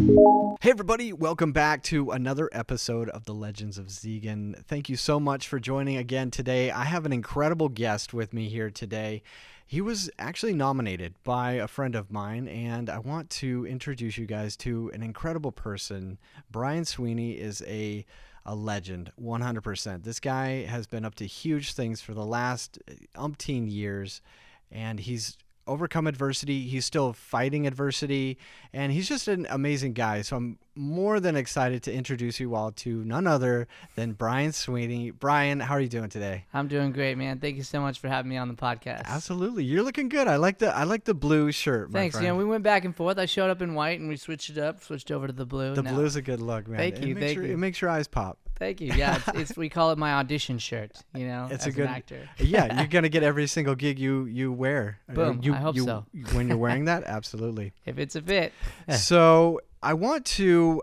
Hey everybody, welcome back to another episode of the Legends of Zegen. Thank you so much for joining again today. I have an incredible guest with me here today. He was actually nominated by a friend of mine, and I want to introduce you guys to an incredible person. Brian Sweeney is a legend, 100%. This guy has been up to huge things for the last umpteen years, and he's overcome adversity. He's still fighting adversity, and he's just an amazing guy. So I'm more than excited to introduce you all to none other than Brian Sweeney. Brian, how are you doing today? I'm doing great, man. Thank you so much for having me on the podcast. Absolutely. You're looking good. I like the blue shirt, my Thanks. friend. You know, we went back and forth. I showed up in white and we switched it up, switched over to the blue. The blue's a good look, man. Thank you. It makes your eyes pop. Thank you. Yeah, it's we call it my audition shirt, you know, it's as a good an actor. Yeah, you're going to get every single gig you wear. Boom, I hope so. When you're wearing that, absolutely. If it's a fit. So I want to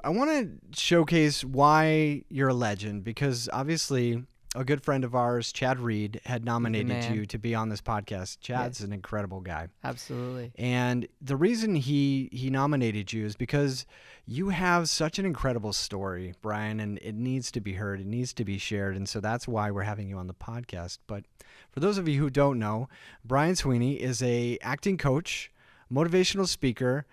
showcase why you're a legend, because obviously a good friend of ours, Chad Reed, had nominated you to be on this podcast. Chad's an incredible guy. Absolutely. And the reason he nominated you is because you have such an incredible story, Brian, and it needs to be heard. It needs to be shared. And so that's why we're having you on the podcast. But for those of you who don't know, Brian Sweeney is a acting coach, motivational speaker,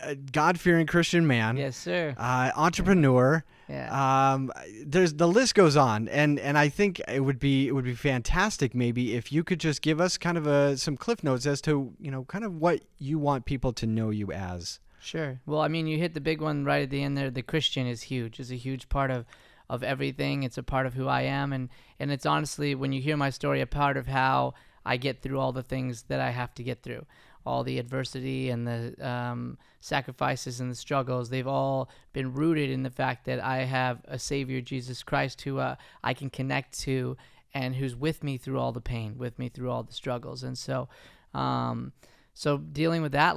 a God-fearing Christian man. Yes, sir. Entrepreneur. Yeah. There's the list goes on, and I think it would be fantastic maybe if you could just give us kind of some cliff notes as to, you know, kind of what you want people to know you as. Sure. Well, I mean, you hit the big one right at the end there. The Christian is huge. It's a huge part of everything. It's a part of who I am, and it's honestly, when you hear my story, a part of how I get through all the things that I have to get through. All the adversity and the sacrifices and the struggles, they've all been rooted in the fact that I have a Savior, Jesus Christ, who I can connect to and who's with me through all the pain, with me through all the struggles. And so so dealing with that,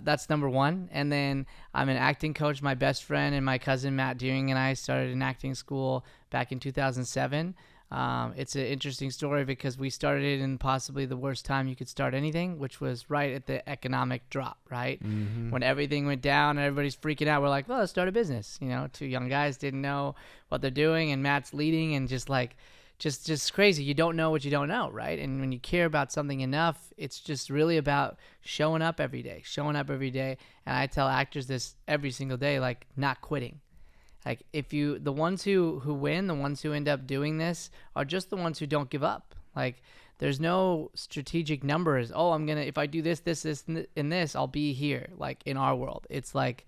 that's number one. And then I'm an acting coach. My best friend and my cousin Matt Deering and I started an acting school back in 2007. It's an interesting story because we started it in possibly the worst time you could start anything, which was right at the economic drop, right? Mm-hmm. When everything went down and everybody's freaking out, we're like, well, let's start a business. You know, two young guys didn't know what they're doing, and Matt's leading, and just crazy. You don't know what you don't know, right? And when you care about something enough, it's just really about showing up every day. And I tell actors this every single day, like, not quitting. Like, the ones who win, the ones who end up doing this are just the ones who don't give up. Like, there's no strategic numbers. Oh, if I do this, and this, I'll be here. Like, in our world, it's like,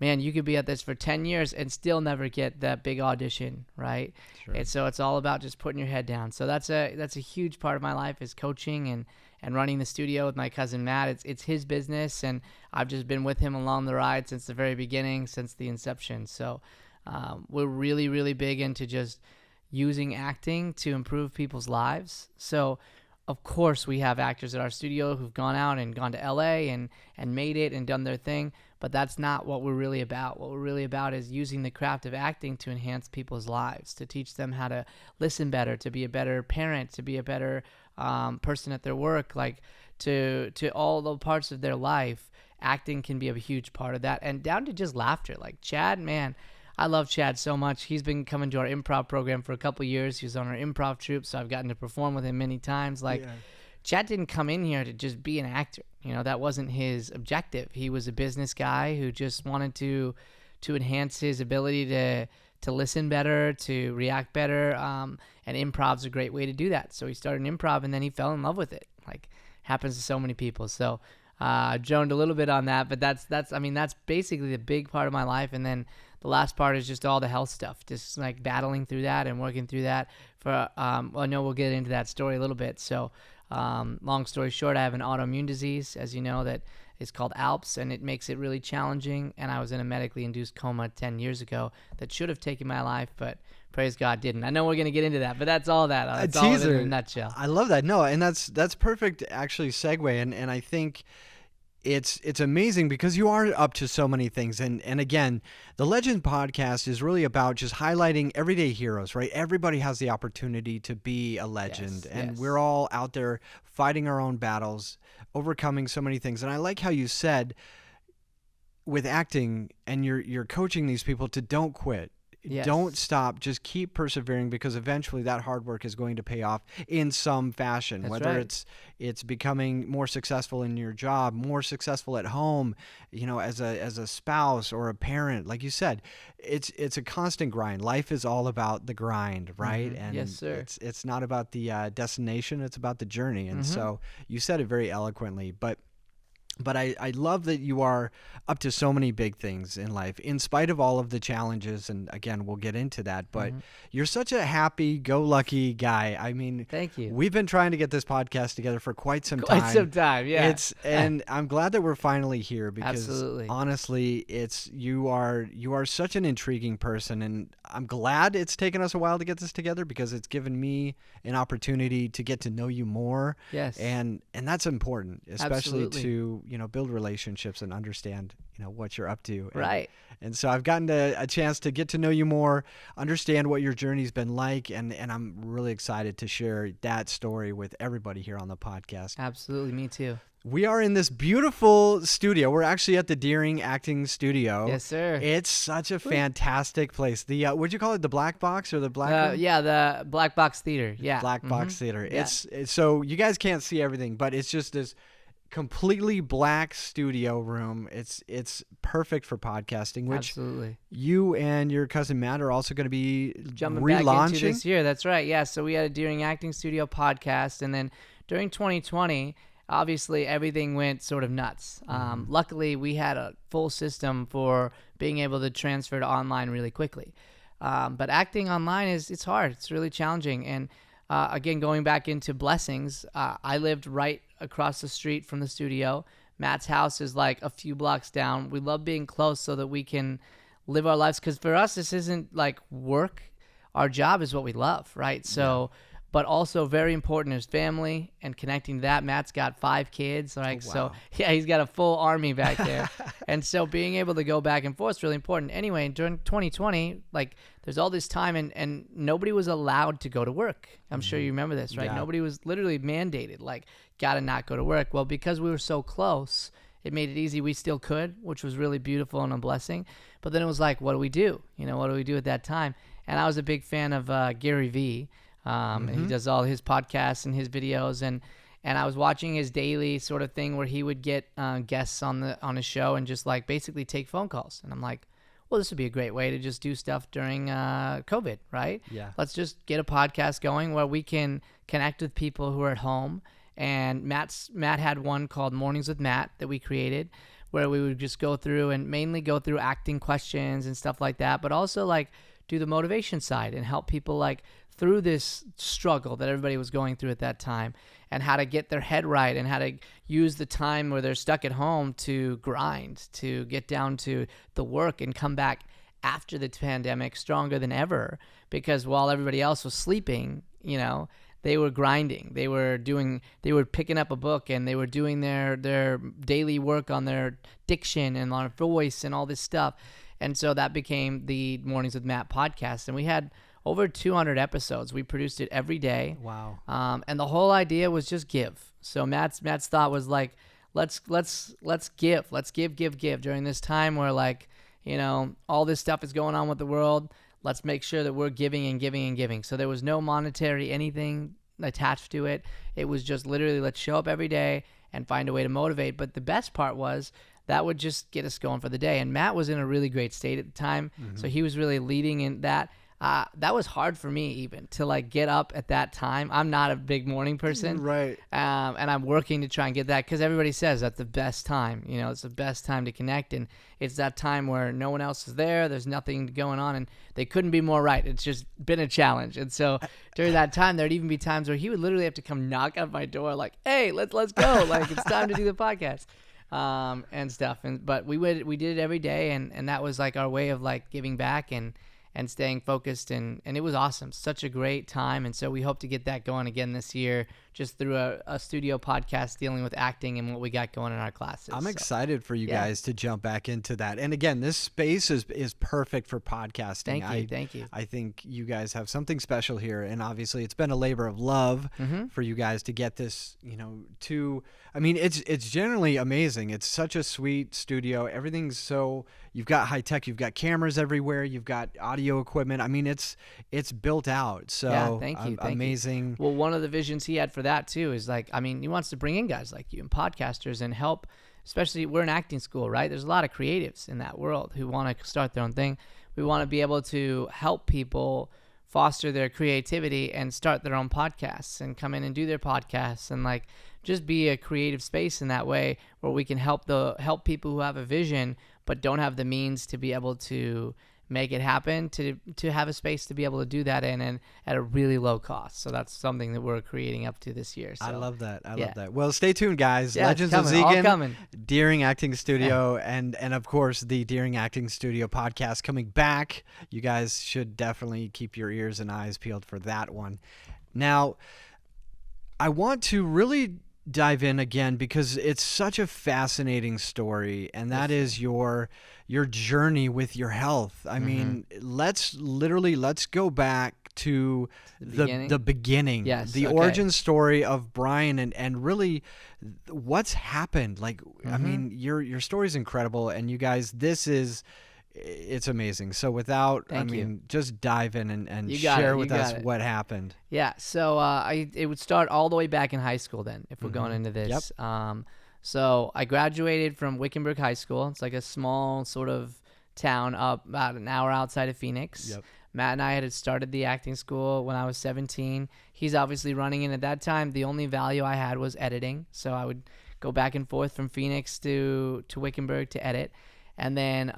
man, you could be at this for 10 years and still never get that big audition, right? Sure. And so it's all about just putting your head down. So that's a huge part of my life, is coaching and running the studio with my cousin Matt. It's his business, and I've just been with him along the ride since the very beginning, since the inception. So we're really, really big into just using acting to improve people's lives. So of course we have actors at our studio who've gone out and gone to LA and made it and done their thing, but that's not what we're really about. What we're really about is using the craft of acting to enhance people's lives, to teach them how to listen better, to be a better parent, to be a better person at their work, like to all the parts of their life. Acting can be a huge part of that, and down to just laughter. Like Chad, man, I love Chad so much. He's been coming to our improv program for a couple of years. He was on our improv troupe, so I've gotten to perform with him many times. Chad didn't come in here to just be an actor. You know, that wasn't his objective. He was a business guy who just wanted to enhance his ability to listen better, to react better, and improv's a great way to do that. So he started an improv, and then he fell in love with it. Like, happens to so many people. So I droned a little bit on that, but that's basically the big part of my life. And then the last part is just all the health stuff, just like battling through that and working through that. I know we'll get into that story a little bit. So long story short, I have an autoimmune disease, as you know, that is called ALPS, and it makes it really challenging. And I was in a medically induced coma 10 years ago that should have taken my life, but praise God didn't. I know we're going to get into that, but that's all that. That's all in a nutshell. I love that. No, and that's perfect, actually, segue. And I think it's amazing because you are up to so many things. And again, the Legend podcast is really about just highlighting everyday heroes, right? Everybody has the opportunity to be a legend. And we're all out there fighting our own battles, overcoming so many things. And I like how you said, with acting, and you're coaching these people to don't quit. Yes. Don't stop. Just keep persevering, because eventually that hard work is going to pay off in some fashion. That's Whether right. it's becoming more successful in your job, more successful at home, as a spouse or a parent. Like you said, it's a constant grind. Life is all about the grind, right? Mm-hmm. And Yes, sir. it's not about the destination. It's about the journey. And Mm-hmm. so you said it very eloquently, but I love that you are up to so many big things in life, in spite of all of the challenges. And again, we'll get into that. But Mm-hmm. you're such a happy-go-lucky guy. I mean, Thank you. we've been trying to get this podcast together for quite some time. Quite some time, yeah. And I'm glad that we're finally here, because Absolutely. honestly, you are such an intriguing person, and I'm glad it's taken us a while to get this together, because it's given me an opportunity to get to know you more. Yes. And that's important, especially Absolutely. to build relationships and understand what you're up to. Right. And so I've gotten a chance to get to know you more, understand what your journey's been like, and I'm really excited to share that story with everybody here on the podcast. Absolutely. Me too. We are in this beautiful studio. We're actually at the Deering Acting Studio. Yes, sir. It's such a fantastic place. The what'd you call it? The Black Box or the Black Room? Yeah, the Black Box Theater. Yeah. Black Box Theater. Yeah. It's so you guys can't see everything, but it's just this completely black studio room. It's perfect for podcasting, which Absolutely. you and your cousin Matt are also going to be Jumping relaunching. back into this year. That's right. Yeah. So we had a Deering Acting Studio podcast, and then during 2020, obviously everything went sort of nuts. Luckily, we had a full system for being able to transfer to online really quickly. But acting online it's hard. It's really challenging. And again, going back into blessings, I lived right across the street from the studio. Matt's house is like a few blocks down. We love being close so that we can live our lives, because for us, this isn't like work. Our job is what we love, right? So, but also very important is family and connecting to that. Matt's got 5 kids, right? Oh, wow. So yeah, he's got a full army back there. And so being able to go back and forth is really important. Anyway, during 2020, like there's all this time and nobody was allowed to go to work. I'm sure you remember this, right? Yeah. Nobody was literally mandated, like, gotta not go to work. Well, because we were so close, it made it easy. We still could, which was really beautiful and a blessing. But then it was like, what do we do? What do we do at that time? And I was a big fan of Gary Vee. And he does all his podcasts and his videos, and I was watching his daily sort of thing where he would get guests on his show and just like basically take phone calls. And I'm like, well, this would be a great way to just do stuff during COVID, right? Yeah. Let's just get a podcast going where we can connect with people who are at home. And Matt had one called Mornings with Matt that we created, where we would just go through and mainly go through acting questions and stuff like that, but also like do the motivation side and help people like through this struggle that everybody was going through at that time, and how to get their head right and how to use the time where they're stuck at home to grind, to get down to the work and come back after the pandemic stronger than ever. Because while everybody else was sleeping, they were grinding. They were picking up a book, and they were doing their daily work on their diction and on voice and all this stuff. And so that became the Mornings with Matt podcast. And we had over 200 episodes. We produced it every day. Wow. And the whole idea was just give. So Matt's thought was like, let's give. Let's give during this time where like, all this stuff is going on with the world. Let's make sure that we're giving and giving and giving. So there was no monetary anything attached to it. It was just literally, let's show up every day and find a way to motivate. But the best part was that would just get us going for the day. And Matt was in a really great state at the time. So he was really leading in that. That was hard for me even to like get up at that time. I'm not a big morning person. Right. And I'm working to try and get that, because everybody says that's the best time. It's the best time to connect. And it's that time where no one else is there. There's nothing going on. And they couldn't be more right. It's just been a challenge. And so during that time, there'd even be times where he would literally have to come knock on my door like, hey, let's go. Like, it's time to do the podcast. And stuff. But we did it every day. And that was like our way of like giving back and staying focused, and it was awesome. Such a great time. And so we hope to get that going again this year, just through a studio podcast dealing with acting and what we got going in our classes. I'm excited for you guys to jump back into that. And again, this space is perfect for podcasting. Thank you. I think you guys have something special here, and obviously it's been a labor of love for you guys to get this, it's generally amazing. It's such a sweet studio. Everything's you've got high tech, you've got cameras everywhere, you've got audio equipment. I mean, it's built out. So thank you. Amazing. Well, one of the visions he had for that too is he wants to bring in guys like you and podcasters and help, especially we're an acting school, right? There's a lot of creatives in that world who want to start their own thing. We want to be able to help people foster their creativity and start their own podcasts and come in and do their podcasts and just be a creative space in that way where we can help people who have a vision but don't have the means to be able to make it happen, to have a space to be able to do that in and at a really low cost. So that's something that we're creating up to this year. So, I love that. I love that. Well, stay tuned, guys. Yeah, Legends of Zegen, all Deering Acting Studio, and of course the Deering Acting Studio podcast coming back. You guys should definitely keep your ears and eyes peeled for that one. Now, I want to really dive in again because it's such a fascinating story, and that is your journey with your health. I mean, let's go back to the beginning. Yes, the origin story of Brian and really what's happened. I mean, your story is incredible, and you guys, it's amazing. So just dive in and share with us what happened. Yeah. So it would start all the way back in high school then, if we're going into this. Yep. So I graduated from Wickenburg High School. It's like a small sort of town up about an hour outside of Phoenix. Yep. Matt and I had started the acting school when I was 17. He's obviously running, and at that time, the only value I had was editing. So I would go back and forth from Phoenix to Wickenburg to edit. And then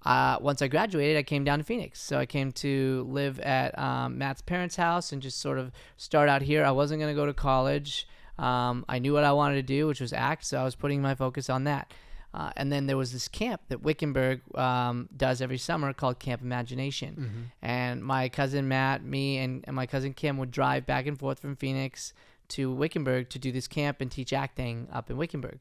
once I graduated, I came down to Phoenix. So I came to live at Matt's parents' house and just sort of start out here. I wasn't going to go to college. I knew what I wanted to do, which was act, so I was putting my focus on that. And then there was this camp that Wickenburg does every summer called Camp Imagination. And my cousin Matt, me, and my cousin Kim would drive back and forth from Phoenix to Wickenburg to do this camp and teach acting up in Wickenburg.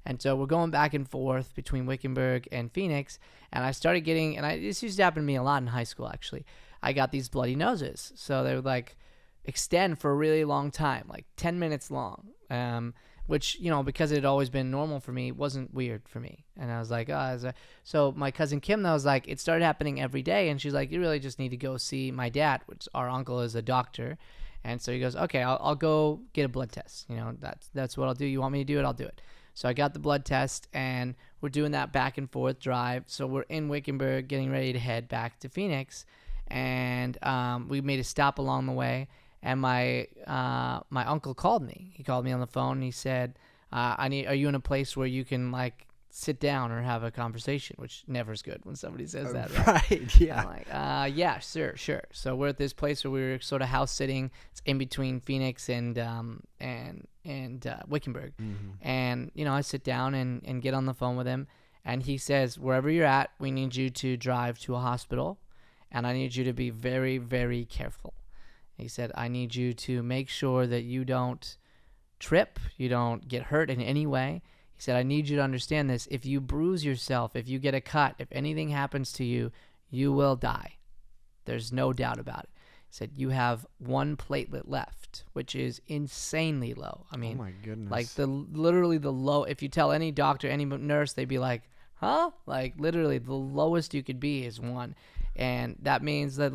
And so we're going back and forth between Wickenburg and Phoenix, and I started getting, this used to happen to me a lot in high school, actually. I got these bloody noses. So they would extend for a really long time, 10 minutes long, which, because it had always been normal for me, wasn't weird for me. And I was like, so my cousin Kim, though, was like, it started happening every day. And she's like, you really just need to go see my dad, which our uncle is a doctor. And so he goes, okay, I'll go get a blood test. That's what I'll do. You want me to do it? I'll do it. So I got the blood test, and we're doing that back and forth drive. So we're in Wickenburg getting ready to head back to Phoenix. And we made a stop along the way. And my uncle called me. He called me on the phone, and he said, are you in a place where you can sit down or have a conversation, which never is good when somebody says that. Right. Yeah. I'm like, yeah, sure. So we're at this place where we were sort of house sitting. It's in between Phoenix and Wickenburg. And, I sit down and get on the phone with him. And he says, wherever you're at, we need you to drive to a hospital. And I need you to be very, very careful. He said, I need you to make sure that you don't trip, you don't get hurt in any way. He said, I need you to understand this. If you bruise yourself, if you get a cut, if anything happens to you, you will die. There's no doubt about it. He said, you have one platelet left, which is insanely low. I mean, oh my goodness. literally the low, if you tell any doctor, any nurse, they'd be like, huh? Literally the lowest you could be is 1. And that means that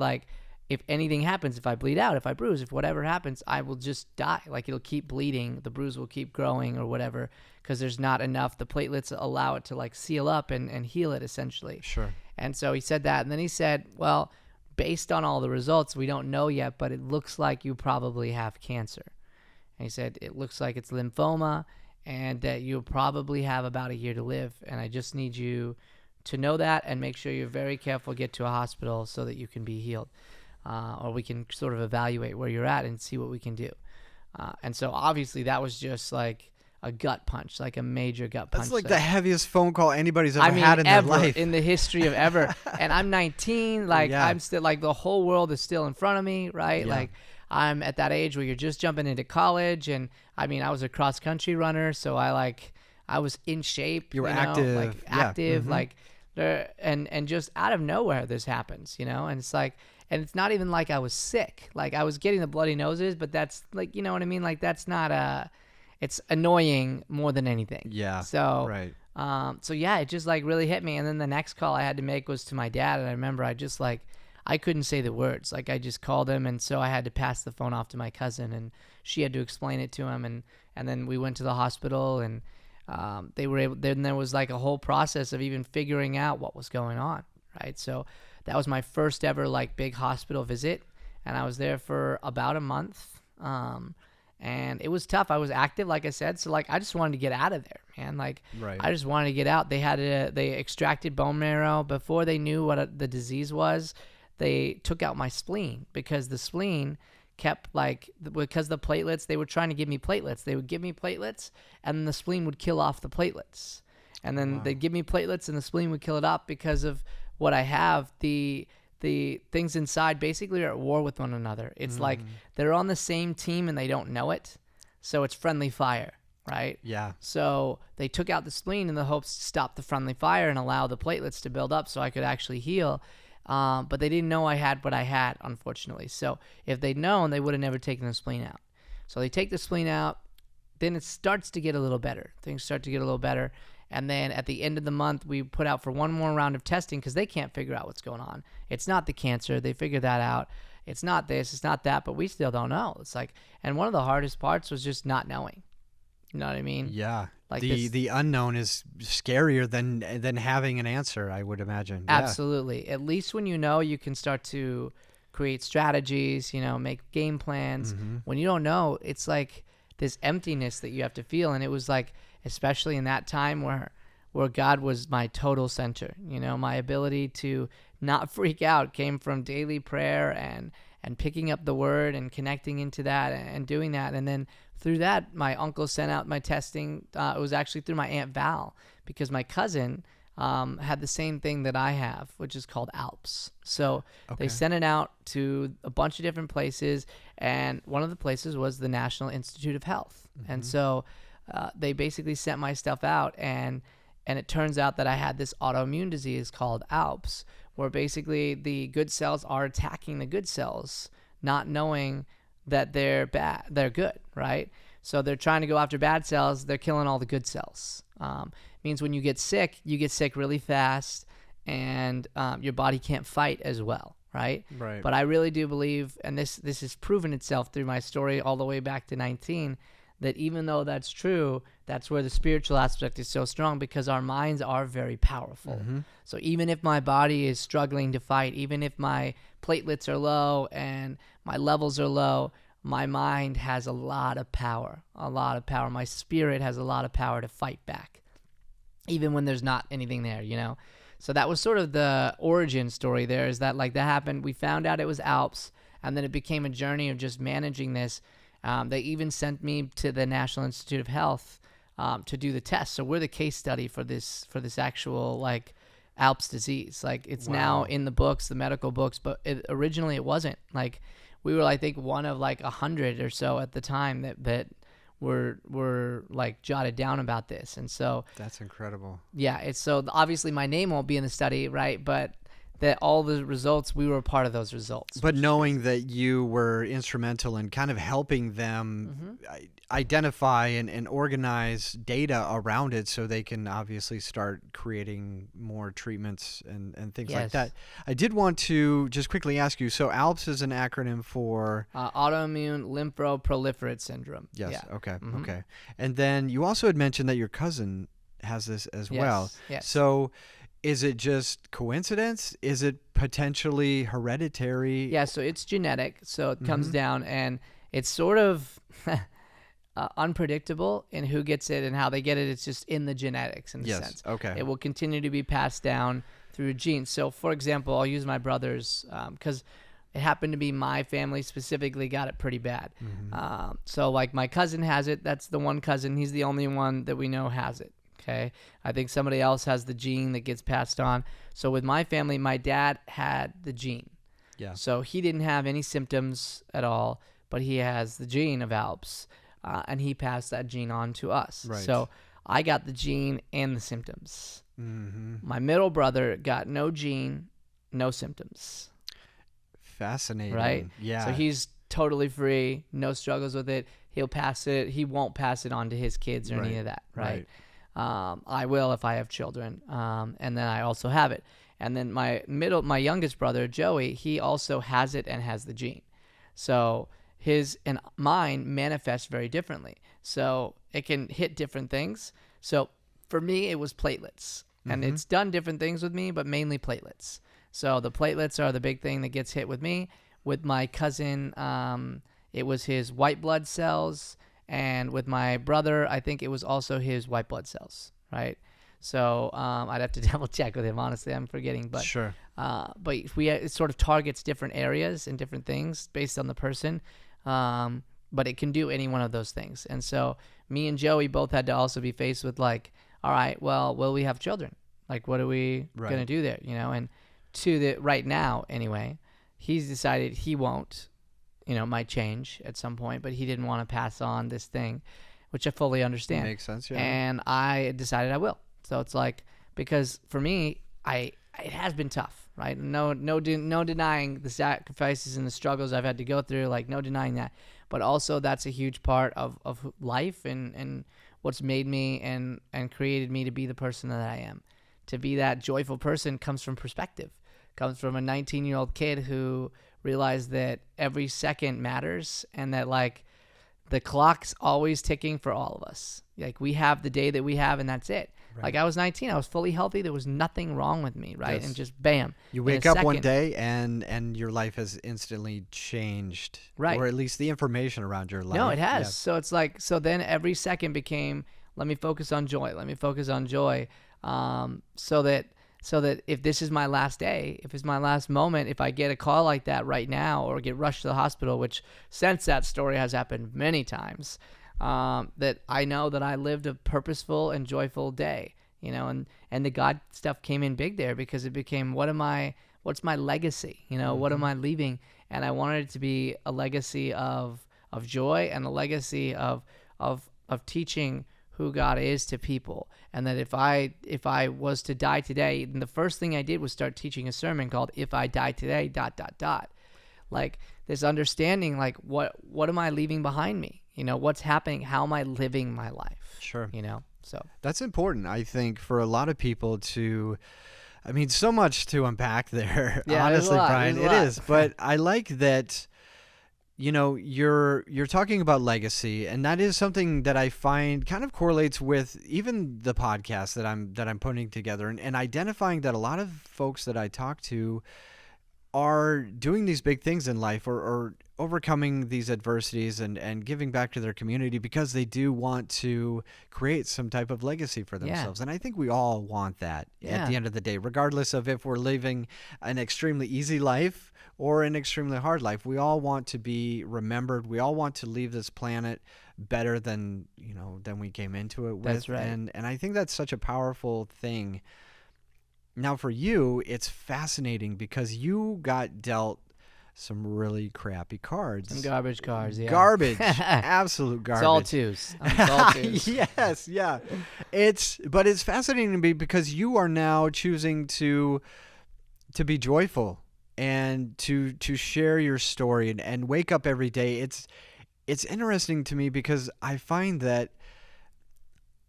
if anything happens, if I bleed out, if I bruise, if whatever happens, I will just die. It'll keep bleeding. The bruise will keep growing or whatever because there's not enough. The platelets allow it to seal up and heal it essentially. Sure. And so he said that. And then he said, well, based on all the results, we don't know yet, but it looks like you probably have cancer. And he said, it looks like it's lymphoma and that you'll probably have about a year to live. And I just need you to know that and make sure you're very careful, get to a hospital so that you can be healed. Or we can sort of evaluate where you're at and see what we can do. And so obviously that was just a gut punch, a major gut punch. That's the heaviest phone call anybody's ever had in their life. In the history of ever. And I'm 19, I'm still, the whole world is still in front of me, right? Yeah. I'm at that age where you're just jumping into college. And I mean, I was a cross country runner, so I was in shape. You were active. Like active, like and just out of nowhere this happens, and it's like, and it's not even like I was sick. Like I was getting the bloody noses, but that's like, you know what I mean? Like that's not it's annoying more than anything. Yeah. So, right. So yeah, it just like really hit me. And then the next call I had to make was to my dad. And I remember I couldn't say the words. Like I just called him. And so I had to pass the phone off to my cousin, and she had to explain it to him. And then we went to the hospital, and they were able, then there was like a whole process of even figuring out what was going on. Right. So that was my first ever like big hospital visit. And I was there for about a month. And it was tough. I was active, like I said. So like, I just wanted to get out of there, man. Like Right. I just wanted to get out. They extracted bone marrow before they knew what the disease was. They took out my spleen, because the spleen kept because the platelets, they were trying to give me platelets. They would give me platelets, and then the spleen would kill off the platelets. And then they'd give me platelets, and the spleen would kill it up because of what I have. The things inside basically are at war with one another. It's like they're on the same team and they don't know it. So it's friendly fire, right? Yeah. So they took out the spleen in the hopes to stop the friendly fire and allow the platelets to build up so I could actually heal. But they didn't know I had what I had, unfortunately. So if they'd known, they would have never taken the spleen out. So they take the spleen out, then it starts to get a little better. Things start to get a little better. And then at the end of the month, we put out for one more round of testing, because they can't figure out what's going on. It's not the cancer. They figured that out. It's not this, it's not that, but we still don't know. It's like, and one of the hardest parts was just not knowing. You know what I mean? Yeah. Like the unknown is scarier than having an answer, I would imagine. Yeah. Absolutely. At least when you know, you can start to create strategies, make game plans. When you don't know, it's like this emptiness that you have to feel. And it was like, especially in that time where God was my total center, my ability to not freak out came from daily prayer and picking up the word and connecting into that and doing that. And then through that, my uncle sent out my testing. It was actually through my Aunt Val, because my cousin had the same thing that I have, which is called ALPS. So they sent it out to a bunch of different places, and one of the places was the National Institute of Health. And so they basically sent my stuff out, and it turns out that I had this autoimmune disease called ALPS, where basically the good cells are attacking the good cells, not knowing that they're bad, they're good, right? So they're trying to go after bad cells, they're killing all the good cells. Means when you get sick really fast, and your body can't fight as well, right? Right. But I really do believe, and this has proven itself through my story all the way back to 19, that even though that's true, that's where the spiritual aspect is so strong, because our minds are very powerful. So even if my body is struggling to fight, even if my platelets are low and my levels are low, my mind has a lot of power. My spirit has a lot of power to fight back, even when there's not anything there, So that was sort of the origin story there, is that like that happened. We found out it was ALPS, and then it became a journey of just managing this. They even sent me to the National Institute of Health to do the test. So we're the case study for this actual like ALPS disease. Like it's now in the books, the medical books, but originally it wasn't. Like we were, I think, one of like 100 or so at the time that were like jotted down about this. And so that's incredible. Yeah, it's so obviously my name won't be in the study, right? But that all the results, we were a part of those results. But knowing that you were instrumental in kind of helping them identify and organize data around it, so they can obviously start creating more treatments and things like that. I did want to just quickly ask you, so ALPS is an acronym for? Autoimmune lymphoproliferate syndrome. Yes, Yeah. Okay, okay. And then you also had mentioned that your cousin has this as well. Yes. So is it just coincidence? Is it potentially hereditary? Yeah, so it's genetic. So it comes down, and it's sort of unpredictable in who gets it and how they get it. It's just in the genetics in a sense. Okay. It will continue to be passed down through genes. So, for example, I'll use my brother's because it happened to be my family specifically got it pretty bad. So, like, my cousin has it. That's the one cousin. He's the only one that we know has it. Okay. I think somebody else has the gene that gets passed on. So with my family, my dad had the gene. Yeah. So he didn't have any symptoms at all, but he has the gene of ALPS, and he passed that gene on to us. Right. So I got the gene and the symptoms. Mm-hmm. My middle brother got no gene, no symptoms. Fascinating. Right? Yeah. So he's totally free, no struggles with it. He'll pass it. He won't pass it on to his kids or any of that, right? I will if I have children, and then I also have it. And then my youngest brother, Joey, he also has it and has the gene. So his and mine manifest very differently. So it can hit different things. So for me, it was platelets. And it's done different things with me, but mainly platelets. So the platelets are the big thing that gets hit with me. With my cousin, it was his white blood cells. And with my brother, I think it was also his white blood cells, right? So I'd have to double check with him. Honestly, I'm forgetting. But Sure. But it sort of targets different areas and different things based on the person. But it can do any one of those things. And so me and Joey both had to also be faced with like, all right, well, will we have children? Like, what are we going to do there? You know, and right now, anyway, he's decided he won't, might change at some point, but he didn't want to pass on this thing, which I fully understand. Makes sense, yeah. And I decided I will. So it's like, because for me, it has been tough, right? No denying the sacrifices and the struggles I've had to go through, like no denying that. But also that's a huge part of life and what's made me and created me to be the person that I am. To be that joyful person comes from perspective, comes from a 19-year-old kid who realized that every second matters and that like the clock's always ticking for all of us. Like we have the day that we have and that's it. Right. Like I was 19, I was fully healthy. There was nothing wrong with me, right? Yes. And just bam. You wake up one day and your life has instantly changed. Right. Or at least the information around your life. No, it has. Yeah. So it's like, so then every second became, let me focus on joy. Let me focus on joy. So that if this is my last day, if it's my last moment, if I get a call like that right now or get rushed to the hospital, which since that story has happened many times, that I know that I lived a purposeful and joyful day, and the God stuff came in big there because it became, what's my legacy? What am I leaving? And I wanted it to be a legacy of joy and a legacy of teaching who God is to people. And that if I was to die today, then the first thing I did was start teaching a sermon called "If I Die Today, ... Like this understanding, like what am I leaving behind me? What's happening? How am I living my life? Sure. So that's important, I think, for a lot of people to, so much to unpack there. Yeah, honestly, Brian, it is. But I like that, you're talking about legacy, and that is something that I find kind of correlates with even the podcast that I'm putting together and identifying that a lot of folks that I talk to are doing these big things in life or overcoming these adversities and giving back to their community because they do want to create some type of legacy for themselves. Yeah. And I think we all want that at the end of the day, regardless of if we're living an extremely easy life or an extremely hard life. We all want to be remembered. We all want to leave this planet better than we came into it with. That's right. And I think that's such a powerful thing. Now for you, it's fascinating because you got dealt some really crappy cards. Some garbage cards, yeah. Garbage. Absolute garbage. It's all twos. It's all twos. Yes, yeah. But it's fascinating to me because you are now choosing to be joyful and to share your story and wake up every day. It's interesting to me because I find that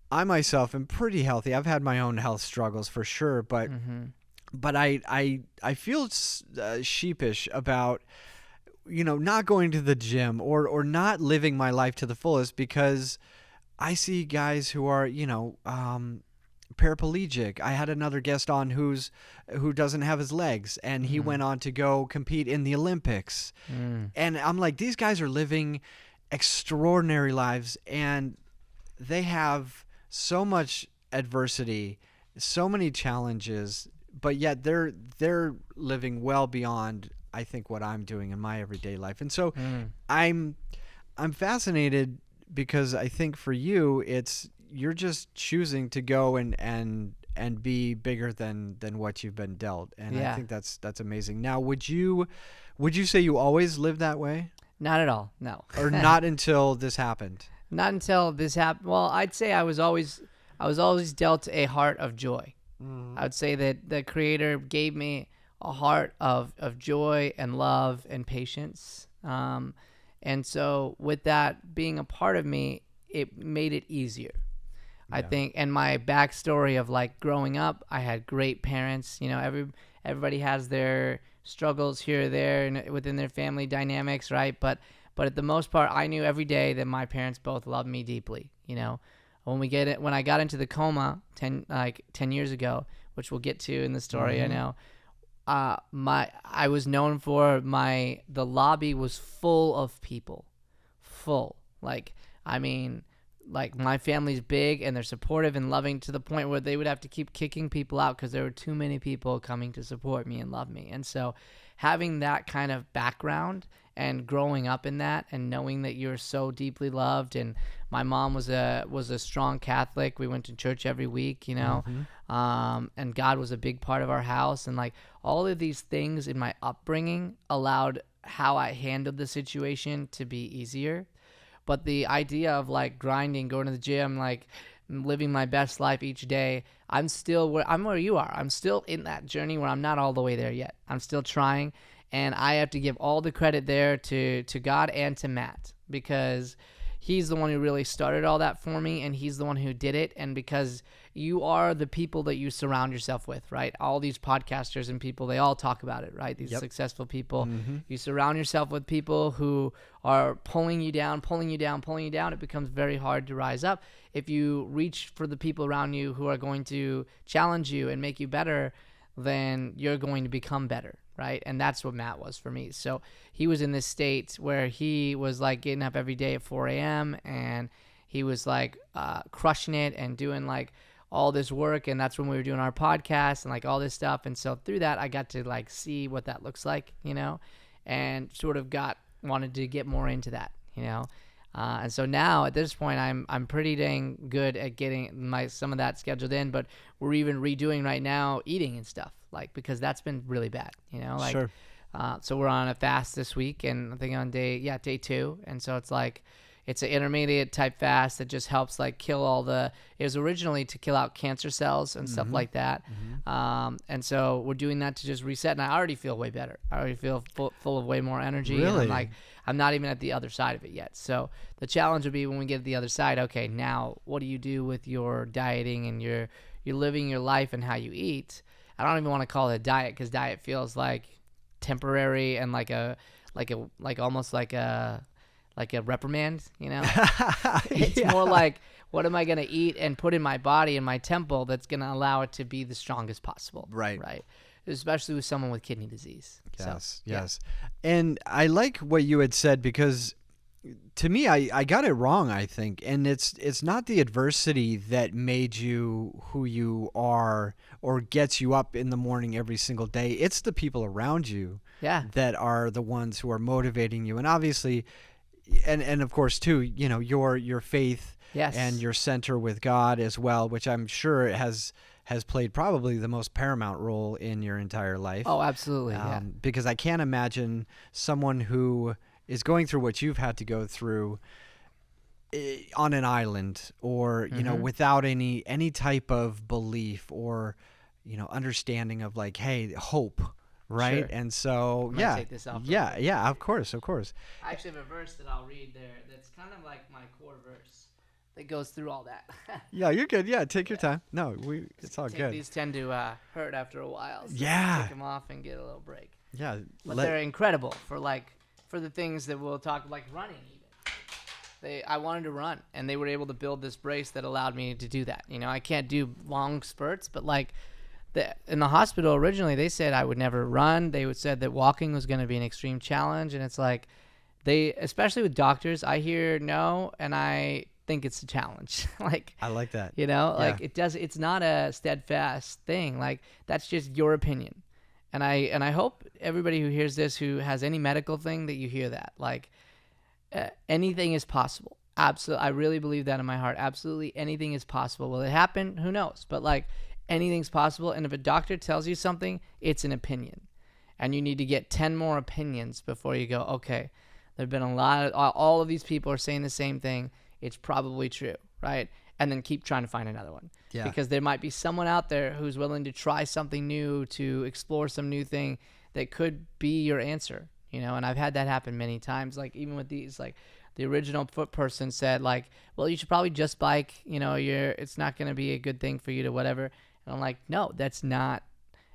I myself am pretty healthy. I've had my own health struggles for sure, but I feel sheepish about not going to the gym or not living my life to the fullest because I see guys who are paraplegic. I had another guest on who doesn't have his legs, and he went on to go compete in the Olympics. And I'm like, these guys are living extraordinary lives, and they have so much adversity, so many challenges, but yet they're living well beyond, I think, what I'm doing in my everyday life. And so I'm fascinated because I think for you, you're just choosing to go and be bigger than what you've been dealt. And I think that's amazing. Now, would you say you always lived that way? Not at all. No. or not until this happened? Not until this happened. Well, I'd say I was always dealt a heart of joy. I would say that the Creator gave me a heart of joy and love and patience. And so with that being a part of me, it made it easier. I think, and my backstory of like growing up, I had great parents. You know, everybody has their struggles here or there and within their family dynamics, right? But at the most part, I knew every day that my parents both loved me deeply. You know, when I got into the coma 10 years ago, which we'll get to in the story, I know. I was known for the lobby was full of people, like my family's big and they're supportive and loving to the point where they would have to keep kicking people out because there were too many people coming to support me and love me. And so having that kind of background and growing up in that and knowing that you're so deeply loved, and my mom was a strong Catholic. We went to church every week, you know, and God was a big part of our house. And like all of these things in my upbringing allowed how I handled the situation to be easier. But the idea of like grinding, going to the gym, like living my best life each day, I'm where you are. I'm still in that journey where I'm not all the way there yet. I'm still trying, and I have to give all the credit there to God and to Matt, because he's the one who really started all that for me, and he's the one who did it. And because you are the people that you surround yourself with, right? All these podcasters and people, they all talk about it, right? These successful people. You surround yourself with people who are pulling you down. It becomes very hard to rise up. If you reach for the people around you who are going to challenge you and make you better, then you're going to become better, right? And that's what Matt was for me. So he was in this state where he was like getting up every day at 4 a.m. and he was like crushing it and doing like all this work. And that's when we were doing our podcast and like all this stuff. And so through that, I got to like see what that looks like, you know, and sort of wanted to get more into that, you know. And so now at this point, I'm pretty dang good at getting some of that scheduled in, but we're even redoing right now eating and stuff, like, because that's been really bad, you know, like, Sure. So we're on a fast this week, and I think on day 2. And so it's like, it's an intermediate type fast that just helps like kill it was originally to kill out cancer cells and stuff like that. And so we're doing that to just reset. And I already feel way better. I already feel full of way more energy. Really? And I'm not even at the other side of it yet. So the challenge would be when we get to the other side, okay, now what do you do with your dieting and you're living your life and how you eat? I don't even want to call it a diet, because diet feels like temporary and almost like a reprimand, you know. It's more like, what am I going to eat and put in my body and my temple that's going to allow it to be the strongest possible, right? Especially with someone with kidney disease. Yes. Yeah. And I like what you had said, because to me, I got it wrong, I think. And it's not the adversity that made you who you are or gets you up in the morning every single day. It's the people around you that are the ones who are motivating you. And obviously, and of course too, you know, your faith and your center with God as well, which I'm sure has played probably the most paramount role in your entire life. Oh, absolutely. Because I can't imagine someone who is going through what you've had to go through on an island, or you know, without any type of belief or, you know, understanding of like, hey, hope. Right. Sure. And so, take this off of course. I actually have a verse that I'll read there that's kind of like my core verse that goes through all that. Yeah, you're good. Yeah, take your time. No, it's all good. These tend to hurt after a while. So take them off and get a little break. Yeah. But they're incredible for the things that we'll talk, like running even. I wanted to run, and they were able to build this brace that allowed me to do that. You know, I can't do long spurts, but like, in the hospital originally, they said I would never run. They said that walking was going to be an extreme challenge. And it's like, especially with doctors, I hear no, and I think it's a challenge. Like, I like that. You know, like it's not a steadfast thing. Like, that's just your opinion. And I hope everybody who hears this, who has any medical thing, that you hear that. Like, anything is possible. Absolutely. I really believe that in my heart. Absolutely anything is possible. Will it happen? Who knows? But like, anything's possible. And if a doctor tells you something, it's an opinion, and you need to get 10 more opinions before you go, okay, There've been a lot of, all of these people are saying the same thing. It's probably true, right? And then keep trying to find another one. Yeah. Because there might be someone out there who's willing to try something new, to explore some new thing that could be your answer, you know? And I've had that happen many times. Like even with these, like the original foot person said like, well, you should probably just bike, you know, it's not going to be a good thing for you to whatever. And I'm like, no, that's not.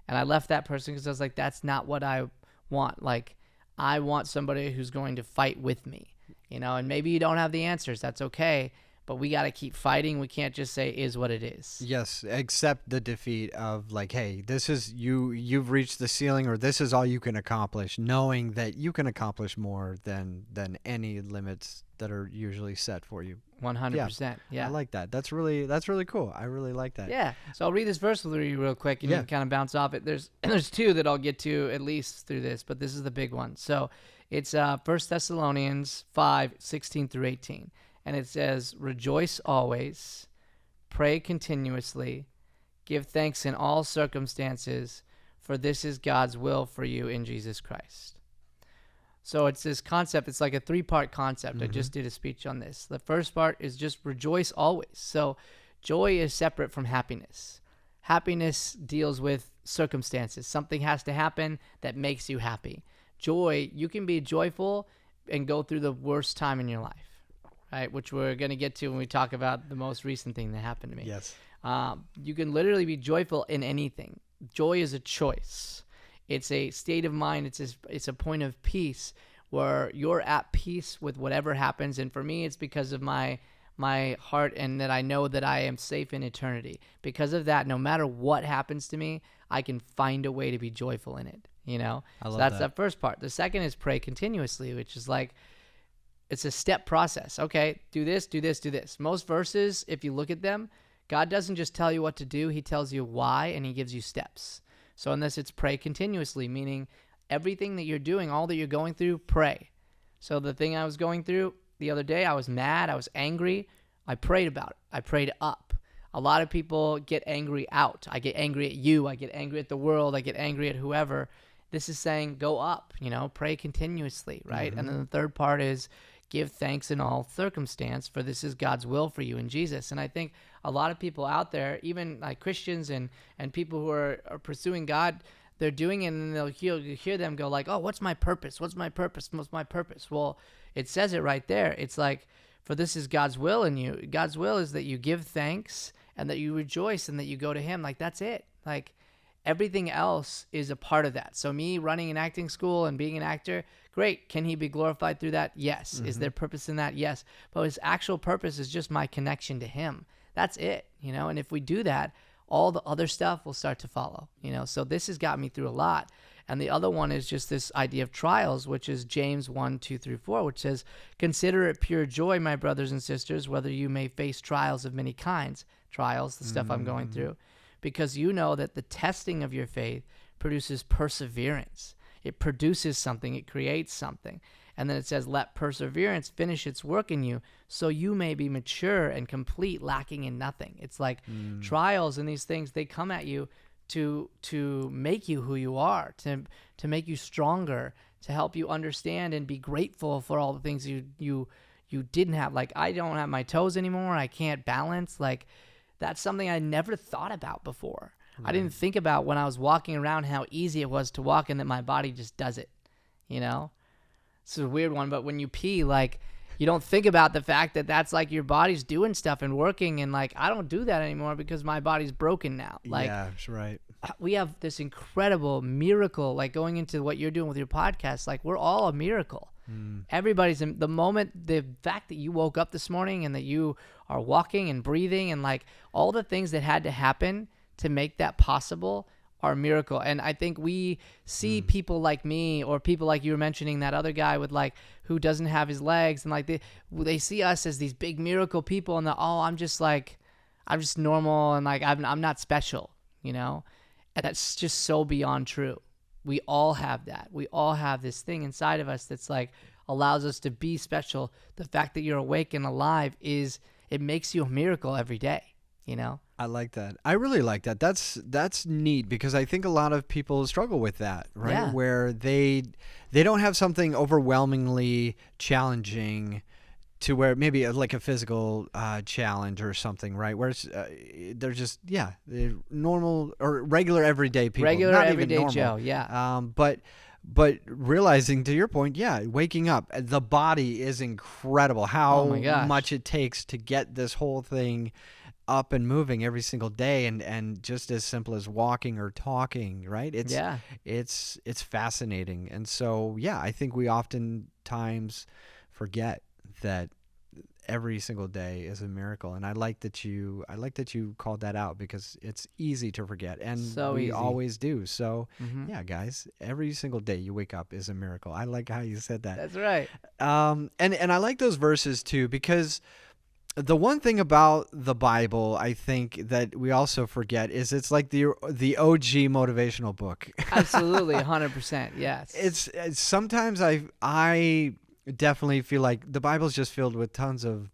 And I left that person because I was like, that's not what I want. Like, I want somebody who's going to fight with me, you know, and maybe you don't have the answers. That's okay. But we got to keep fighting. We can't just say is what it is. Yes, accept the defeat of like, hey, this is you've reached the ceiling, or this is all you can accomplish, knowing that you can accomplish more than any limits that are usually set for you. 100%. Yeah. I like that. That's really cool. I really like that. Yeah. So I'll read this verse through you real quick, and you can kind of bounce off it. There's two that I'll get to at least through this, but this is the big one. So it's 1 Thessalonians 5:16-18. And it says, rejoice always, pray continuously, give thanks in all circumstances, for this is God's will for you in Jesus Christ. So it's this concept. It's like a 3-part concept. Mm-hmm. I just did a speech on this. The first part is just rejoice always. So joy is separate from happiness. Happiness deals with circumstances. Something has to happen that makes you happy. Joy, you can be joyful and go through the worst time in your life. Right, which we're going to get to when we talk about the most recent thing that happened to me. Yes. You can literally be joyful in anything. Joy is a choice. It's a state of mind. It's a point of peace where you're at peace with whatever happens. And for me, it's because of my heart, and that I know that I am safe in eternity. Because of that, no matter what happens to me, I can find a way to be joyful in it. You know, I love that's that first part. The second is pray continuously, which is like, it's a step process. Okay, do this, do this, do this. Most verses, if you look at them, God doesn't just tell you what to do. He tells you why, and he gives you steps. So in this, it's pray continuously, meaning everything that you're doing, all that you're going through, pray. So the thing I was going through the other day, I was mad, I was angry. I prayed about it. I prayed up. A lot of people get angry out. I get angry at you. I get angry at the world. I get angry at whoever. This is saying go up, you know, pray continuously, right? Mm-hmm. And then the third part is give thanks in all circumstance, for this is God's will for you in Jesus. And I think a lot of people out there, even like Christians and people who are pursuing God, they're doing it, and they'll hear them go like, oh, what's my purpose? What's my purpose? What's my purpose? Well, it says it right there. It's like, for this is God's will in you. God's will is that you give thanks and that you rejoice and that you go to him. Like, that's it. Like, everything else is a part of that. So me running an acting school and being an actor, great. Can he be glorified through that? Yes. Mm-hmm. Is there purpose in that? Yes. But his actual purpose is just my connection to him. That's it, you know? And if we do that, all the other stuff will start to follow, you know? So this has got me through a lot. And the other one is just this idea of trials, which is James 1:2-4, which says, consider it pure joy, my brothers and sisters, whether you may face trials of many kinds. Trials, the stuff I'm going through. Because you know that the testing of your faith produces perseverance. It produces something. It creates something. And then it says, let perseverance finish its work in you, so you may be mature and complete, lacking in nothing. It's like trials and these things, they come at you to make you who you are, to make you stronger, to help you understand and be grateful for all the things you didn't have. Like, I don't have my toes anymore. I can't balance. Like, that's something I never thought about before. Right. I didn't think about when I was walking around how easy it was to walk and that my body just does it, you know? It's a weird one, but when you pee, like, you don't think about the fact that that's like your body's doing stuff and working, and like, I don't do that anymore because my body's broken now. Like, yeah, that's right. We have this incredible miracle, like going into what you're doing with your podcast, like we're all a miracle. Everybody's the fact that you woke up this morning and that you are walking and breathing and like all the things that had to happen to make that possible are a miracle. And I think we see people like me, or people like you were mentioning, that other guy with like, who doesn't have his legs, and like they see us as these big miracle people, and I'm just normal, and like, I'm not special, you know? And that's just so beyond true. We all have that. We all have this thing inside of us that's like allows us to be special. The fact that you're awake and alive it makes you a miracle every day. you know? I like that. I really like that. That's neat because I think a lot of people struggle with that, right? Yeah. Where they don't have something overwhelmingly challenging to where maybe like a physical challenge or something, right? Where it's, they're just they're normal or regular everyday people, Regular not even everyday normal. Joe, yeah. But realizing, to your point, waking up, the body is incredible. How Oh my gosh. much it takes to get this whole thing up and moving every single day, and just as simple as walking or talking, right? It's fascinating. And so I think we oftentimes forget that every single day is a miracle, and I like that you called that out because it's easy to forget, and So we easy. always do. So Mhm. guys, every single day you wake up is a miracle. I like how you said that. That's right. And I like those verses too, because the one thing about the Bible, I think, that we also forget is it's like the OG motivational book. Absolutely, 100%. Yes. It's sometimes I definitely feel like the Bible's just filled with tons of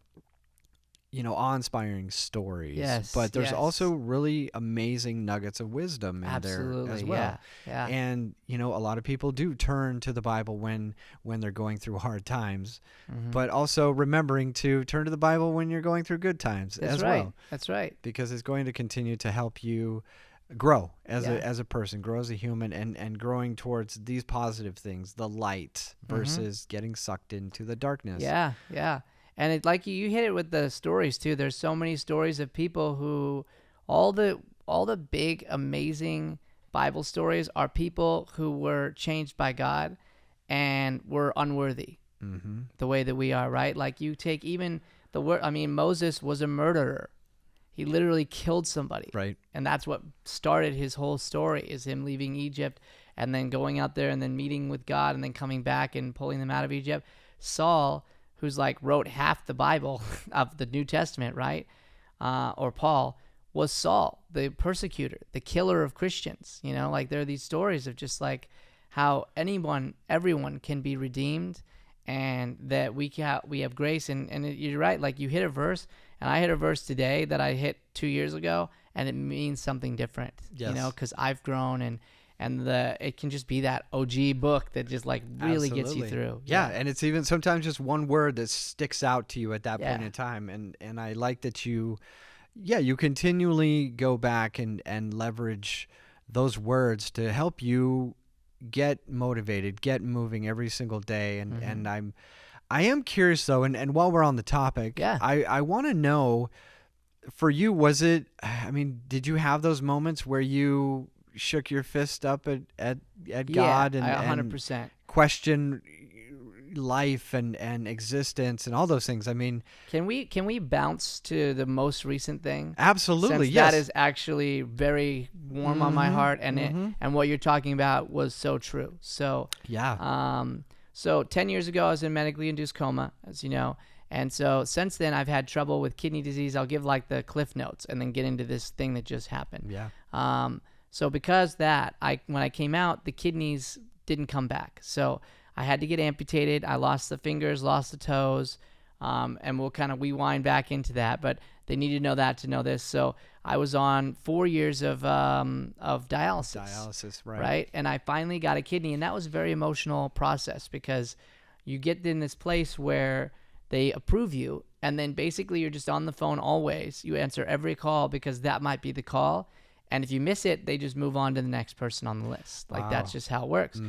awe-inspiring stories. Yes, But there's yes. also really amazing nuggets of wisdom in Absolutely, there as well. yeah. And a lot of people do turn to the Bible when they're going through hard times, Mhm. but also remembering to turn to the Bible when you're going through good times That's as right. well, That's right. because it's going to continue to help you grow as Yeah. a person, grow as a human, and growing towards these positive things, the light, versus getting sucked into the darkness. Yeah, yeah. And it, like you hit it with the stories too. There's so many stories of people who all the big amazing Bible stories are people who were changed by God and were unworthy Mm-hmm. the way that we are, right? Like you take even the word, I mean, Moses was a murderer. He literally killed somebody. Right. And that's what started his whole story, is him leaving Egypt and then going out there and then meeting with God and then coming back and pulling them out of Egypt. Saul, who's like wrote half the Bible of the New Testament, right? Or Paul, was Saul, the persecutor, the killer of Christians. Like there are these stories of just like how everyone can be redeemed, and that we have grace. And you're right, like you hit a verse, and I hit a verse today that I hit 2 years ago, and it means something different. Yes. Because I've grown, and it can just be that OG book that just like really gets you Absolutely. through. Yeah, and it's even sometimes just one word that sticks out to you at that point Yeah. in time, and I like that you continually go back and leverage those words to help you get motivated, get moving every single day, and I am curious though, and while we're on the topic, Yeah. I want to know, for you, was it, I mean, did you have those moments where you shook your fist up at God Yeah, and 100%. question life and existence and all those things? I mean, Can we bounce to the most recent thing? absolutely, Since yes. that is actually very warm on my heart, and and what you're talking about was so true. So Yeah. so 10 years ago I was in medically induced coma, as you know, and so since then I've had trouble with kidney disease. I'll give like the cliff notes and then get into this thing that just happened. Yeah. So because that, when I came out, the kidneys didn't come back. So I had to get amputated. I lost the fingers, lost the toes, and we'll kind of rewind back into that. But they need to know that to know this. So I was on 4 years of dialysis. Dialysis, right. Right? And I finally got a kidney, and that was a very emotional process, because you get in this place where they approve you, and then basically you're just on the phone always. You answer every call because that might be the call. And if you miss it, they just move on to the next person on the list. Like, that's just how it works.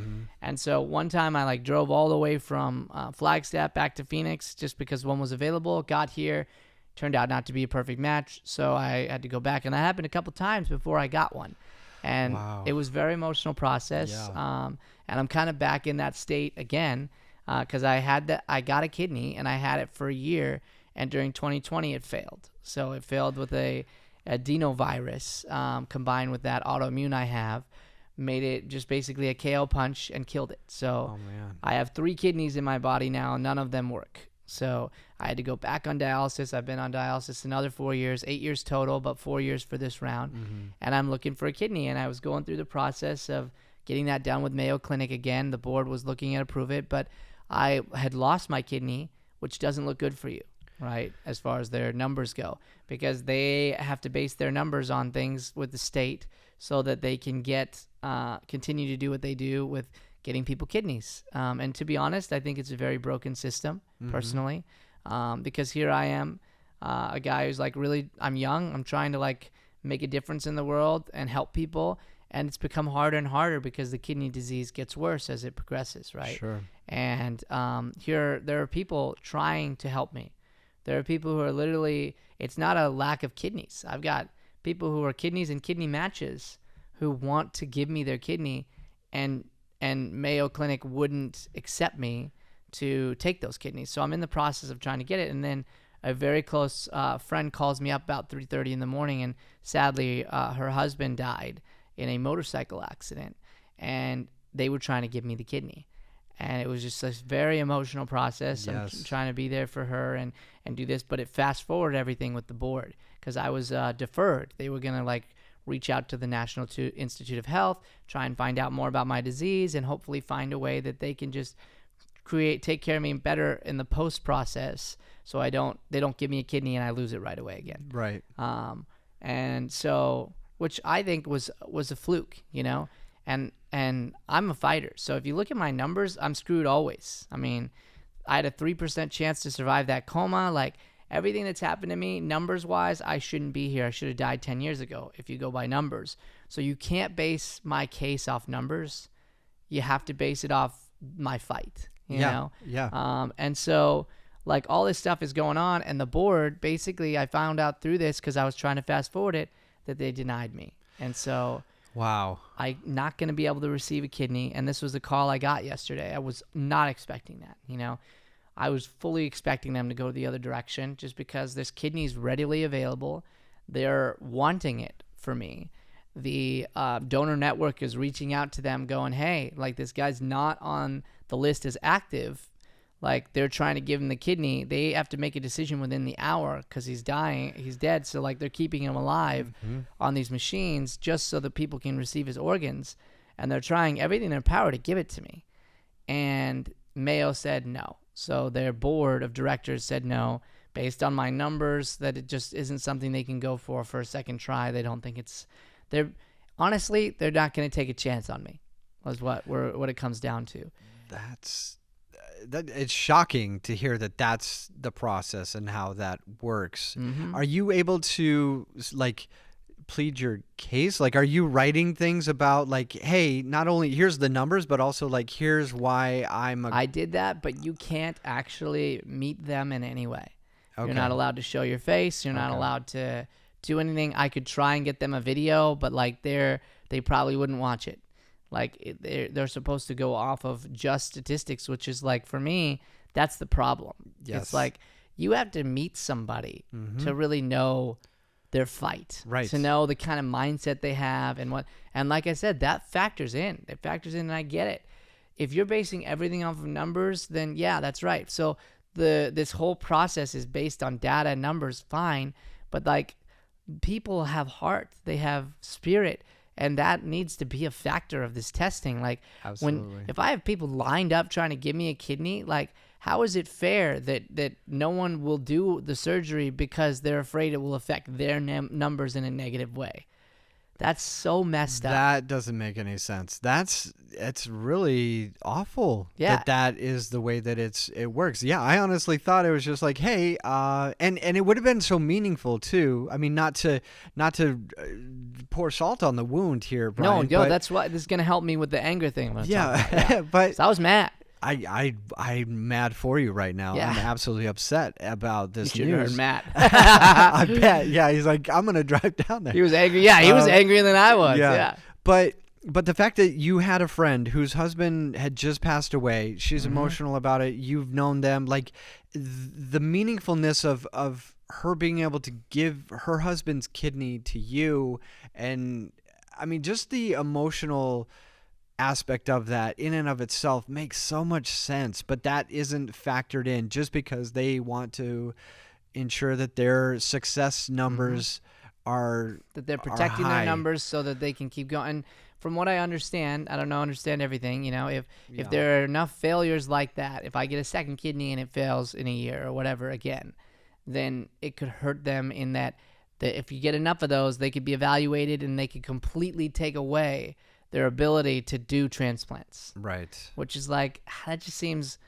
And so one time I like drove all the way from Flagstaff back to Phoenix just because one was available. Got here, turned out not to be a perfect match, so I had to go back. And that happened a couple times before I got one. And Wow. it was a very emotional process. Yeah. And I'm kind of back in that state again, because I got a kidney and I had it for a year, and during 2020 it failed. So it failed with a adenovirus, combined with that autoimmune I have, made it just basically a KO punch and killed it. So Oh man. I have 3 kidneys in my body now, and none of them work. So I had to go back on dialysis. I've been on dialysis another 4 years, 8 years total, but 4 years for this round. And I'm looking for a kidney, and I was going through the process of getting that done with Mayo Clinic again. The board was looking at approve it, but I had lost my kidney, which doesn't look good for you. right, as far as their numbers go, because they have to base their numbers on things with the state so that they can continue to do what they do with getting people kidneys. And to be honest, I think it's a very broken system, personally, because here I am, a guy who's like, really, I'm young, I'm trying to like make a difference in the world and help people, and it's become harder and harder because the kidney disease gets worse as it progresses, right? Sure. And here there are people trying to help me. There are people who are literally, it's not a lack of kidneys. I've got people who are kidneys and kidney matches who want to give me their kidney, and Mayo Clinic wouldn't accept me to take those kidneys. So I'm in the process of trying to get it. And then a very close friend calls me up about 3:30 in the morning, and sadly her husband died in a motorcycle accident, and they were trying to give me the kidney. And it was just a very emotional process. Yes. I'm trying to be there for her and do this, but it fast forwarded everything with the board, because I was deferred. They were going to like reach out to the National Institute of Health, try and find out more about my disease, and hopefully find a way that they can just take care of me better in the post process, so they don't give me a kidney and I lose it right away again. Right. And so, which I think was a fluke, you know, and I'm a fighter. So if you look at my numbers, I'm screwed always. I mean, I had a 3% chance to survive that coma. Like, everything that's happened to me, numbers wise, I shouldn't be here. I should have died 10 years ago if you go by numbers. So you can't base my case off numbers. You have to base it off my fight, you know? Yeah. And so, like, all this stuff is going on, and the board, basically, I found out through this because I was trying to fast forward it, that they denied me. And so Wow. I'm not going to be able to receive a kidney. And this was the call I got yesterday. I was not expecting that, you know. I was fully expecting them to go the other direction, just because there's kidneys readily available. They're wanting it for me. The donor network is reaching out to them going, hey, like, this guy's not on the list as active. Like, they're trying to give him the kidney. They have to make a decision within the hour because he's dead. So, like, they're keeping him alive on these machines just so that people can receive his organs. And they're trying everything in their power to give it to me. And Mayo said no. So their board of directors said no, based on my numbers, that it just isn't something they can go for a second try. They don't think honestly, they're not going to take a chance on me, is what it comes down to. It's shocking to hear that that's the process and how that works. Mm-hmm. Are you able to, like, plead your case? Like, are you writing things about, like, hey, not only here's the numbers, but also, like, here's why I did that, but you can't actually meet them in any way. Okay. You're not allowed to show your face. You're not allowed to do anything. I could try and get them a video, but, like, they probably wouldn't watch it. Like, they're supposed to go off of just statistics, which is, like, for me, that's the problem. Yes. It's like, you have to meet somebody to really know their fight, right? To know the kind of mindset they have and like I said, that factors in. It factors in, and I get it. If you're basing everything off of numbers, then yeah, that's right. So this whole process is based on data and numbers, fine, but, like, people have heart, they have spirit. And that needs to be a factor of this testing. Like, absolutely. If I have people lined up trying to give me a kidney, like, how is it fair that no one will do the surgery because they're afraid it will affect their numbers in a negative way? That's so messed up. That doesn't make any sense. It's really awful. Yeah. That is the way that it works. Yeah, I honestly thought it was just like, hey, and it would have been so meaningful too. I mean, not to pour salt on the wound here, Brian. No, that's why this is gonna help me with the anger thing. Yeah, but so I was mad. I'm mad for you right now. Yeah. I'm absolutely upset about this You should news. have heard Matt. I bet. Yeah, he's like, I'm gonna drive down there. He was angry. Yeah, he was angrier than I was. Yeah. But the fact that you had a friend whose husband had just passed away, she's emotional about it. You've known them, like, the meaningfulness of her being able to give her husband's kidney to you, and I mean, just the emotional aspect of that in and of itself makes so much sense, but that isn't factored in just because they want to ensure that their success numbers are that they're protecting high. their numbers so that they can keep going. And from what I understand, I don't understand everything, you know, if there are enough failures like that, if I get a second kidney and it fails in a year or whatever again, then it could hurt them in that if you get enough of those, they could be evaluated and they could completely take away their ability to do transplants. Right. Which is like, that just seems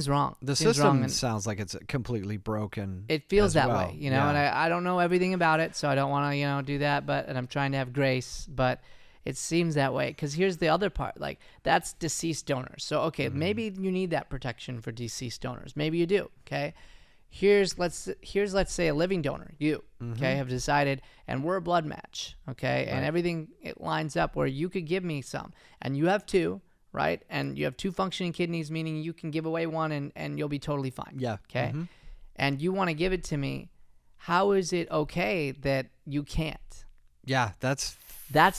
wrong. The Seems system wrong, and sounds like it's completely broken. it feels as that well. way, you know, and I don't know everything about it, so I don't want to, do that, and I'm trying to have grace, but it seems that way. Because here's the other part, like, that's deceased donors. So, okay, maybe you need that protection for deceased donors. Maybe you do, okay? Here's let's say a living donor, you, okay, have decided, and we're a blood match, okay, and everything, it lines up where you could give me some, and you have two, right, and you have two functioning kidneys, meaning you can give away one and you'll be totally fine, Yeah. okay, and you want to give it to me. How is it okay that you can't? Yeah, that's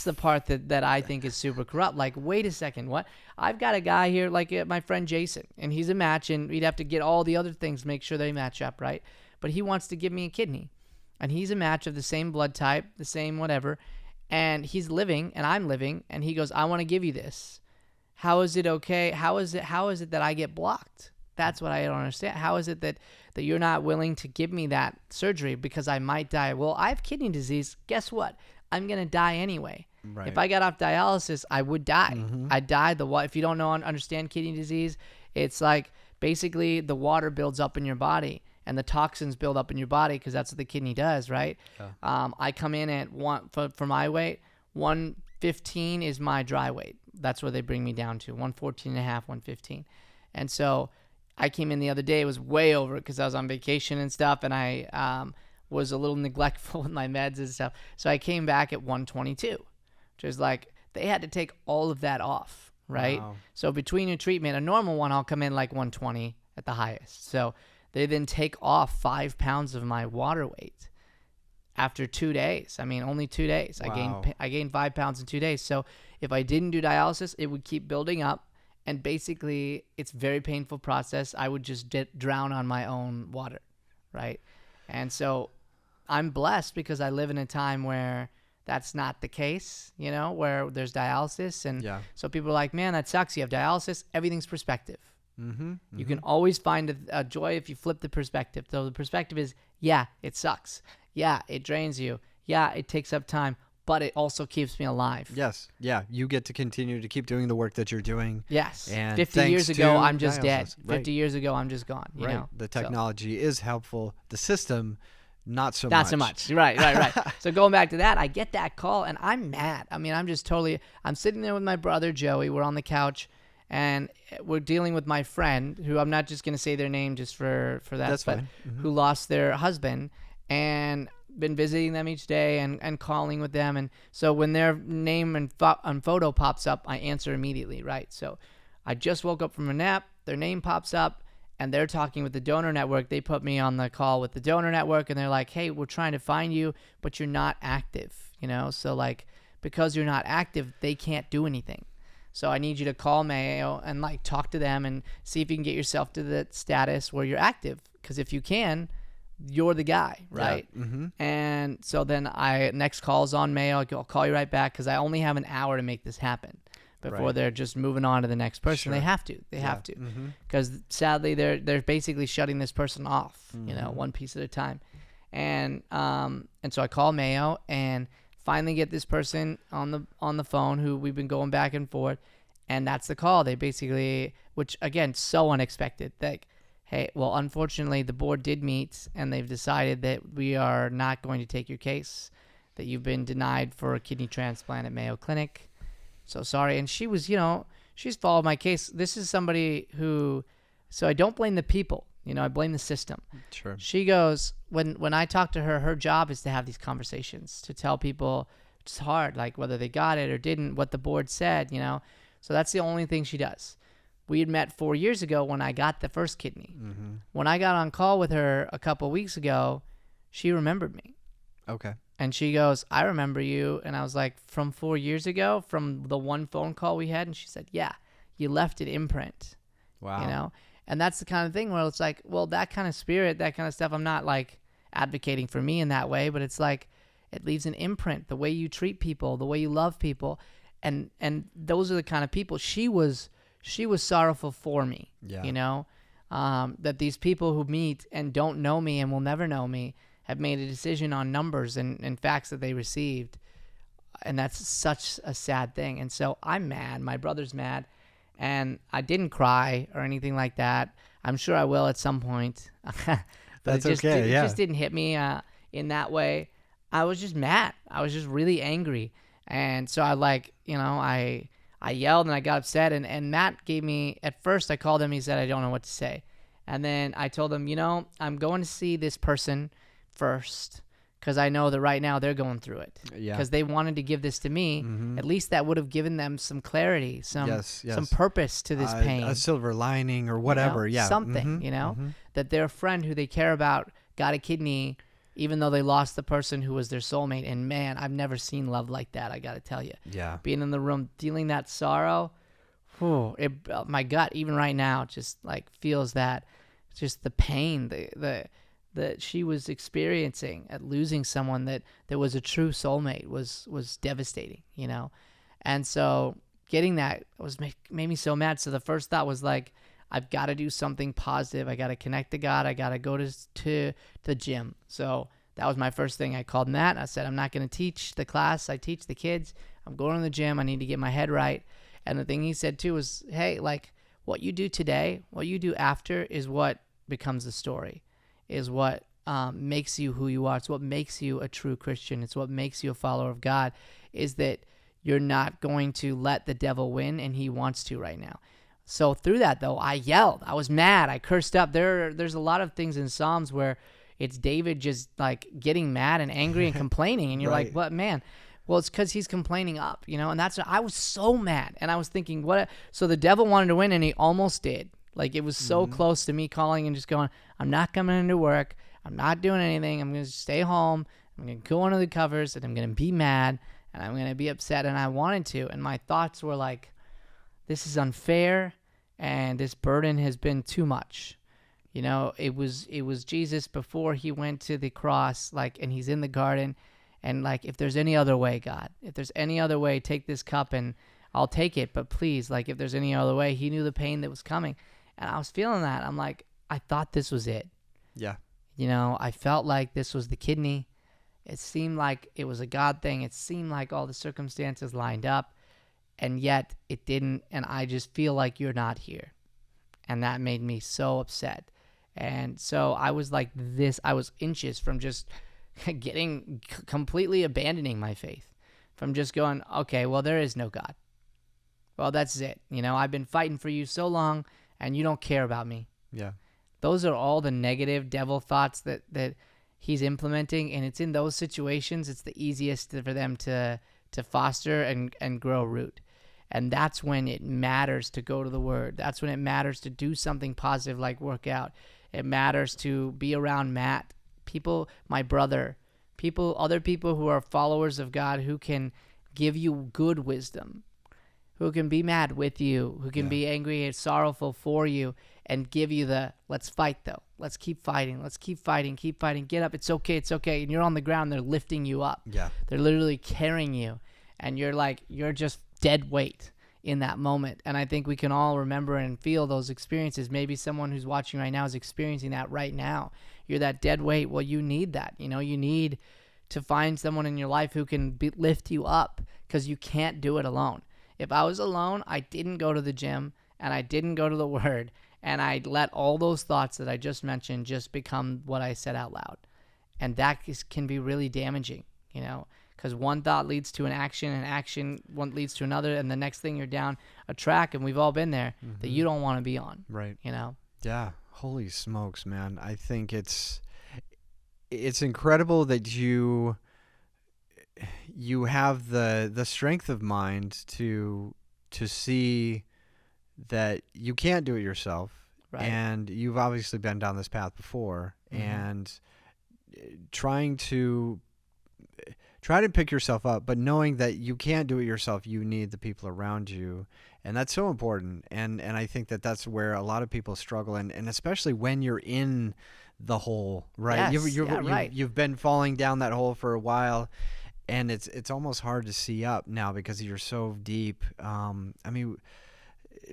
the part that I think is super corrupt. Like, wait a second, what? I've got a guy here, like my friend Jason, and he's a match, and we'd have to get all the other things to make sure they match up, right? But he wants to give me a kidney, and he's a match of the same blood type, the same whatever, and he's living, and I'm living, and he goes, I want to give you this. How is it okay? How is it that I get blocked? That's what I don't understand. How is it that you're not willing to give me that surgery because I might die? Well, I have kidney disease. Guess what? I'm going to die anyway. right. If I got off dialysis, I would die. I'd die. If you don't understand kidney disease, it's like basically the water builds up in your body and the toxins build up in your body because that's what the kidney does, right? Yeah. I come in at for my weight, 115 is my dry weight. That's where they bring me down to, 114 and a half, 115. And so I came in the other day, it was way over because I was on vacation and stuff, and I was a little neglectful with my meds and stuff. So I came back at 122, which is like they had to take all of that off, right? Wow. So between your treatment, a normal one, I'll come in like 120 at the highest. So they then take off 5 pounds of my water weight after 2 days. I mean, only 2 days. Wow. I gained 5 pounds in 2 days. So if I didn't do dialysis, it would keep building up. And basically, it's a very painful process. I would just drown on my own water, right? And so I'm blessed because I live in a time where that's not the case, where there's dialysis. And so people are like, man, that sucks. You have dialysis. Everything's perspective. You can always find a joy if you flip the perspective. So the perspective is, yeah, it sucks. Yeah, it drains you. Yeah, it takes up time. But it also keeps me alive. Yes. Yeah. You get to continue to keep doing the work that you're doing. Yes. And 50 years ago, I'm just dialysis. dead. Right. 50 years ago, I'm just gone. You right. know? The technology is helpful. The system, not so much. Not so much. Right. So going back to that, I get that call, and I'm mad. I mean, I'm sitting there with my brother, Joey. We're on the couch, and we're dealing with my friend, who I'm not just going to say their name just for that. That's but fine. who lost their husband, and been visiting them each day and calling with them. And so when their name and photo pops up, I answer immediately, right? So I just woke up from a nap, their name pops up, and they're talking with the donor network. They put me on the call with the donor network, and they're like, hey, we're trying to find you, but you're not active, So like, because you're not active, they can't do anything. So I need you to call Mayo and like talk to them and see if you can get yourself to the status where you're active. Because if you can, you're the guy, right? Yeah. And so then next call's on Mayo. I'll call you right back because I only have an hour to make this happen before they're just moving on to the next person. Sure. They have to because sadly they're basically shutting this person off, one piece at a time. And so I call Mayo and finally get this person on the phone who we've been going back and forth, and that's the call. They basically, which again, so unexpected, like, hey, well, unfortunately, the board did meet, and they've decided that we are not going to take your case, that you've been denied for a kidney transplant at Mayo Clinic. So sorry. And she was, she's followed my case. This is somebody who, so I don't blame the people, I blame the system. Sure. She goes, when I talk to her, her job is to have these conversations, to tell people it's hard, like whether they got it or didn't, what the board said, So that's the only thing she does. We had met 4 years ago when I got the first kidney. When I got on call with her a couple of weeks ago, she remembered me. Okay. And she goes, I remember you. And I was like, from 4 years ago, from the one phone call we had? And she said, yeah, you left an imprint. Wow. And that's the kind of thing where it's like, well, that kind of spirit, that kind of stuff, I'm not like advocating for me in that way, but it's like it leaves an imprint, the way you treat people, the way you love people. And those are the kind of people. She was sorrowful for me, Yeah. that these people who meet and don't know me and will never know me have made a decision on numbers and facts that they received. And that's such a sad thing. And so I'm mad. My brother's mad. And I didn't cry or anything like that. I'm sure I will at some point. But That's it just, okay, it yeah. just didn't hit me in that way. I was just mad. I was just really angry. And so I yelled and I got upset. And Matt gave me, at first I called him. He said, I don't know what to say. And then I told him, I'm going to see this person first, because I know that right now they're going through it. Yeah. Because they wanted to give this to me. Mm-hmm. At least that would have given them some clarity, some Yes. purpose to this pain. A silver lining or whatever. Yeah. Something, Mm-hmm. that their friend who they care about got a kidney, even though they lost the person who was their soulmate. And man, I've never seen love like that, I got to tell you. Yeah. Being in the room, feeling that sorrow, my gut, even right now, just like feels that, just the pain, that she was experiencing at losing someone that was a true soulmate was devastating, And so getting that made me so mad. So the first thought was like, I've got to do something positive. I got to connect to God. I got to go to the gym. So that was my first thing. I called Matt. I said, I'm not going to teach the class. I teach the kids. I'm going to the gym. I need to get my head right. And the thing he said too was, hey, like what you do today, what you do after is what becomes the story, is what makes you who you are. It's what makes you a true Christian. It's what makes you a follower of God, is that you're not going to let the devil win, and he wants to right now. So through that, though, I yelled. I was mad. I cursed up. There's a lot of things in Psalms where it's David just like getting mad and angry and complaining, and you're Right. like, what, man? Well, it's because he's complaining up, and that's what, I was so mad, and I was thinking, so the devil wanted to win, and he almost did. Like, it was so close to me calling and just going, I'm not coming into work. I'm not doing anything. I'm going to stay home. I'm going to go under the covers, and I'm going to be mad, and I'm going to be upset, and I wanted to. And my thoughts were like, this is unfair, and this burden has been too much. It was Jesus before he went to the cross, and he's in the garden, and if there's any other way, God, if there's any other way, take this cup and I'll take it. But please, if there's any other way, he knew the pain that was coming. And I was feeling that. I'm like, I thought this was it. Yeah. I felt like this was the kidney. It seemed like it was a God thing. It seemed like all the circumstances lined up, and yet it didn't. And I just feel like you're not here. And that made me so upset. And so I was like this. I was inches from just completely abandoning my faith, from just going, okay, well, there is no God. Well, that's it. I've been fighting for you so long, and you don't care about me. Yeah. Those are all the negative devil thoughts that he's implementing, and it's in those situations it's the easiest for them to foster and grow root. And that's when it matters to go to the Word. That's when it matters to do something positive like work out. It matters to be around Matt, people, my brother, other people who are followers of God, who can give you good wisdom, who can be mad with you, who can be angry and sorrowful for you, and give you let's fight though. Let's keep fighting. Let's keep fighting. Get up. It's okay. And you're on the ground. They're lifting you up. Yeah. They're literally carrying you. And you're just dead weight in that moment. And I think we can all remember and feel those experiences. Maybe someone who's watching right now is experiencing that right now. You're that dead weight. Well, you need that. You need to find someone in your life who can lift you up, because you can't do it alone. If I was alone, I didn't go to the gym, and I didn't go to the Word, and I let all those thoughts that I just mentioned just become what I said out loud. And that can be really damaging, because one thought leads to an action, and action one leads to another, and the next thing you're down a track, and we've all been there, that you don't want to be on. Right. Yeah. Holy smokes, man. I think it's incredible that you have the strength of mind to see that you can't do it yourself. Right. And you've obviously been down this path before, and try to pick yourself up, but knowing that you can't do it yourself, you need the people around you. And that's so important. And I think that's where a lot of people struggle. And especially when you're in the hole, right? Yes, right. You've been falling down that hole for a while, and it's almost hard to see up now because you're so deep.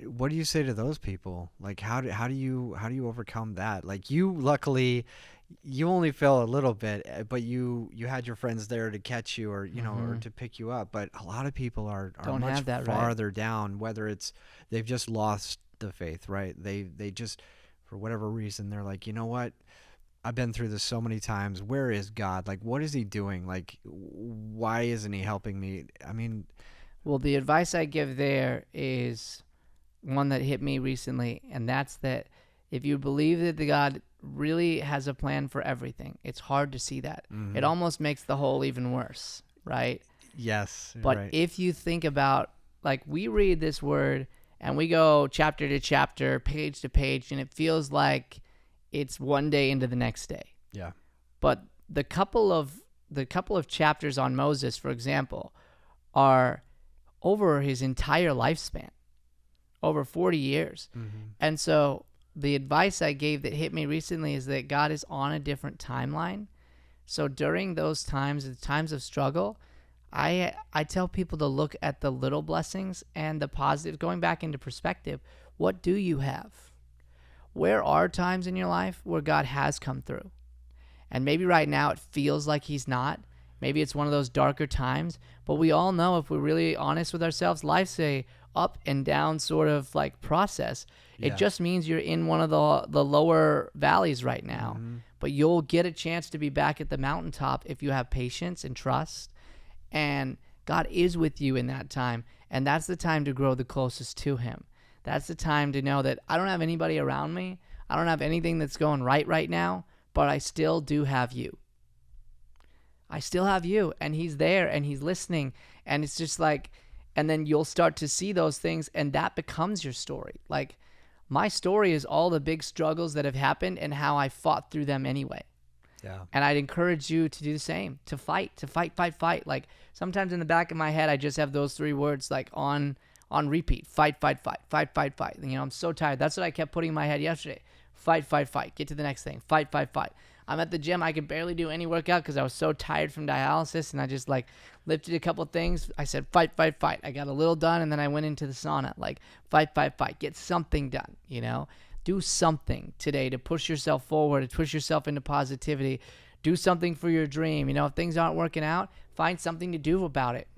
what do you say to those people? Like, how do you overcome that? Like, you luckily, you only fell a little bit, but you had your friends there to catch you, or or to pick you up. But a lot of people are Don't much have that, right? farther down. Whether it's they've just lost the faith, right? They just, for whatever reason, they're like, you know what? I've been through this so many times. Where is God? Like, what is he doing? Like, why isn't he helping me? I mean, Well, the advice I give there is one that hit me recently, and that's that if you believe that the God really has a plan for everything, it's hard to see that. It almost makes the whole even worse, right? yes. But right. if you think about, like, we read this word and we go chapter to chapter, page to page, and it feels like it's one day into the next day. Yeah. But the couple of chapters on Moses, for example, are over his entire lifespan, over 40 years. And so the advice I gave that hit me recently is that God is on a different timeline. So during those times, the times of struggle, I tell people to look at the little blessings and the positive, going back into perspective. What do you have? Where are times in your life where God has come through? And maybe right now it feels like he's not. Maybe it's one of those darker times, but we all know, if we're really honest with ourselves, life's a up and down sort of like process. It just means you're in one of the lower valleys right now, but you'll get a chance to be back at the mountaintop if you have patience and trust, and God is with you in that time, and that's the time to grow the closest to him. That's the time to know that I don't have anybody around me. I don't have anything that's going right now, but I still do have you. I still have you, and he's there, and he's listening, and it's just like, and then you'll start to see those things, and that becomes your story. Like, my story is all the big struggles that have happened and how I fought through them anyway. Yeah. And I'd encourage you to do the same, to fight. Like, sometimes in the back of my head, I just have those three words like on repeat: fight. I'm so tired. That's what I kept putting in my head yesterday. Fight. Get to the next thing. Fight. I'm at the gym. I could barely do any workout because I was so tired from dialysis, and I just like lifted a couple things. I said, fight. I got a little done, and then I went into the sauna. Like, fight. Get something done, Do something today to push yourself forward, to push yourself into positivity. Do something for your dream. If things aren't working out, find something to do about it.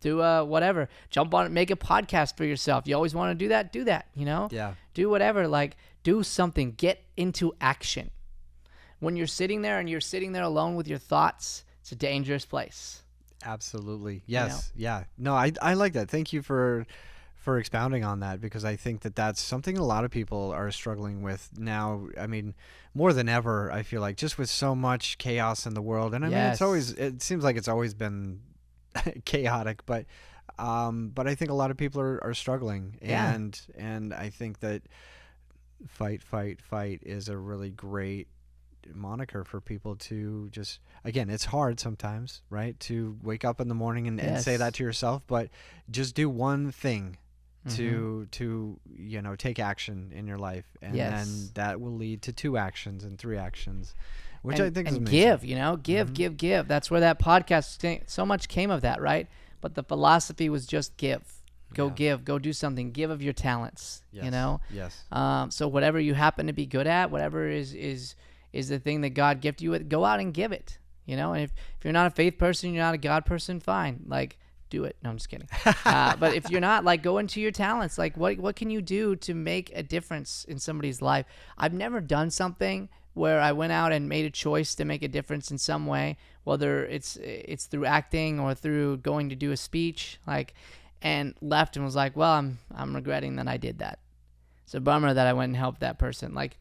Do whatever. Jump on it, make a podcast for yourself. You always want to do that? Do that, Yeah. Do whatever. Like, do something. Get into action. When you're sitting there alone with your thoughts, it's a dangerous place. Absolutely. Yes. Yeah. No, I like that. Thank you for expounding on that, because I think that that's something a lot of people are struggling with now. I mean, more than ever, I feel like, just with so much chaos in the world. And I mean, it seems like it's always been chaotic, but I think a lot of people are struggling. Yeah. And I think that fight is a really great moniker for people to just, again, it's hard sometimes, right, to wake up in the morning and say that to yourself, but just do one thing to take action in your life, and then that will lead to 2 actions and 3 actions, which I think is amazing. Give. That's where that podcast, so much came of that, right? But the philosophy was just give. Give, go do something, give of your talents. Yes. So whatever you happen to be good at, whatever is the thing that God gifted you with, go out and give it. And if you're not a faith person, you're not a God person, fine. Like, do it. No, I'm just kidding. But if you're not, like, go into your talents. Like, what can you do to make a difference in somebody's life? I've never done something where I went out and made a choice to make a difference in some way, whether it's through acting or through going to do a speech, like, and left and was like, well, I'm regretting that I did that. It's a bummer that I went and helped that person. Like,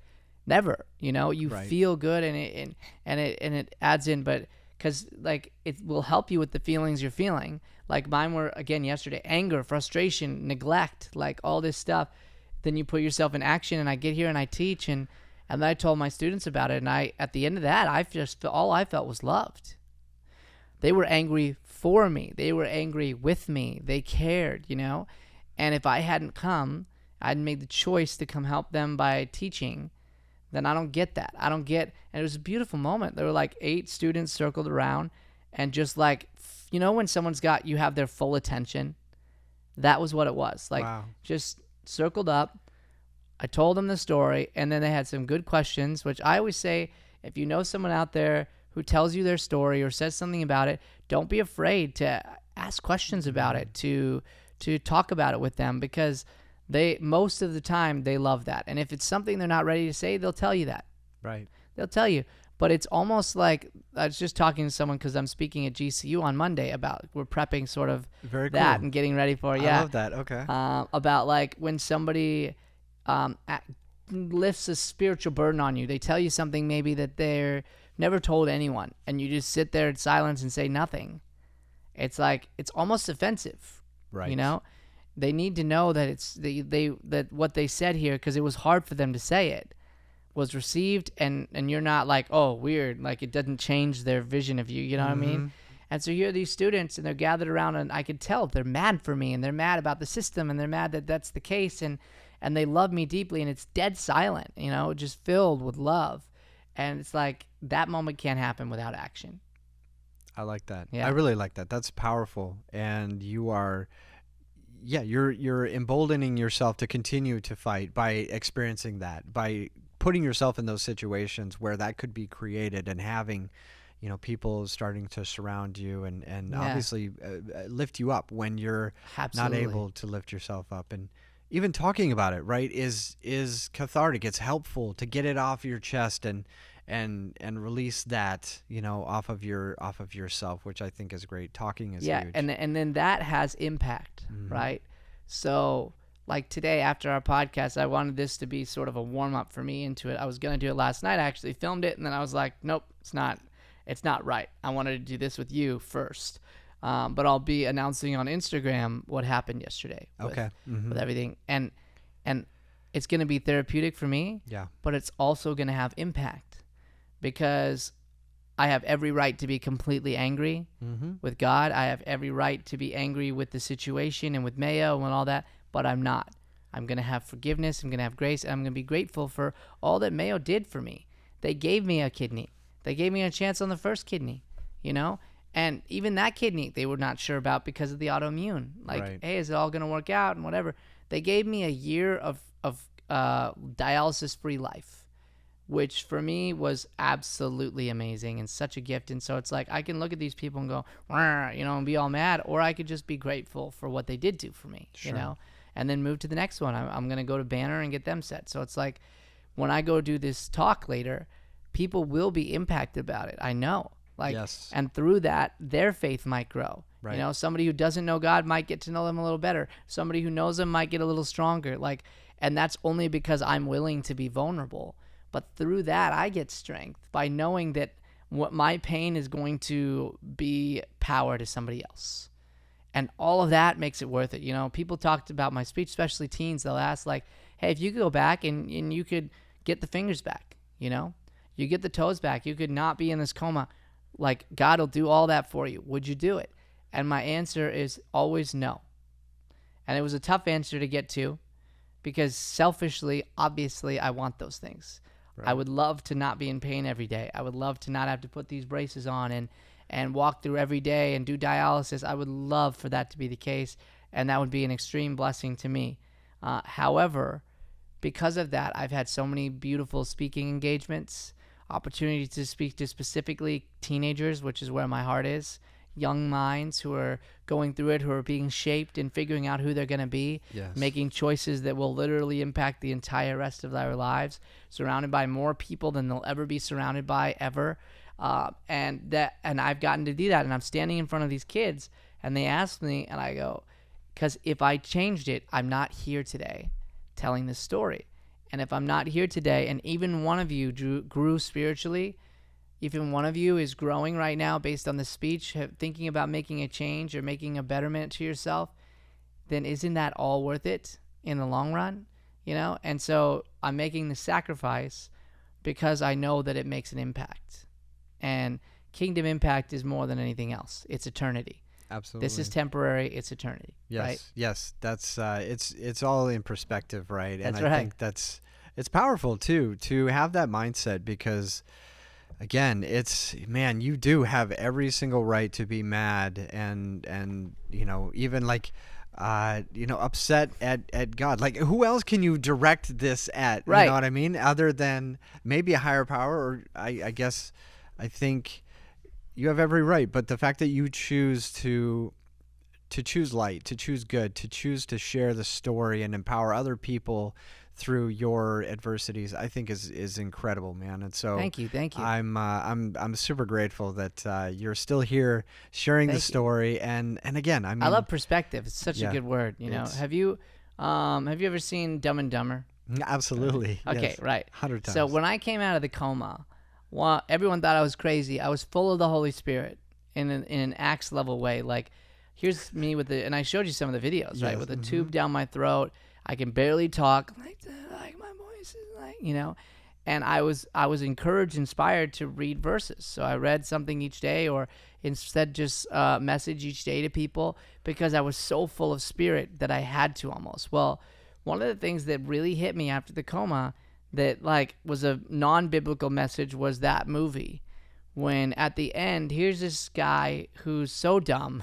never, you feel good, and it adds in, but because, like, it will help you with the feelings you're feeling. Like, mine were, again, yesterday, anger, frustration, neglect, like all this stuff. Then you put yourself in action, and I get here and I teach, and then I told my students about it, and at the end of that, all I felt was loved. They were angry for me. They were angry with me. They cared, and if I hadn't come, I'd made the choice to come help them by teaching, then I don't get that. And it was a beautiful moment. There were like 8 students circled around, and just like, when you have their full attention, that was what it was. Like, wow. just circled up. I told them the story, and then they had some good questions, which I always say, if you know someone out there who tells you their story or says something about it, don't be afraid to ask questions about it, to talk about it with them, because most of the time they love that. And if it's something they're not ready to say, they'll tell you that. Right. They'll tell you. But it's almost like, I was just talking to someone because I'm speaking at GCU on Monday about, we're prepping sort of Very that cool. and getting ready for it. I love that. Okay. About like when somebody lifts a spiritual burden on you, they tell you something maybe that they're never told anyone, and you just sit there in silence and say nothing. It's like, it's almost offensive. Right. You know, they need to know that it's that what they said here, because it was hard for them to say it, was received, and you're not like, oh, weird, like it doesn't change their vision of you, you know what I mean? And so here are these students, and they're gathered around, and I could tell they're mad for me, and they're mad about the system, and they're mad that that's the case, and they love me deeply, and it's dead silent, you know, just filled with love. And it's like, that moment can't happen without action. I like that. Yeah. I really like that. That's powerful. And you're emboldening yourself to continue to fight by experiencing that, by putting yourself in those situations where that could be created, and having, you know, people starting to surround you and obviously lift you up when you're Absolutely. not able to lift yourself up. And even talking about it, right, is cathartic. It's helpful to get it off your chest and release that, you know, off of yourself, which I think is great. Talking is huge. and then that has impact, right? So like today after our podcast, I wanted this to be sort of a warm up for me into it. I was gonna do it last night. I actually filmed it, and then I was like, nope, it's not right. I wanted to do this with you first. But I'll be announcing on Instagram what happened yesterday with everything. And it's going to be therapeutic for me, but it's also going to have impact, because I have every right to be completely angry with God. I have every right to be angry with the situation and with Mayo and all that, but I'm not. I'm going to have forgiveness. I'm going to have grace. And I'm going to be grateful for all that Mayo did for me. They gave me a kidney. They gave me a chance on the first kidney, you know? And even that kidney, they were not sure about because of the autoimmune. Like, hey, is it all going to work out and whatever? They gave me a year of dialysis-free life, which for me was absolutely amazing and such a gift. And so it's like, I can look at these people and go, you know, and be all mad, or I could just be grateful for what they did do for me, you know, and then move to the next one. I'm going to go to Banner and get them set. So it's like, when I go do this talk later, people will be impacted about it. I know. Like, and through that, their faith might grow. Right. You know, somebody who doesn't know God might get to know them a little better. Somebody who knows them might get a little stronger. Like, and that's only because I'm willing to be vulnerable. But through that, I get strength by knowing that what my pain is going to be power to somebody else. And all of that makes it worth it. You know, people talked about my speech, especially teens. They'll ask, like, hey, if you could go back and you could get the fingers back, you know, you get the toes back, you could not be in this coma. Like, God will do all that for you. Would you do it? And my answer is always no. And it was a tough answer to get to, because selfishly, obviously, I want those things. Right. I would love to not be in pain every day. I would love to not have to put these braces on and walk through every day and do dialysis. I would love for that to be the case, and that would be an extreme blessing to me. However, because of that, I've had so many beautiful speaking engagements, opportunity to speak to specifically teenagers, which is where my heart is, young minds who are going through it, who are being shaped and figuring out who they're going to be, making choices that will literally impact the entire rest of their lives, surrounded by more people than they'll ever be surrounded by ever. And I've gotten to do that, and I'm standing in front of these kids, and they ask me, and I go, because if I changed it, I'm not here today telling this story. And if I'm not here today, and even one of you grew spiritually, even one of you is growing right now based on the speech, thinking about making a change or making a betterment to yourself, then isn't that all worth it in the long run? You know? And so I'm making the sacrifice because I know that it makes an impact. And kingdom impact is more than anything else. It's eternity. Absolutely. This is temporary. It's eternity. Yes. Right? Yes. That's it's all in perspective, right? That's and I think it's powerful too to have that mindset, because again, you do have every single right to be mad and you know, even like upset at God. Like, who else can you direct this at? Right. You know what I mean? Other than maybe a higher power, or I guess, I think you have every right. But the fact that you choose to choose light, to choose good, to choose to share the story and empower other people through your adversities, I think is incredible, man. And so Thank you. I'm super grateful that you're still here sharing the Thank you. story. And again, I mean, I love perspective. It's such a Yeah, good word. Have you ever seen Dumb and Dumber? absolutely. Okay, yes. right. 100 times. So when I came out of the coma, everyone thought I was crazy. I was full of the Holy Spirit in an Acts level way. Like, here's me and I showed you some of the videos, right? Yes, With a tube down my throat. I can barely talk. Like my voice is like, and I was encouraged, inspired to read verses. So I read something each day, or instead just message each day to people, because I was so full of spirit that I had to almost. Well, one of the things that really hit me after the coma that like was a non-biblical message was that movie, when at the end, here's this guy who's so dumb,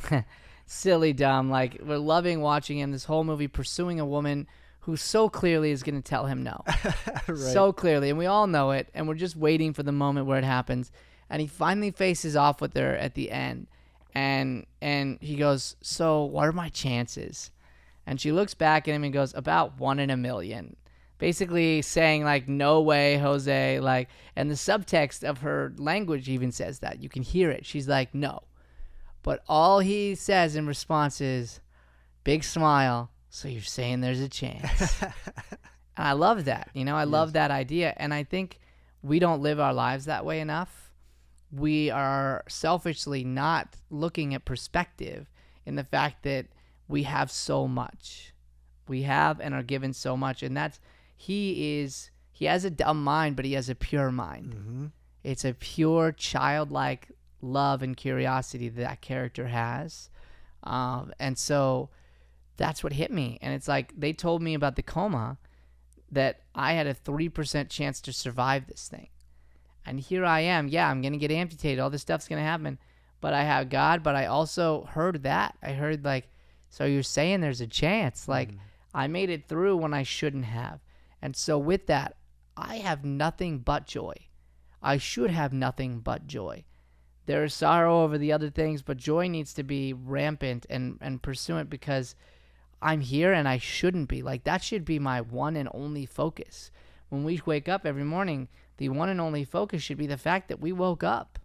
silly dumb, like we're loving watching him this whole movie, pursuing a woman who so clearly is going to tell him no. Right. So clearly, and we all know it, and we're just waiting for the moment where it happens. And he finally faces off with her at the end, and he goes, "So what are my chances?" And she looks back at him and goes, "About 1 in a million." Basically saying like, "No way, Jose." Like, and the subtext of her language even says that. You can hear it. She's like, "No." But all he says in response is, big smile, "So you're saying there's a chance." And I love that. I love that idea. And I think we don't live our lives that way enough. We are selfishly not looking at perspective in the fact that we have so much. We have and are given so much. And he has a dumb mind, but he has a pure mind. Mm-hmm. It's a pure childlike love and curiosity that character has. And so that's what hit me. And it's like, they told me about the coma that I had a 3% chance to survive this thing. And here I am. Yeah, I'm going to get amputated. All this stuff's going to happen. But I have God. But I also heard that. I heard like, so you're saying there's a chance. Like, I made it through when I shouldn't have. And so with that, I have nothing but joy. I should have nothing but joy. There is sorrow over the other things, but joy needs to be rampant and pursuant, because I'm here and I shouldn't be. Like, that should be my one and only focus. When we wake up every morning, the one and only focus should be the fact that we woke up.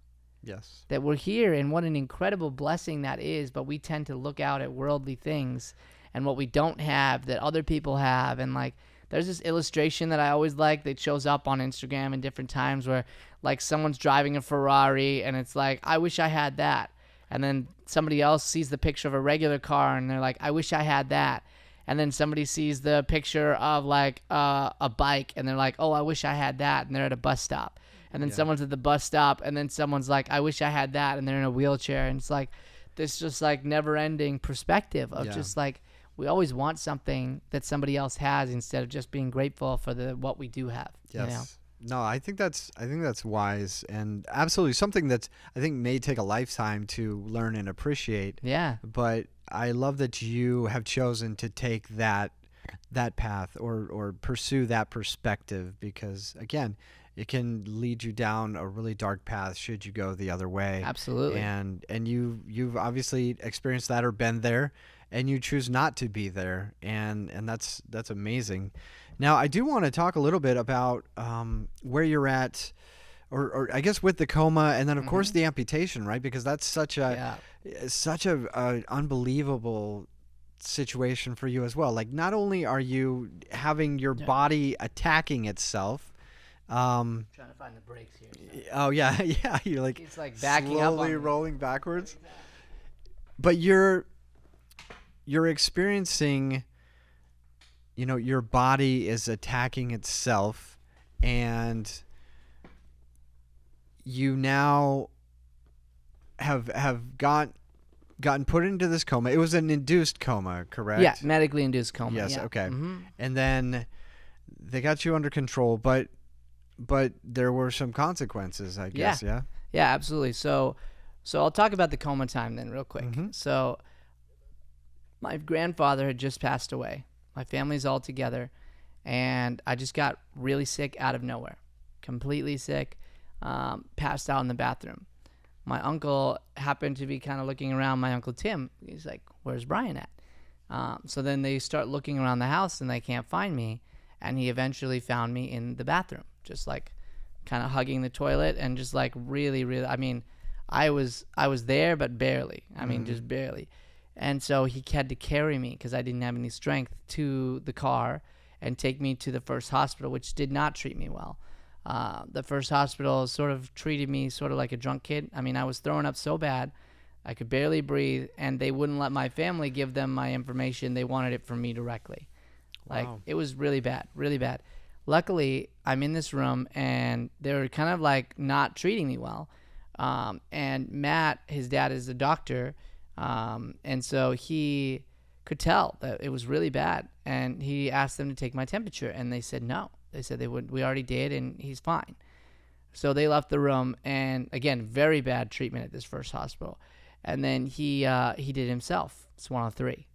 Yes. That we're here, and what an incredible blessing that is. But we tend to look out at worldly things and what we don't have that other people have. And like, there's this illustration that I always like that shows up on Instagram in different times where like someone's driving a Ferrari and it's like, I wish I had that. And then somebody else sees the picture of a regular car and they're like, I wish I had that. And then somebody sees the picture of like a bike and they're like, oh, I wish I had that. And they're at a bus stop. And then someone's at the bus stop and then someone's like, I wish I had that. And they're in a wheelchair. And it's like this just like never ending perspective of just like, we always want something that somebody else has instead of just being grateful for what we do have. Yes. No, I think that's wise, and absolutely something that's, I think, may take a lifetime to learn and appreciate. Yeah. But I love that you have chosen to take that path or pursue that perspective, because again, it can lead you down a really dark path should you go the other way. Absolutely. And you've obviously experienced that or been there, and you choose not to be there, and that's amazing. Now, I do want to talk a little bit about where you're at, or I guess with the coma, and then of course the amputation, right? Because that's such a unbelievable situation for you as well. Like, not only are you having your body attacking itself. Trying to find the brakes here. Oh yeah, yeah. You're like, it's like backing up, slowly rolling backwards. But you're experiencing, your body is attacking itself, and you now have gotten put into this coma. It was an induced coma, correct? Yeah, medically induced coma. Yes, yeah. okay. And then they got you under control, but there were some consequences, I guess, yeah? Yeah, absolutely. So I'll talk about the coma time then real quick. So My grandfather had just passed away. My family's all together, and I just got really sick out of nowhere, completely sick, passed out in the bathroom. My uncle happened to be kind of looking around, my Uncle Tim. He's like, where's Brian at? So then they start looking around the house, and they can't find me, and he eventually found me in the bathroom, just like kind of hugging the toilet and just like really, really, I mean, I was there, but barely. I mean, just barely. And so he had to carry me because I didn't have any strength to the car and take me to the first hospital, which did not treat me well. The first hospital sort of treated me sort of like a drunk kid. I mean, I was throwing up so bad, I could barely breathe, and they wouldn't let my family give them my information. They wanted it from me directly. Like, Wow. It was really bad, really bad. Luckily, I'm in this room, and they were kind of like not treating me well. And Matt, his dad, is a doctor, and so he could tell that it was really bad. And he asked them to take my temperature, and they said no. They said they would. We already did, and he's fine. So they left the room, and again, very bad treatment at this first hospital. And then he did himself. It's 103.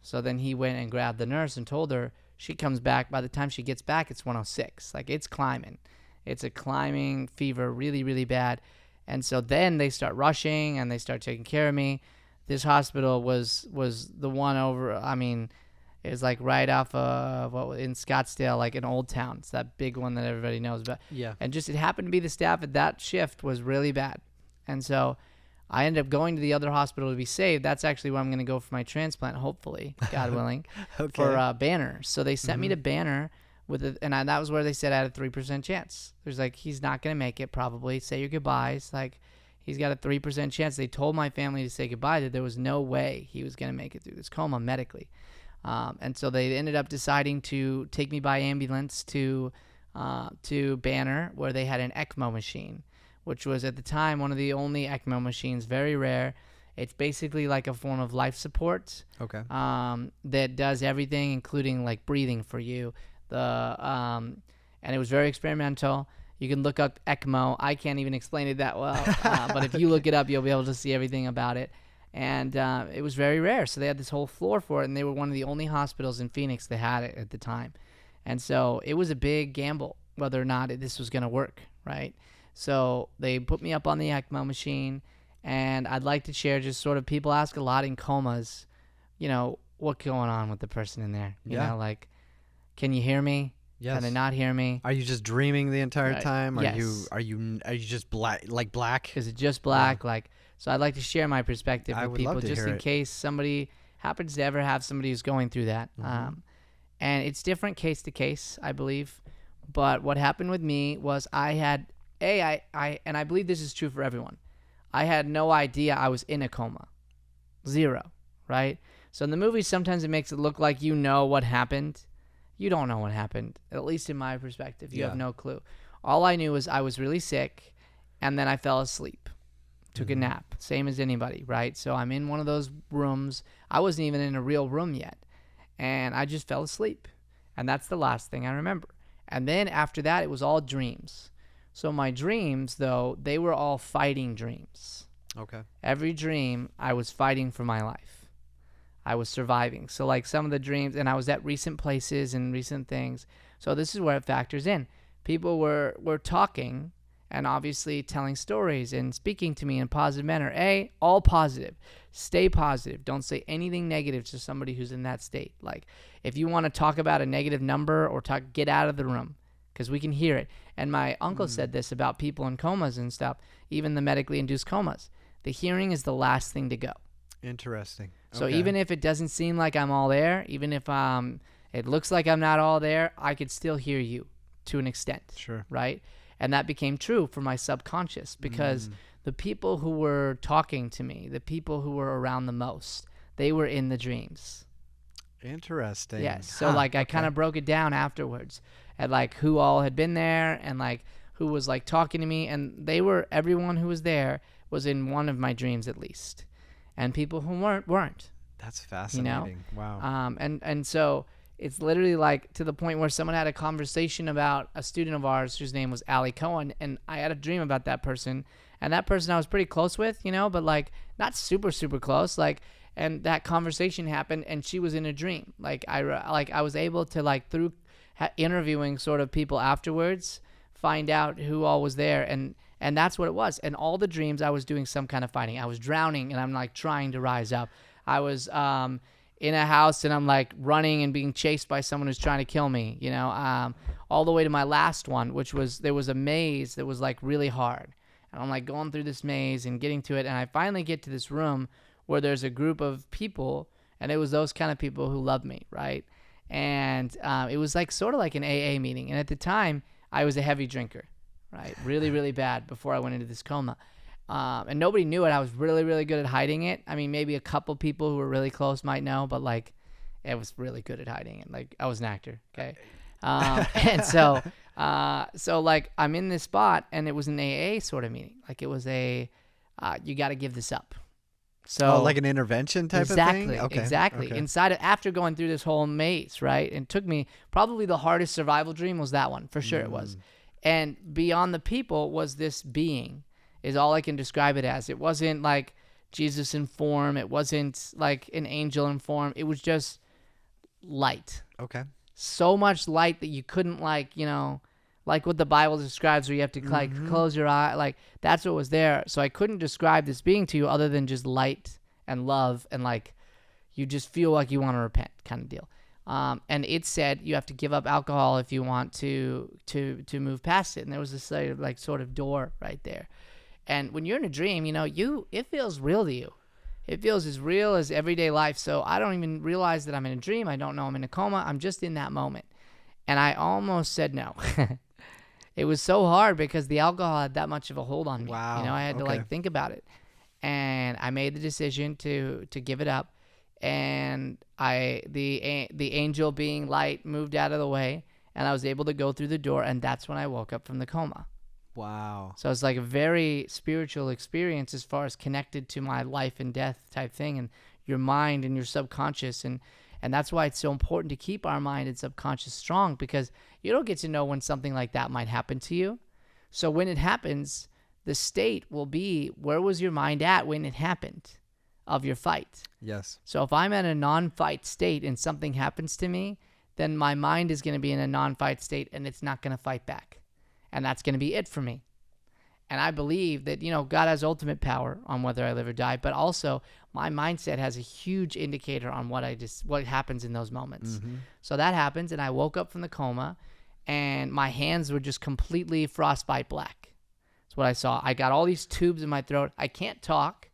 So then he went and grabbed the nurse and told her. She comes back. By the time she gets back, it's 106. Like, it's climbing. It's a climbing fever, really, really bad. And so then they start rushing, and they start taking care of me. This hospital was the one over, I mean, it was like right off of, in Scottsdale, like an old town. It's that big one that everybody knows about. Yeah. And just it happened to be the staff at that shift was really bad. And so I ended up going to the other hospital to be saved. That's actually where I'm going to go for my transplant, hopefully, God willing, Okay. for Banner. So they sent me to Banner, that was where they said I had a 3% chance. There's like, he's not going to make it probably. Say your goodbyes. Like, he's got a 3% chance. They told my family to say goodbye, that there was no way he was going to make it through this coma medically. And so they ended up deciding to take me by ambulance to Banner, where they had an ECMO machine, which was at the time one of the only ECMO machines, very rare. It's basically like a form of life support. Okay. That does everything, including like breathing for you. And it was very experimental. You can look up ECMO. I can't even explain it that well, but if you look it up, you'll be able to see everything about it. And it was very rare. So they had this whole floor for it, and they were one of the only hospitals in Phoenix that had it at the time. And so it was a big gamble whether or not this was going to work, right? So they put me up on the ECMO machine, and I'd like to share just sort of, people ask a lot in comas, what's going on with the person in there? You know, like, can you hear me? Yes. Can they not hear me? Are you just dreaming the entire time? Yes. Are you just black? Is it just black? Like, so I'd like to share my perspective I with would people, love to just hear in it. case somebody happens to ever have somebody who's going through that. And it's different case to case, I believe. But what happened with me was I had and I believe this is true for everyone. I had no idea I was in a coma. Zero, right? So in the movie, sometimes it makes it look like you know what happened. You don't know what happened, at least in my perspective. You have no clue. All I knew was I was really sick, and then I fell asleep. Took a nap, same as anybody, right? So I'm in one of those rooms. I wasn't even in a real room yet, and I just fell asleep. And that's the last thing I remember. And then after that, it was all dreams. So my dreams, though, they were all fighting dreams. Okay. Every dream, I was fighting for my life. I was surviving. So like some of the dreams, and I was at recent places and recent things. So this is where it factors in. People were talking and obviously telling stories and speaking to me in a positive manner. All positive. Stay positive. Don't say anything negative to somebody who's in that state. Like, if you want to talk about a negative number or get out of the room, because we can hear it. And my uncle said this about people in comas and stuff, even the medically induced comas. The hearing is the last thing to go. Interesting. So Okay. even if it doesn't seem like I'm all there, even if it looks like I'm not all there, I could still hear you to an extent. Sure. Right? And that became true for my subconscious, because the people who were talking to me, the people who were around the most, they were in the dreams. Interesting. Yes. So like I kind of broke it down afterwards at like who all had been there and like who was like talking to me, and everyone who was there was in one of my dreams at least. And people who weren't. That's fascinating. Wow. And so it's literally like to the point where someone had a conversation about a student of ours whose name was Allie Cohen, and I had a dream about that person, and that person I was pretty close with, but like not super, super close. Like, and that conversation happened, and she was in a dream. Like I was able to, like, through interviewing sort of people afterwards, find out who all was there, and that's what it was. And all the dreams, I was doing some kind of fighting. I was drowning, and I'm like trying to rise up. I was in a house, and I'm like running and being chased by someone who's trying to kill me, you know, all the way to my last one, which was, there was a maze that was like really hard. And I'm like going through this maze and getting to it. And I finally get to this room where there's a group of people, and it was those kind of people who loved me, right? And it was like sort of like an AA meeting. And at the time, I was a heavy drinker, right? Really, really bad before I went into this coma. And nobody knew it. I was really, really good at hiding it. I mean, maybe a couple people who were really close might know, but like, I was really good at hiding it. Like, I was an actor, okay? And so like, I'm in this spot, and it was an AA sort of meeting. Like, it was you got to give this up. So like an intervention type of thing? Exactly. Okay. After going through this whole maze, right? And it took me, probably the hardest survival dream was that one, for sure it was. And beyond the people was this being, is all I can describe it as. It wasn't like Jesus in form. It wasn't like an angel in form. It was just light. Okay. So much light that you couldn't, like, you know, like what the Bible describes, where you have to like close your eye. Like, that's what was there. So I couldn't describe this being to you other than just light and love, and like, you just feel like you want to repent, kind of deal. And it said you have to give up alcohol if you want to move past it. And there was this like sort of door right there. And when you're in a dream, you know, it feels real to you. It feels as real as everyday life. So I don't even realize that I'm in a dream. I don't know I'm in a coma. I'm just in that moment. And I almost said no. It was so hard because the alcohol had that much of a hold on me. Wow. You know, I had to like think about it. And I made the decision to give it up. And the angel being light moved out of the way, and I was able to go through the door, and that's when I woke up from the coma. Wow. So it's like a very spiritual experience as far as connected to my life and death type thing, and your mind and your subconscious. And that's why it's so important to keep our mind and subconscious strong, because you don't get to know when something like that might happen to you. So when it happens, the state will be, where was your mind at when it happened of your fight? Yes. So if I'm in a non-fight state and something happens to me, then my mind is going to be in a non-fight state, and it's not going to fight back. And that's going to be it for me. And I believe that, you know, God has ultimate power on whether I live or die, but also my mindset has a huge indicator on what happens in those moments. So that happens, and I woke up from the coma, and my hands were just completely frostbite black. That's what I saw. I got all these tubes in my throat. I can't talk.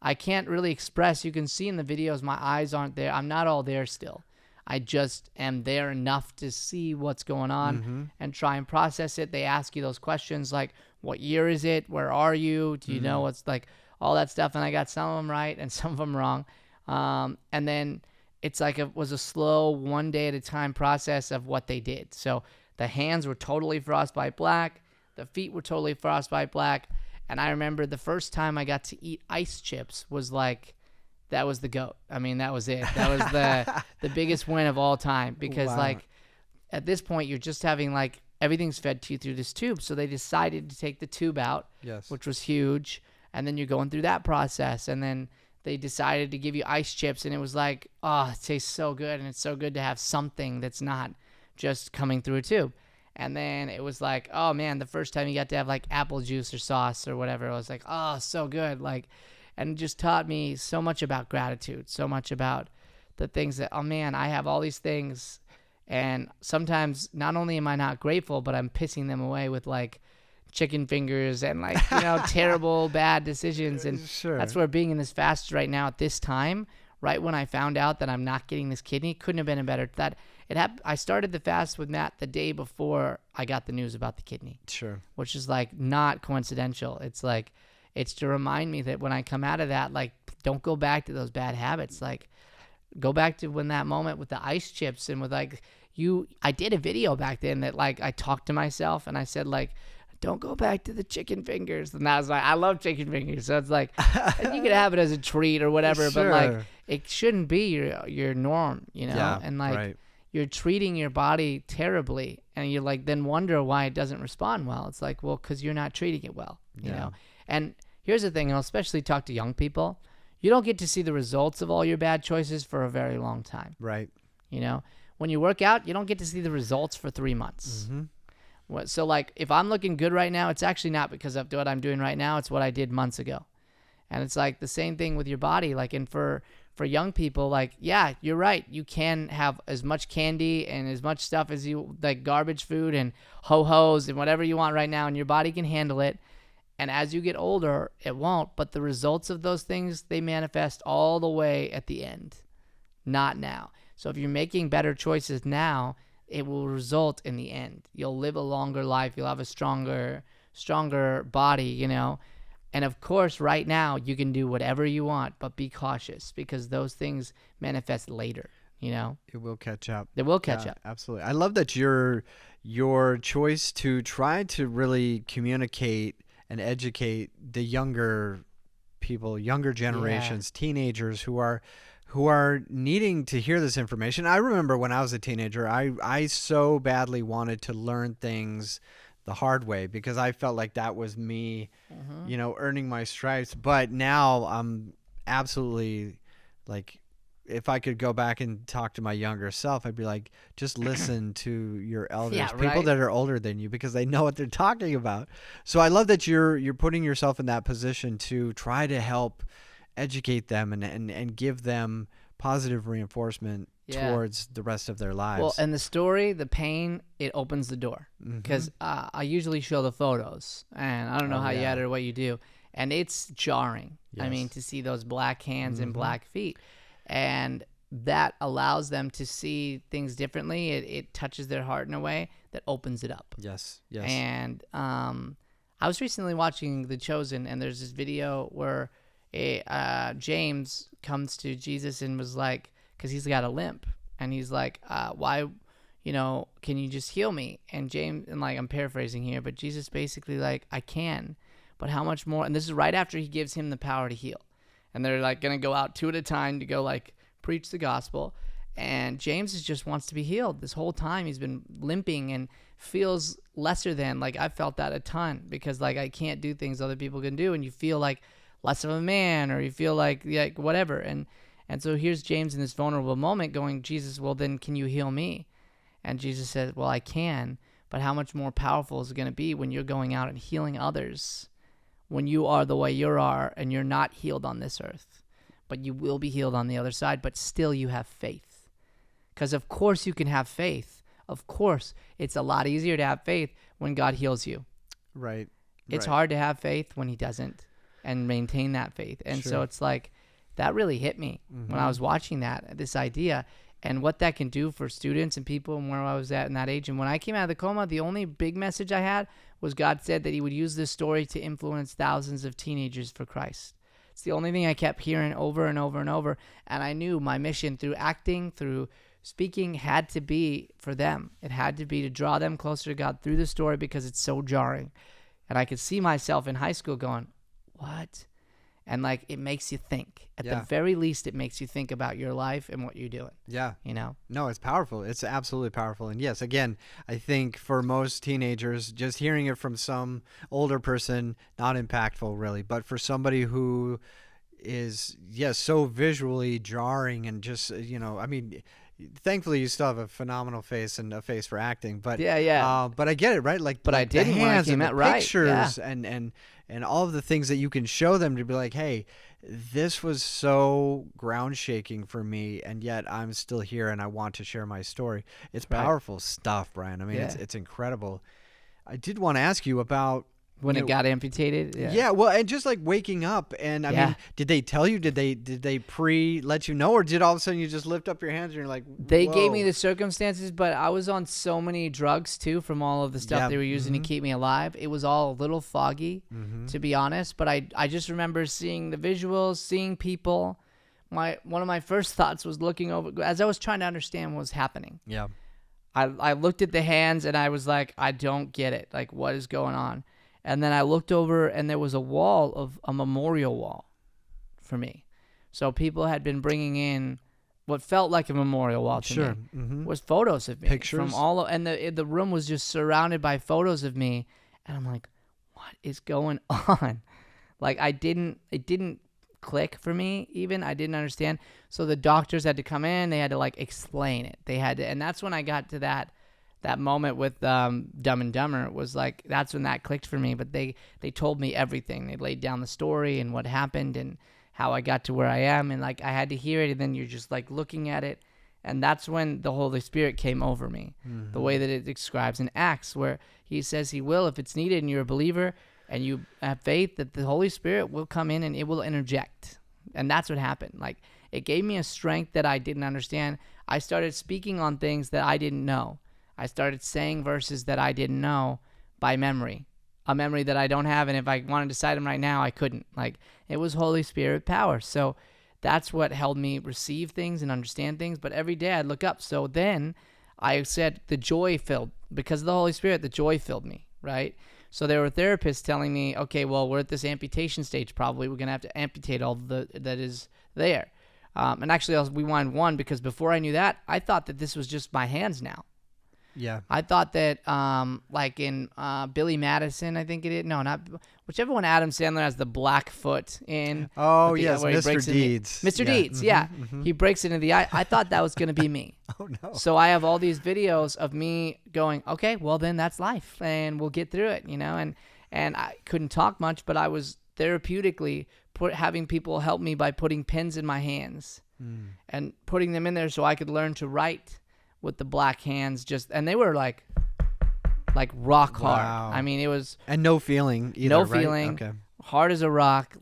I can't really express. You can see in the videos my eyes aren't there. I'm not all there still. I just am there enough to see what's going on and try and process it. They ask you those questions like, what year is it? Where are you? Do you know what's, like, all that stuff? And I got some of them right and some of them wrong. And then it's like it was a slow, one day at a time process of what they did. So the hands were totally frostbite black. The feet were totally frostbite black. And I remember the first time I got to eat ice chips was like, that was the GOAT. I mean, that was it. That was the biggest win of all time, because like at this point you're just having, like, everything's fed to you through this tube. So they decided to take the tube out, which was huge. And then you're going through that process. And then they decided to give you ice chips. And it was like, oh, it tastes so good. And it's so good to have something that's not just coming through a tube. And then it was like, oh man, the first time you got to have like apple juice or sauce or whatever, it was like, oh, so good. Like, and it just taught me so much about gratitude, so much about the things that, oh man, I have all these things. And sometimes not only am I not grateful, but I'm pissing them away with like chicken fingers and like, you know, terrible, bad decisions. And that's where being in this fast right now at this time, right when I found out that I'm not getting this kidney, couldn't have been a better, I started the fast with Matt the day before I got the news about the kidney. Which is like not coincidental. It's like, it's to remind me that when I come out of that, like, don't go back to those bad habits. Like, go back to when that moment with the ice chips and with like I did a video back then that like I talked to myself and I said like, don't go back to the chicken fingers. And I was like, I love chicken fingers. So it's like, and you can have it as a treat or whatever, but like it shouldn't be your norm, you know? And like you're treating your body terribly and you like then wonder why it doesn't respond well. It's like, well, because you're not treating it well, you know? And here's the thing, and I'll especially talk to young people. you don't get to see the results of all your bad choices for a very long time. Right. You know, when you work out, you don't get to see the results for 3 months. So like if I'm looking good right now, it's actually not because of what I'm doing right now. It's what I did months ago. And it's like the same thing with your body. Like, and for young people, like, yeah, you're right. You can have as much candy and as much stuff as you like, garbage food and ho-hos and whatever you want right now, and your body can handle it. And as you get older, it won't. But the results of those things, they manifest all the way at the end, not now. So if you're making better choices now, it will result in the end. You'll live a longer life. You'll have a stronger body, you know. And of course, right now, you can do whatever you want, but be cautious because those things manifest later, you know. It will catch up. They will catch up. Absolutely. I love that your choice to try to really communicate and educate the younger people, younger generations, teenagers who are needing to hear this information. I remember when I was a teenager, I so badly wanted to learn things the hard way because I felt like that was me, you know, earning my stripes. But now I'm absolutely like, if I could go back and talk to my younger self, I'd be like, just listen to your elders, people that are older than you, because they know what they're talking about. So I love that you're putting yourself in that position to try to help educate them and give them positive reinforcement towards the rest of their lives. Well, and the story, the pain, it opens the door. Because I usually show the photos, and I don't know how you edit or what you do, and it's jarring. I mean, to see those black hands and black feet. And that allows them to see things differently. It touches their heart in a way that opens it up. Yes. And I was recently watching The Chosen, and there's this video where James comes to Jesus and was like, because he's got a limp, and he's like, why, you know, can you just heal me? And James, and like, I'm paraphrasing here, but Jesus basically like, I can, but how much more? And this is right after he gives him the power to heal. And they're like going to go out 2 at a time to go like preach the gospel. And James just wants to be healed. This whole time he's been limping and feels lesser than. Like, I felt that a ton because like I can't do things other people can do, and you feel like less of a man, or you feel like whatever. And so here's James in this vulnerable moment going, Jesus, well then can you heal me? And Jesus says, well, I can, but how much more powerful is it going to be when you're going out and healing others? When you are the way you are and you're not healed on this earth, but you will be healed on the other side, but still you have faith. Because of course you can have faith. Of course, it's a lot easier to have faith when God heals you. Right. It's hard to have faith when he doesn't and maintain that faith. And so it's like, that really hit me when I was watching this idea and what that can do for students and people and where I was at in that age. And when I came out of the coma, the only big message I had was God said that he would use this story to influence thousands of teenagers for Christ. It's the only thing I kept hearing over and over and over. And I knew my mission through acting, through speaking, had to be for them. It had to be to draw them closer to God through the story because it's so jarring. And I could see myself in high school going, what? And like, it makes you think. At the very least, it makes you think about your life and what you're doing. Yeah. You know? No, it's powerful. It's absolutely powerful. And yes, again, I think for most teenagers, just hearing it from some older person, not impactful really, but for somebody who is, so visually jarring and just, you know, I mean, thankfully you still have a phenomenal face and a face for acting, but but I get it, right? Like, but I didn't the when I hands came and out the right. pictures and all of the things that you can show them to be like, hey, this was so ground shaking for me, and yet I'm still here and I want to share my story. It's powerful stuff, Brian. I mean, it's incredible. I did want to ask you about when it got amputated. Yeah, well, and just like waking up, and I mean, did they tell you? Did they let you know, or did all of a sudden you just lift up your hands and you're like, whoa? They gave me the circumstances, but I was on so many drugs too from all of the stuff they were using to keep me alive. It was all a little foggy, to be honest. But I just remember seeing the visuals, seeing people. One of my first thoughts was looking over as I was trying to understand what was happening. Yeah, I looked at the hands and I was like, I don't get it. Like, what is going on? And then I looked over and there was a memorial wall for me. So people had been bringing in what felt like a memorial wall to me. Was photos of me. Pictures. From and the room was just surrounded by photos of me. And I'm like, what is going on? Like, it didn't click for me. Even I didn't understand. So the doctors had to come in. They had to like explain it. They had to, and that's when I got to that moment with Dumb and Dumber. Was like, that's when that clicked for me. But they told me everything. They laid down the story and what happened and how I got to where I am. And like, I had to hear it. And then you're just like looking at it. And that's when the Holy Spirit came over me, the way that it describes in Acts, where he says he will, if it's needed and you're a believer and you have faith, that the Holy Spirit will come in and it will interject. And that's what happened. Like, it gave me a strength that I didn't understand. I started speaking on things that I didn't know. I started saying verses that I didn't know by memory, a memory that I don't have. And if I wanted to cite them right now, I couldn't. Like, it was Holy Spirit power. So that's what helped me receive things and understand things. But every day I'd look up. So then I said the joy filled, because of the Holy Spirit, the joy filled me, right? So there were therapists telling me, okay, well, we're at this amputation stage. Probably we're going to have to amputate all that is there. And actually, we wanted one, because before I knew that, I thought that this was just my hands now. Yeah. I thought that, like in Billy Madison, I think it is. No, not whichever one Adam Sandler has the black foot in. Oh, yes, Mr. Deeds. Mr. Deeds, yeah. He breaks into the eye. I thought that was going to be me. Oh, no. So I have all these videos of me going, okay, well, then that's life, and we'll get through it, and I couldn't talk much, but I was therapeutically having people help me by putting pens in my hands and putting them in there so I could learn to write with the black hands, and they were like rock hard. Wow. I mean, it was, and no feeling either, no right? feeling, Okay. hard as a rock,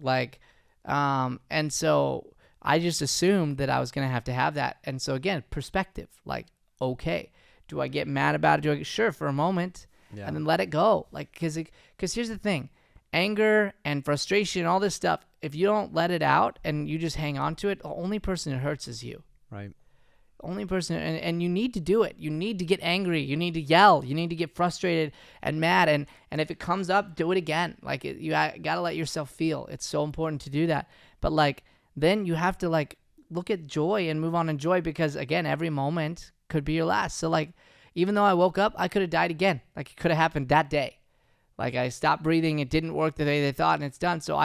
and so I just assumed that I was gonna have to have that. And so again, perspective, like, okay, do I get mad about it? Sure, for a moment, and then let it go, like, because here's the thing, anger and frustration, all this stuff, if you don't let it out and you just hang on to it, the only person it hurts is you. Right. Only person, and you need to do it. You need to get angry. You need to yell. You need to get frustrated and mad. And if it comes up, do it again. Like, you got to let yourself feel. It's so important to do that. But like, then you have to like look at joy and move on in joy, because again, every moment could be your last. So like, even though I woke up, I could have died again. Like, it could have happened that day. Like, I stopped breathing. It didn't work the way they thought, and it's done. So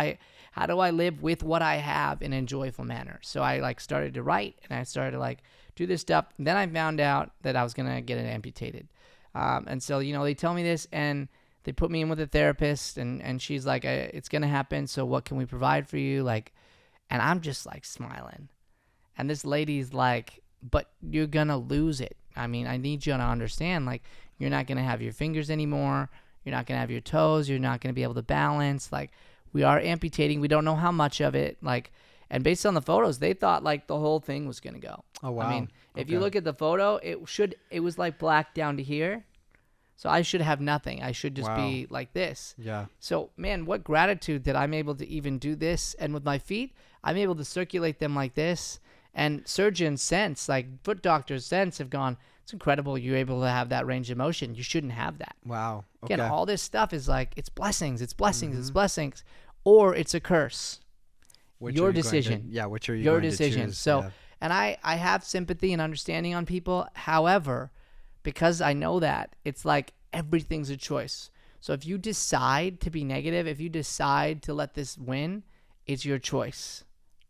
how do I live with what I have in a joyful manner? So I like started to write, and I started to like do this stuff. And then I found out that I was going to get it amputated. And so, they tell me this, and they put me in with a therapist, and she's like, it's going to happen. So what can we provide for you? Like, and I'm just like smiling. And this lady's like, but you're going to lose it. I mean, I need you to understand, like, you're not going to have your fingers anymore. You're not going to have your toes. You're not going to be able to balance. Like, we are amputating. We don't know how much of it. Like, and based on the photos, they thought like the whole thing was going to go. Oh, wow. I mean, if you look at the photo, it was like black down to here. So I should have nothing. I should just be like this. Yeah. So, man, what gratitude that I'm able to even do this. And with my feet, I'm able to circulate them like this. And surgeons since, like foot doctors since, have gone, it's incredible you're able to have that range of motion. You shouldn't have that. Wow. Okay. Again, all this stuff is like, it's blessings, it's blessings, it's blessings, or it's a curse. Your decision. Which are you your going decision. to choose? So, yeah. And I have sympathy and understanding on people. However, because I know that, it's like everything's a choice. So if you decide to be negative, if you decide to let this win, it's your choice.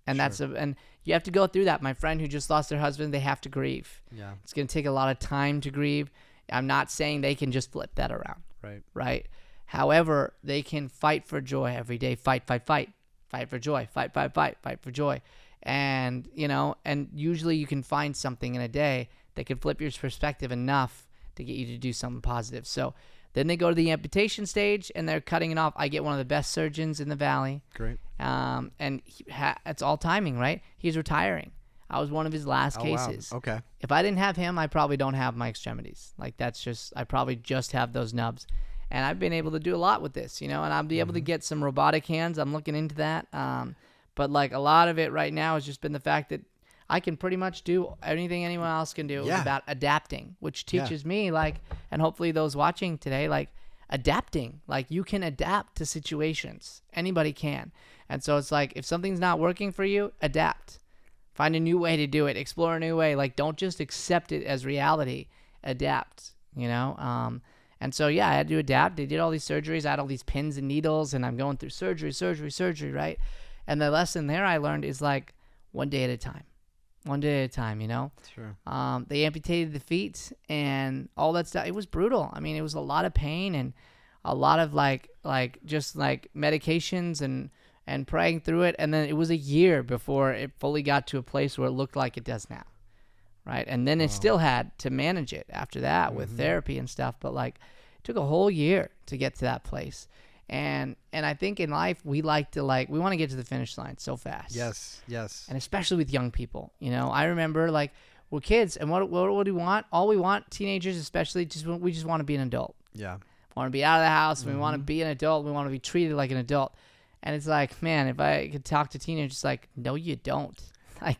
And and you have to go through that. My friend who just lost their husband, they have to grieve. Yeah. It's going to take a lot of time to grieve. I'm not saying they can just flip that around. Right. However, they can fight for joy every day. Fight for joy. Fight for joy. And, and usually you can find something in a day that can flip your perspective enough to get you to do something positive. So then they go to the amputation stage and they're cutting it off. I get one of the best surgeons in the Valley. Great. And it's all timing, right? He's retiring. I was one of his last cases. Wow. Okay. If I didn't have him, I probably don't have my extremities. Like, I probably just have those nubs. And I've been able to do a lot with this, and I'll be able to get some robotic hands. I'm looking into that. But like a lot of it right now has just been the fact that I can pretty much do anything anyone else can do. It's about adapting, which teaches me, like, and hopefully those watching today, like, adapting. Like, you can adapt to situations. Anybody can. And so it's like, if something's not working for you, adapt. Find a new way to do it. Explore a new way. Like, don't just accept it as reality. Adapt, And so, I had to adapt. They did all these surgeries. I had all these pins and needles, and I'm going through surgery, right? And the lesson there I learned is like one day at a time. One day at a time, you know? Sure. They amputated the feet and all that stuff. It was brutal. I mean, it was a lot of pain and a lot of just medications and praying through it. And then it was a year before it fully got to a place where it looked like it does now. Right. And then it still had to manage it after that with therapy and stuff. But like, it took a whole year to get to that place. And I think in life, we want to get to the finish line so fast. Yes. And especially with young people, you know, I remember like we're kids and what do we want? All we want, teenagers especially, we just want to be an adult. Yeah. Want to be out of the house. We want to be an adult. We want to be treated like an adult. And it's like, man, if I could talk to teenagers, like, no, you don't. Like,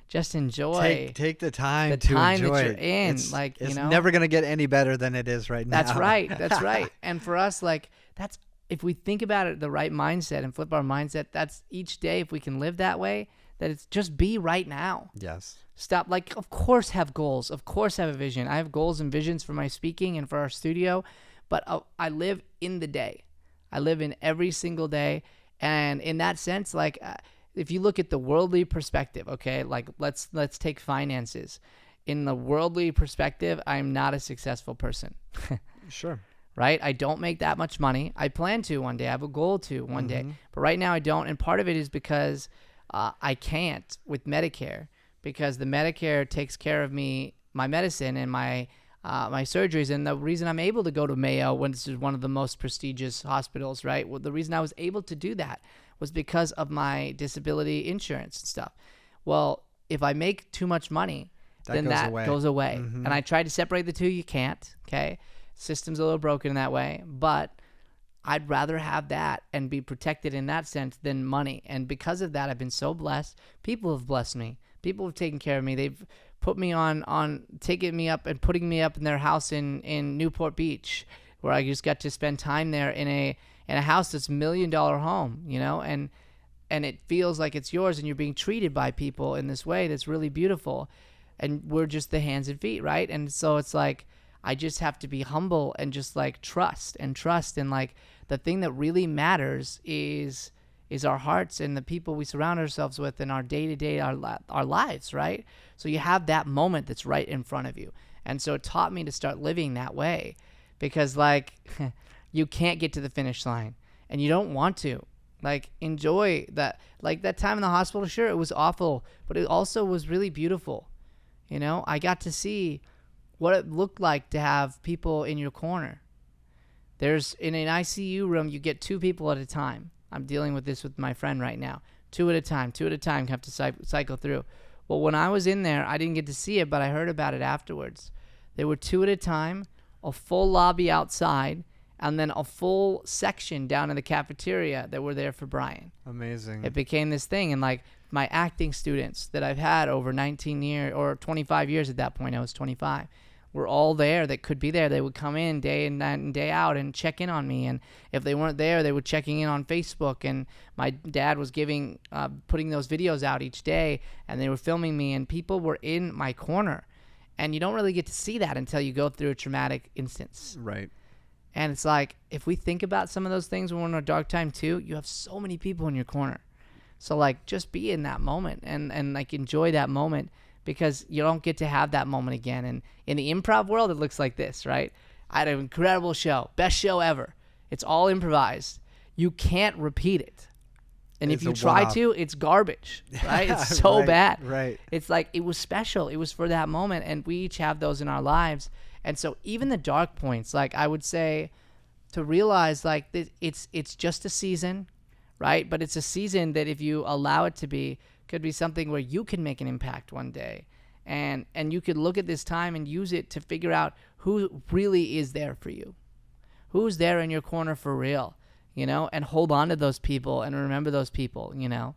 just enjoy. Take the time to enjoy that you're in. It's you know, never gonna get any better than it is right now. That's right. And for us, like, that's, if we think about it, the right mindset and flip our mindset, that's each day, if we can live that way, that it's just be right now. Yes. Stop. Like, of course have goals. Of course have a vision. I have goals and visions for my speaking and for our studio, but I live in the day. I live in every single day. And in that sense, like, if you look at the worldly perspective, okay, like let's take finances. In the worldly perspective, I'm not a successful person. Sure. Right? I don't make that much money. I plan to one day. I have a goal to one day. But right now I don't. And part of it is because I can't with Medicare, because the Medicare takes care of me, my medicine and my surgeries. And the reason I'm able to go to Mayo, when this is one of the most prestigious hospitals, right? Well, the reason I was able to do that was because of my disability insurance and stuff. Well, if I make too much money, then that goes away. And I tried to separate the two. You can't, okay? System's a little broken in that way, but I'd rather have that and be protected in that sense than money. And because of that, I've been so blessed. People have blessed me. People have taken care of me. They've put me on taking me up and putting me up in their house in Newport Beach, where I just got to spend time there in a house that's $1 million home, you know, and it feels like it's yours, and you're being treated by people in this way that's really beautiful, and we're just the hands and feet, right? And so it's like, I just have to be humble and just like trust and like the thing that really matters is our hearts and the people we surround ourselves with in our day-to-day, our lives, right? So you have that moment that's right in front of you. And so it taught me to start living that way, because like you can't get to the finish line and you don't want to. Like, enjoy that. Like that time in the hospital, sure, it was awful, but it also was really beautiful. You know, I got to see what it looked like to have people in your corner. There's, in an ICU room, you get 2 people at a time. I'm dealing with this with my friend right now. 2 at a time have to cycle through. Well, when I was in there, I didn't get to see it, but I heard about it afterwards. There were 2 at a time, a full lobby outside, and then a full section down in the cafeteria that were there for Brian. Amazing. It became this thing. And like my acting students that I've had over 19 years or 25 years at that point, I was 25, were all there that could be there. They would come in day in and day out and check in on me. And if they weren't there, they were checking in on Facebook. And my dad was putting those videos out each day, and they were filming me, and people were in my corner. And you don't really get to see that until you go through a traumatic instance. Right. And it's like, if we think about some of those things when we're in a dark time too, you have so many people in your corner. So like, just be in that moment and like enjoy that moment, because you don't get to have that moment again. And in the improv world, it looks like this, right? I had an incredible show, best show ever. It's all improvised. You can't repeat it. And if you try to, it's garbage, right? It's so bad. Right. It's like, it was special. It was for that moment. And we each have those in our lives. And so even the dark points, like I would say, to realize like it's just a season, right? But it's a season that if you allow it to be, could be something where you can make an impact one day. And you could look at this time and use it to figure out who really is there for you. Who's there in your corner for real, you know, and hold on to those people and remember those people, you know?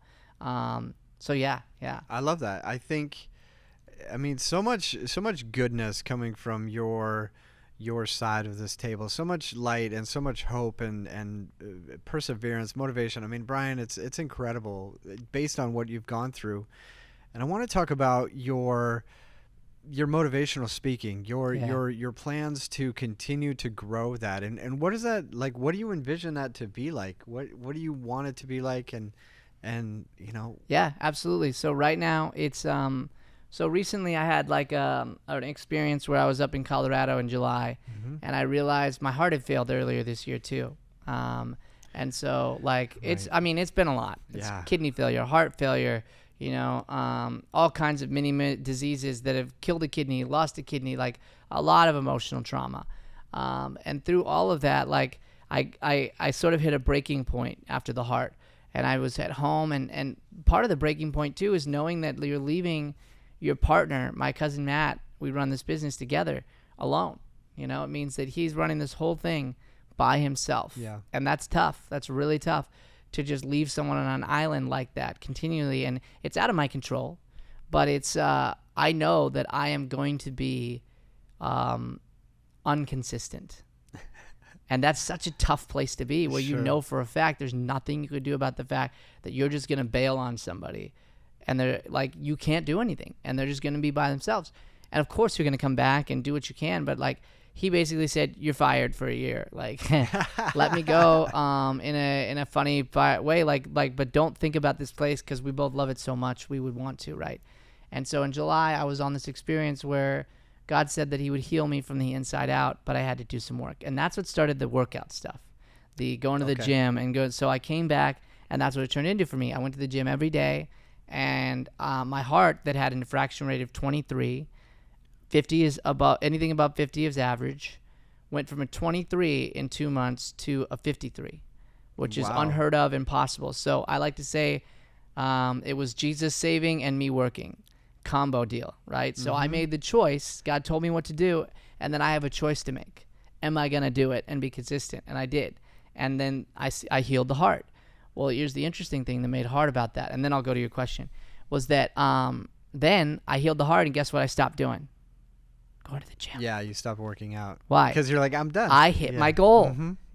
So yeah. I love that. I think, I mean, so much goodness coming from your side of this table, so much light and so much hope and perseverance, motivation. I mean, Brian, it's incredible based on what you've gone through. And I want to talk about your motivational speaking, your plans to continue to grow that. And what is that like? What do you envision that to be like? What do you want it to be like? And And, Yeah, absolutely. So right now it's so recently I had like an experience where I was up in Colorado in July, and I realized my heart had failed earlier this year too. And so like it's been a lot. It's kidney failure, heart failure, all kinds of mini diseases that have killed a kidney, lost a kidney, like a lot of emotional trauma. And through all of that, like I sort of hit a breaking point after the heart. And I was at home, and part of the breaking point too is knowing that you're leaving your partner, my cousin Matt. We run this business together alone. It means that he's running this whole thing by himself. Yeah. And that's tough. That's really tough to just leave someone on an island like that continually. And it's out of my control, but it's, I know that I am going to be inconsistent. And that's such a tough place to be, where you know for a fact there's nothing you could do about the fact that you're just going to bail on somebody. And they're like, you can't do anything. And they're just going to be by themselves. And of course you're going to come back and do what you can. But like, he basically said, you're fired for a year. Like, let me go in a funny way. Like, but don't think about this place, because we both love it so much. We would want to, right? And so in July, I was on this experience where God said that he would heal me from the inside out, but I had to do some work. And that's what started the workout stuff, the going to the gym and go. So I came back, and that's what it turned into for me. I went to the gym every day, and my heart that had an fraction rate of 23, 50 is above, anything above 50 is average, went from a 23 in 2 months to a 53, which is unheard of, impossible. So I like to say it was Jesus saving and me working. Combo deal, right? So I made the choice. God told me what to do, and then I have a choice to make. Am I going to do it and be consistent? And I did. And then I healed the heart. Well, here's the interesting thing that made hard about that, and then I'll go to your question, was that then I healed the heart, and guess what I stopped doing? Going to the gym. Yeah, you stopped working out. Why? Because you're like, I'm done. I hit my goal.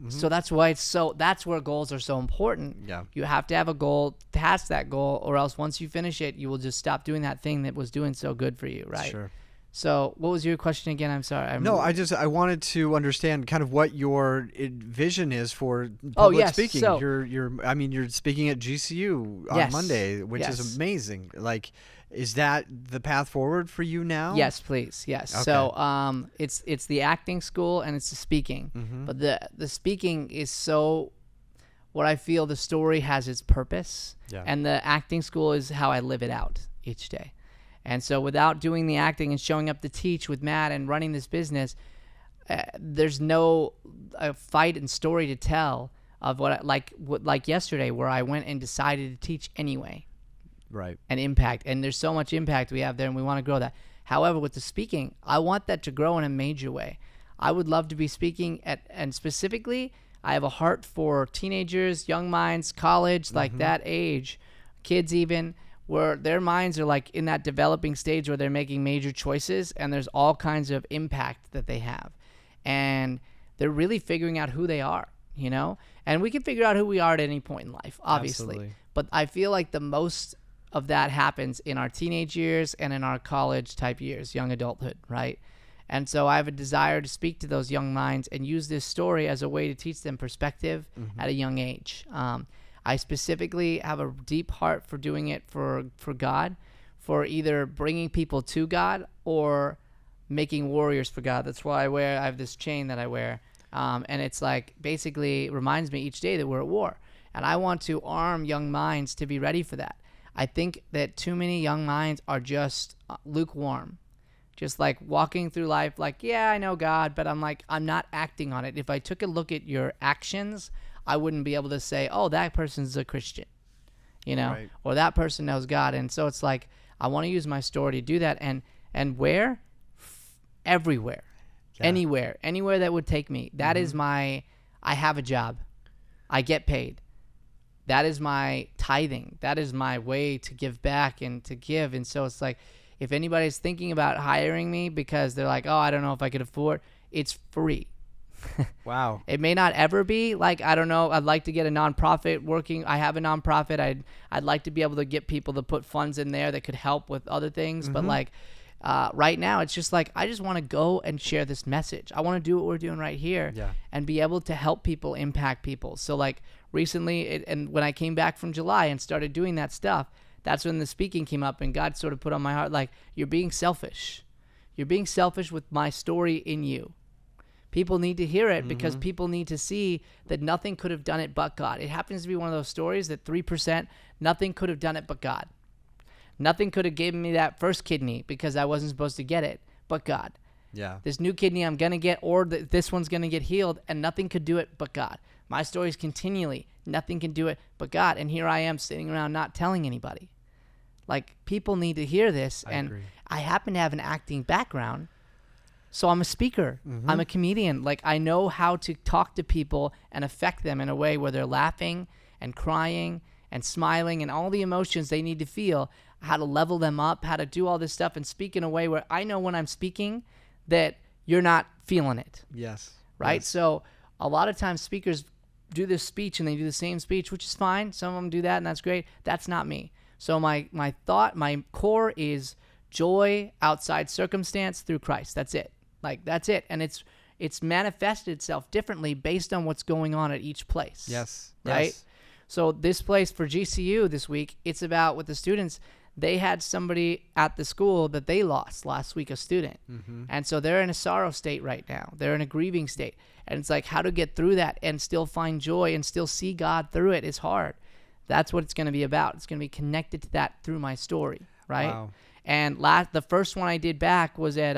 So that's why that's where goals are so important. Yeah. You have to have a goal, past that goal, or else once you finish it, you will just stop doing that thing that was doing so good for you, right? Sure. So what was your question again? I'm sorry. I wanted to understand kind of what your vision is for public speaking. So, you're speaking at GCU on Monday, which is amazing. Like, is that the path forward for you now? Yes, please. Yes. Okay. So it's the acting school and it's the speaking. But the speaking is so, what I feel the story has its purpose, and the acting school is how I live it out each day. And so without doing the acting and showing up to teach with Matt and running this business, there's no fight and story to tell of like yesterday, where I went and decided to teach anyway. Right. And impact. And there's so much impact we have there, and we want to grow that. However, with the speaking, I want that to grow in a major way. I would love to be speaking and specifically, I have a heart for teenagers, young minds, college, like that age, kids even, where their minds are like in that developing stage where they're making major choices, and there's all kinds of impact that they have. And they're really figuring out who they are, And we can figure out who we are at any point in life, obviously. Absolutely. But I feel like the most of that happens in our teenage years and in our college type years, young adulthood, right? And so I have a desire to speak to those young minds and use this story as a way to teach them perspective at a young age. I specifically have a deep heart for doing it for God, for either bringing people to God or making warriors for God. That's why I have this chain that I wear. And it's like, basically reminds me each day that we're at war. And I want to arm young minds to be ready for that. I think that too many young minds are just lukewarm, just like walking through life like, yeah, I know God, but I'm not acting on it. If I took a look at your actions, I wouldn't be able to say, oh, that person's a Christian, right. Or that person knows God. And so it's like, I want to use my story to do that. And where? Everywhere, anywhere that would take me. That is I have a job. I get paid. That is my tithing. That is my way to give back and to give. And so it's like, if anybody's thinking about hiring me because they're like, oh, I don't know if I could afford, it's free. Wow. It may not ever be like, I don't know, I'd like to get a nonprofit working. I have a nonprofit. I'd like to be able to get people to put funds in there that could help with other things. But like right now, it's just like, I just want to go and share this message. I want to do what we're doing right here and be able to help people, impact people. So like recently, and when I came back from July and started doing that stuff, that's when the speaking came up, and God sort of put on my heart, like, you're being selfish. You're being selfish with my story in you. People need to hear it because people need to see that nothing could have done it but God. It happens to be one of those stories that 3%, nothing could have done it but God. Nothing could have given me that first kidney because I wasn't supposed to get it but God. Yeah. This new kidney I'm going to get, or this one's going to get healed, and nothing could do it but God. My story is continually, nothing can do it but God. And here I am sitting around not telling anybody. Like, people need to hear this. I agree. I happen to have an acting background, so I'm a speaker. I'm a comedian. Like, I know how to talk to people and affect them in a way where they're laughing and crying and smiling and all the emotions they need to feel, how to level them up, how to do all this stuff and speak in a way where I know when I'm speaking that you're not feeling it. Yes. Right? Yes. So a lot of times speakers do this speech and they do the same speech, which is fine. Some of them do that, and that's great. That's not me. So my thought, my core is joy outside circumstance through Christ. That's it. Like, that's it. And it's manifested itself differently based on what's going on at each place. Yes. Right? Yes. So this place for GCU this week, it's about with the students. They had somebody at the school that they lost last week, a student. And so they're in a sorrow state right now. They're in a grieving state. And it's like, how to get through that and still find joy and still see God through it is hard. That's what it's going to be about. It's going to be connected to that through my story, right? Wow. And the first one I did back was at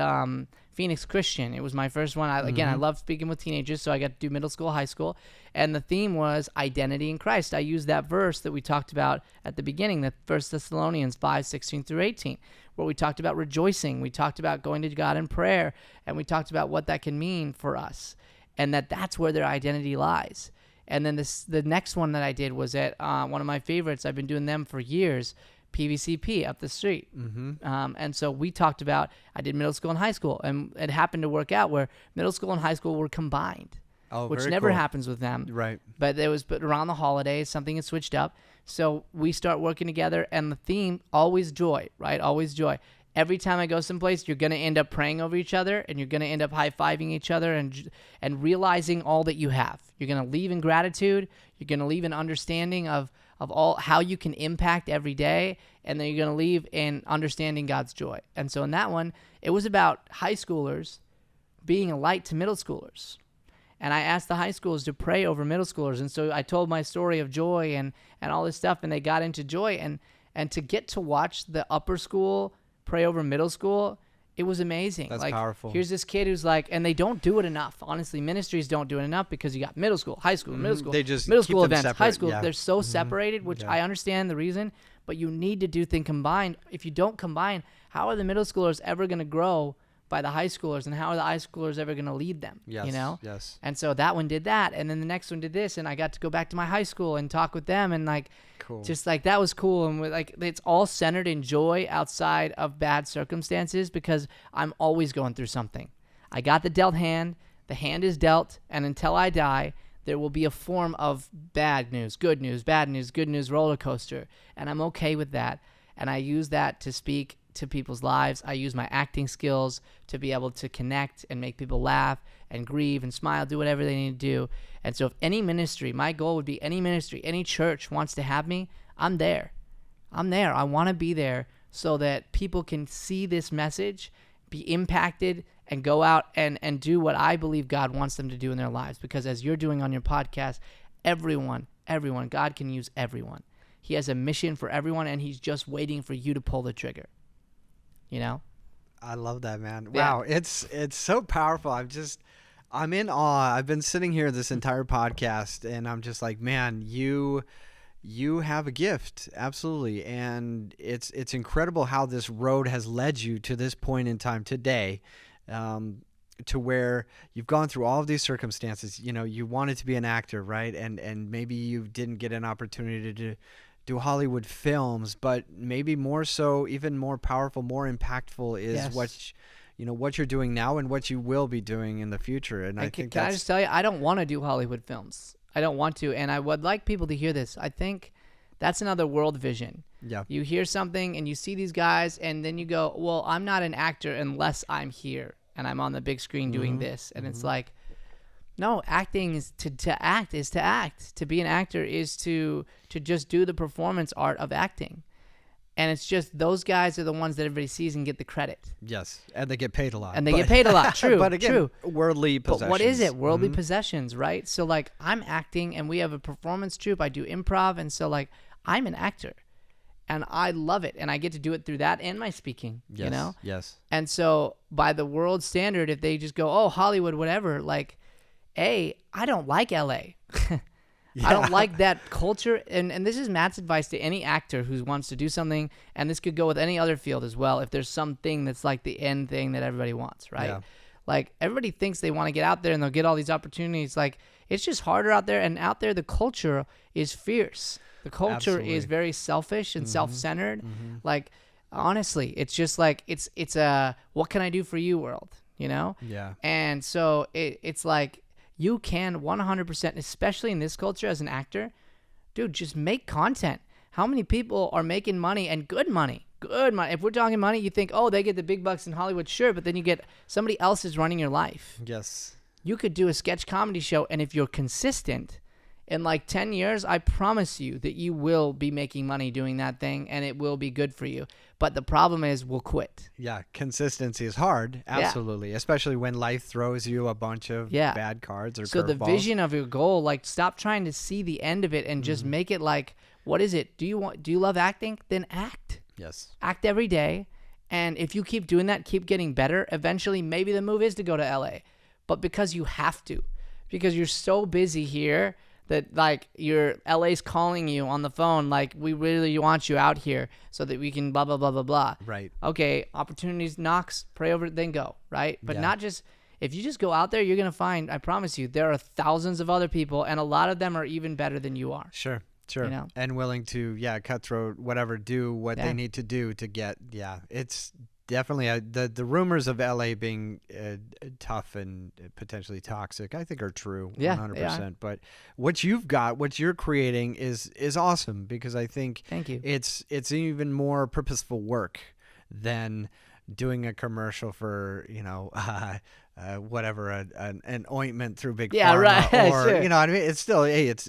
Phoenix Christian. It was my first one. I love speaking with teenagers, so I got to do middle school, high school. And the theme was identity in Christ. I used that verse that we talked about at the beginning, that 1 Thessalonians 5:16-18, where we talked about rejoicing. We talked about going to God in prayer, and we talked about what that can mean for us, and that's where their identity lies. And then the next one that I did was at one of my favorites. I've been doing them for years, PVCP up the street. And so we talked about, I did middle school and high school, and it happened to work out where middle school and high school were combined, which never happens with them. Right. But around the holidays, something had switched up. So we start working together, and the theme, always joy, right? Always joy. Every time I go someplace, you're going to end up praying over each other, and you're going to end up high-fiving each other and realizing all that you have. You're going to leave in gratitude. You're going to leave in understanding of all how you can impact every day, and then you're going to leave in understanding God's joy. And so in that one, it was about high schoolers being a light to middle schoolers. And I asked the high schoolers to pray over middle schoolers. And so I told my story of joy and all this stuff, and they got into joy. And to get to watch the upper school pray over middle school, it was amazing. That's like, powerful. Here's this kid who's like, and they don't do it enough. Honestly, ministries don't do it enough because you got middle school, high school, middle school. They just middle keep school them events, separate, high school. yeah. They're so separated, which I understand the reason, but you need to do things combined. If you don't combine, how are the middle schoolers ever going to grow by the high schoolers, and how are the high schoolers ever going to lead them? Yes. You know? Yes. And so that one did that, and then the next one did this, and I got to go back to my high school and talk with them, and like, Cool. just like that was cool. And like, it's all centered in joy outside of bad circumstances, because I'm always going through something. I got the dealt hand. The hand is dealt, and until I die, there will be a form of bad news, good news, bad news, good news roller coaster, and I'm okay with that. And I use that to speak to people's lives. I use my acting skills to be able to connect and make people laugh and grieve and smile, do whatever they need to do. And so if any ministry, my goal would be any ministry, any church wants to have me, I'm there. I'm there. I want to be there so that people can see this message, be impacted, and go out and do what I believe God wants them to do in their lives. Because as you're doing on your podcast, everyone, God can use everyone. He has a mission for everyone, and he's just waiting for you to pull the trigger. You know? I love that, man. Yeah. Wow. It's so powerful. I'm in awe. I've been sitting here this entire podcast, and I'm just like, man, you have a gift. Absolutely. And it's incredible how this road has led you to this point in time today, to where you've gone through all of these circumstances. You know, you wanted to be an actor, right? And maybe you didn't get an opportunity to do Hollywood films, but maybe more so, even more powerful, more impactful is Yes. what you're doing now and what you will be doing in the future. And I think can I just tell you, I don't want to do Hollywood films. I don't want to, and I would like people to hear this. I think that's another world vision. Yeah. You hear something and you see these guys, and then you go, well, I'm not an actor unless I'm here and I'm on the big screen doing this. And it's like, No, acting is to act is to act. To be an actor is to just do the performance art of acting. And it's just those guys are the ones that everybody sees and get the credit. Yes, and they get paid a lot. And they get paid a lot. True. But again, true. worldly possessions. But what is it? Worldly possessions, right? So like I'm acting and we have a performance troupe. I do improv. And so like I'm an actor and I love it. And I get to do it through that and my speaking, Yes, you know? yes. And so by the world standard, if they just go, oh, Hollywood, whatever, like, I don't like LA. I don't like that culture. And this is Matt's advice to any actor who wants to do something. And this could go with any other field as well. If there's something that's like the end thing that everybody wants, right? Yeah. Like everybody thinks they want to get out there and they'll get all these opportunities. Like it's just harder out there. And out there, the culture is fierce. The culture Absolutely. is very selfish and self-centered. Like, honestly, it's just like, it's a, what can I do for you world, you know? Yeah. And so it's like, you can 100%, especially in this culture as an actor, dude, just make content. How many people are making money and good money? Good money. If we're talking money, you think, oh, they get the big bucks in Hollywood. Sure, but then you get somebody else is running your life. Yes. You could do a sketch comedy show, and if you're consistent, in like 10 years, I promise you that you will be making money doing that thing, and it will be good for you. But the problem is we'll quit. Yeah, consistency is hard. Absolutely. Especially when life throws you a bunch of bad cards or so the curveballs. vision of your goal, like stop trying to see the end of it and just make it like, what is it? Do you love acting? Then act. Yes. Act every day. And if you keep doing that, keep getting better, eventually maybe the move is to go to LA. But because you have to, because you're so busy here that like your LA's calling you on the phone, like we really want you out here so that we can blah, blah, blah, blah, blah. Right. Okay, opportunities knocks, pray over it, then go, right? But Yeah. not just, if you just go out there, you're going to find, I promise you, there are thousands of other people and a lot of them are even better than you are. Sure. You know? And willing to, cutthroat, whatever, do what they need to do to get, it's definitely the rumors of LA being tough and potentially toxic, I think are true 100%. But what you're creating is awesome because I think Thank you. it's even more purposeful work than doing a commercial for, whatever, an ointment through Big Pharma. Right. Or, Sure. you know what I mean? It's still, hey, it's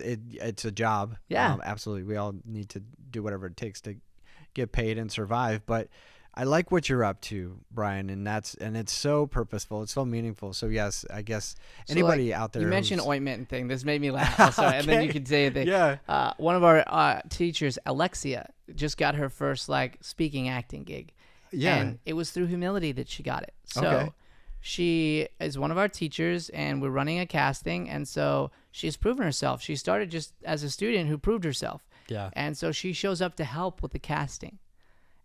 a job. Yeah. Absolutely. We all need to do whatever it takes to get paid and survive. But I like what you're up to, Brian, and it's so purposeful. It's so meaningful. So yes, I guess anybody out there. You mentioned ointment thing. This made me laugh. Also, Okay. And then you could say that. Yeah. One of our teachers, Alexia, just got her first like speaking acting gig. Yeah. And it was through humility that she got it. So Okay. she is one of our teachers, and we're running a casting, and so she's proven herself. She started just as a student who proved herself. Yeah. And so she shows up to help with the casting.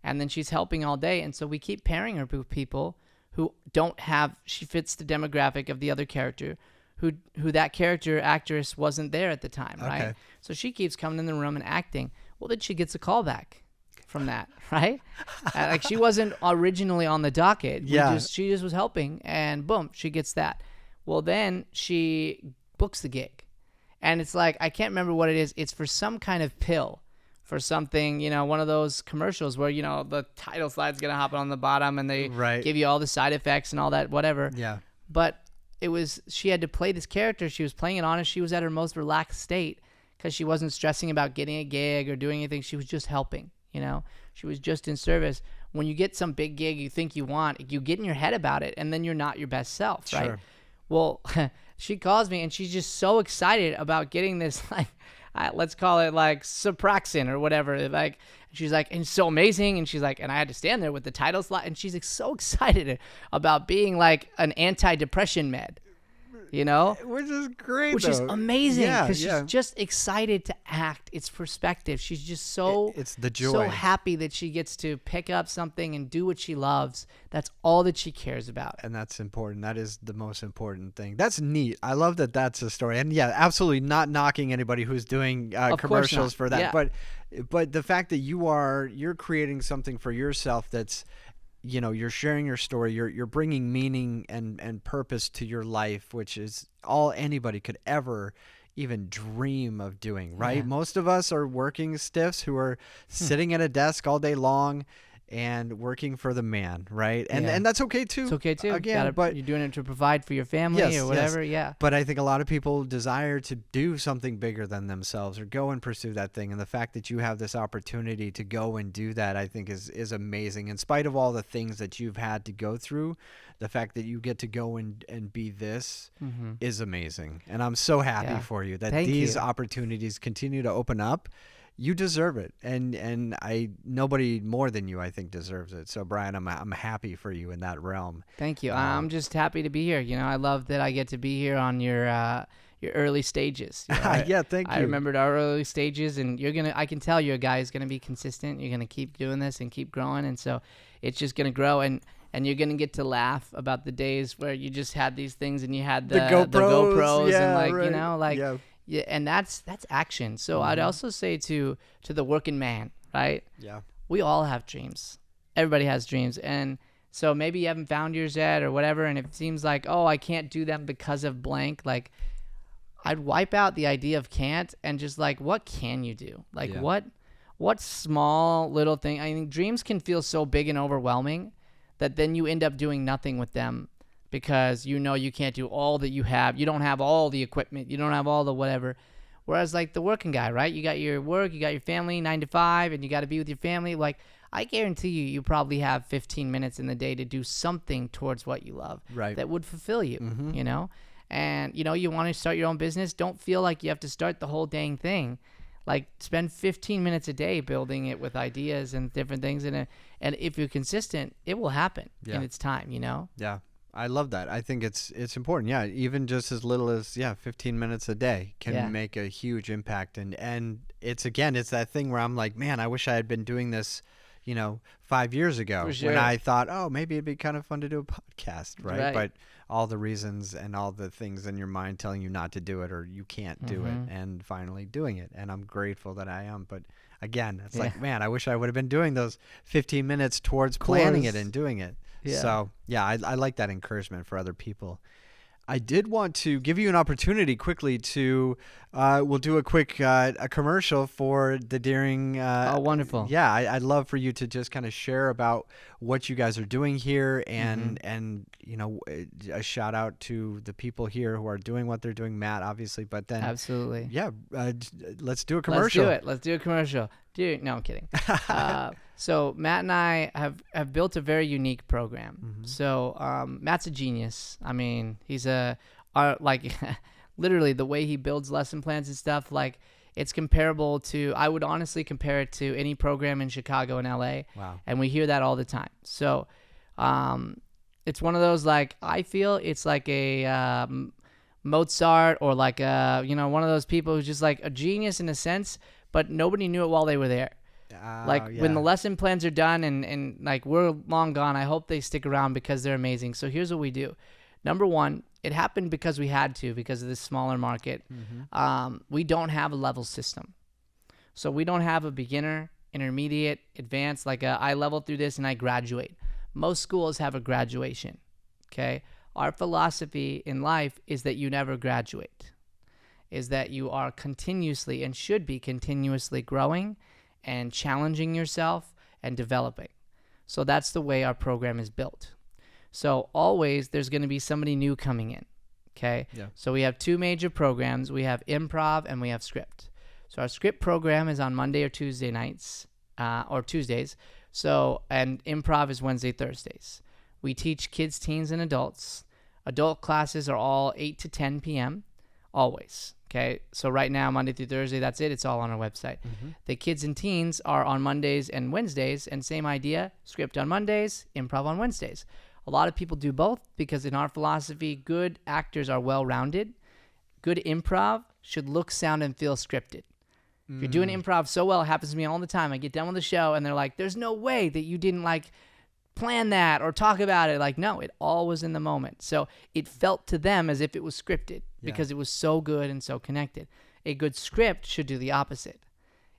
And then she's helping all day. And so we keep pairing her with people who don't have, she fits the demographic of the other character, who that character actress wasn't there at the time, right? Okay. So she keeps coming in the room and acting. Well, then she gets a call back from that, right? Like she wasn't originally on the docket. She just was helping, and boom, she gets that. Well, then she books the gig. And it's like, I can't remember what it is. It's for some kind of pill. For something, one of those commercials where, the title slide's going to happen on the bottom and they give you all the side effects and all that, whatever. Yeah. But she had to play this character. She was playing it on, and she was at her most relaxed state because she wasn't stressing about getting a gig or doing anything. She was just helping, She was just in service. When you get some big gig you think you want, you get in your head about it, and then you're not your best self, right? Sure. Well, she calls me, and she's just so excited about getting this, like, let's call it like Supraxin or whatever. Like, she's like, and it's so amazing. And she's like, and I had to stand there with the title slot. And she's like so excited about being like an anti-depression med, Which is great, which is amazing because Yeah. she's just excited to act. It's perspective. She's just so It's the joy. so happy that she gets to pick up something and do what she loves. That's all that she cares about. And that's important. That is the most important thing. That's neat. I love that that's a story. And yeah, absolutely not knocking anybody who's doing commercials for that. Yeah. But the fact that you're creating something for yourself that's, you're sharing your story, you're bringing meaning and purpose to your life, which is all anybody could ever even dream of doing, right? Yeah. Most of us are working stiffs who are sitting at a desk all day long. and working for the man, right? And Yeah. and that's okay too. It's okay too. Again, but you're doing it to provide for your family yes, or whatever. Yeah. but I think a lot of people desire to do something bigger than themselves or go and pursue that thing. And the fact that you have this opportunity to go and do that, I think is amazing. In spite of all the things that you've had to go through, the fact that you get to go and be this is amazing. And I'm so happy for you that these opportunities continue to open up. You deserve it, and nobody more than you, I think, deserves it. So, Brian, I'm happy for you in that realm. Thank you. I'm just happy to be here. You know, I love that I get to be here on your early stages. You know, yeah, thank you. I remembered our early stages, and I can tell you're a guy who's gonna be consistent. You're gonna keep doing this and keep growing, and so it's just gonna grow, and you're gonna get to laugh about the days where you just had these things and you had the GoPros yeah, and like right. you know like. Yeah. Yeah, and that's action. So I'd also say to the working man, right? Yeah. We all have dreams. Everybody has dreams. And so maybe you haven't found yours yet or whatever, and it seems like, oh, I can't do them because of blank. Like, I'd wipe out the idea of can't and just like, what can you do? Like, what small little thing? I mean, dreams can feel so big and overwhelming that then you end up doing nothing with them, because you know you can't do all that you have. You don't have all the equipment. You don't have all the whatever. Whereas like the working guy, right? You got your work, you got your family, 9 to 5, and you got to be with your family. Like, I guarantee you probably have 15 minutes in the day to do something towards what you love that would fulfill you, you know? And, you know, you want to start your own business. Don't feel like you have to start the whole dang thing. Like, spend 15 minutes a day building it with ideas and different things. And if you're consistent, it will happen in its time, you know? Yeah. I love that. I think it's important. Yeah, even just as little as 15 minutes a day can make a huge impact. And it's that thing where I'm like, man, I wish I had been doing this, 5 years ago when I thought, oh, maybe it'd be kind of fun to do a podcast, right? But all the reasons and all the things in your mind telling you not to do it or you can't do it, and finally doing it. And I'm grateful that I am. But again, it's like, man, I wish I would have been doing those 15 minutes towards planning it and doing it. Yeah. So, I like that encouragement for other people. I did want to give you an opportunity quickly to, we'll do a quick a commercial for the Deering. Oh, wonderful. Yeah, I'd love for you to just kind of share about what you guys are doing here and a shout out to the people here who are doing what they're doing, Matt, obviously, but then. Absolutely. Yeah, let's do a commercial. Let's do a commercial. Dude, no, I'm kidding. So Matt and I have built a very unique program. So Matt's a genius. I mean, he's literally the way he builds lesson plans and stuff, like it's comparable to, I would honestly compare it to any program in Chicago and LA. Wow. And we hear that all the time. So it's one of those, like, I feel it's like a Mozart or like a, one of those people who's just like a genius in a sense, but nobody knew it while they were there. When the lesson plans are done and like we're long gone, I hope they stick around because they're amazing. So here's what we do. Number one, it happened because we had to, because of this smaller market. We don't have a level system. So we don't have a beginner, intermediate, advanced, like I level through this and I graduate. Most schools have a graduation, okay? Our philosophy in life is that you never graduate, is that you are continuously and should be continuously growing and challenging yourself and developing. So that's the way our program is built. So always there's going to be somebody new coming in, okay? Yeah. So we have two major programs. We have improv and we have script. So our script program is on Monday or Tuesday nights, or Tuesdays. So, and improv is Wednesday, Thursdays. We teach kids, teens, and adults. Adult classes are all 8 to 10 p.m. always. Okay, so right now, Monday through Thursday, that's it. It's all on our website. The kids and teens are on Mondays and Wednesdays, and same idea, script on Mondays, improv on Wednesdays. A lot of people do both because in our philosophy, good actors are well-rounded. Good improv should look, sound, and feel scripted. If you're doing improv so well, it happens to me all the time. I get done with the show, and they're like, there's no way that you didn't, like, plan that or talk about it. Like, no, it all was in the moment. So it felt to them as if it was scripted because it was so good and so connected. A good script should do the opposite.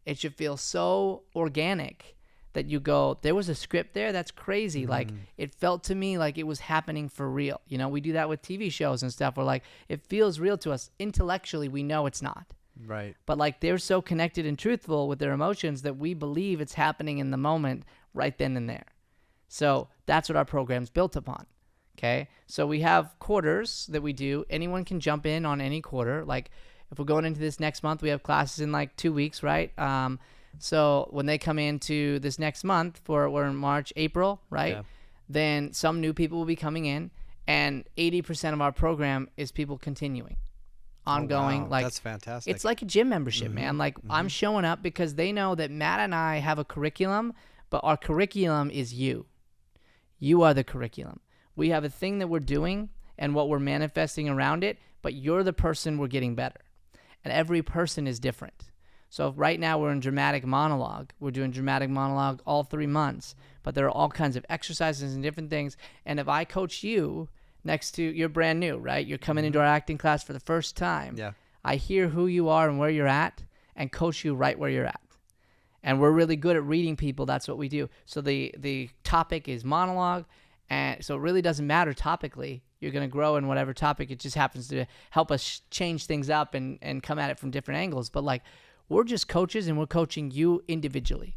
It should feel so organic that you go, there was a script there? That's crazy. Like, it felt to me like it was happening for real. We do that with TV shows and stuff where, like, it feels real to us. Intellectually, we know it's not. Right. But, like, they're so connected and truthful with their emotions that we believe it's happening in the moment right then and there. So that's what our program's built upon. Okay, so we have quarters that we do. Anyone can jump in on any quarter. Like if we're going into this next month, we have classes in like 2 weeks, right? So when they come into this next month, we're in March, April, right? Yeah. Then some new people will be coming in, and 80% of our program is people continuing, ongoing. Oh, wow. Like that's fantastic. It's like a gym membership, man. Like I'm showing up because they know that Matt and I have a curriculum, but our curriculum is you. You are the curriculum. We have a thing that we're doing and what we're manifesting around it, but you're the person we're getting better. And every person is different. So right now we're in dramatic monologue. We're doing dramatic monologue all 3 months, but there are all kinds of exercises and different things. And if I coach you next to, you're brand new, right? You're coming into our acting class for the first time. Yeah. I hear who you are and where you're at and coach you right where you're at. And we're really good at reading people. That's what we do. So the topic is monologue. And so it really doesn't matter topically. You're going to grow in whatever topic. It just happens to help us change things up and come at it from different angles. But like, we're just coaches and we're coaching you individually.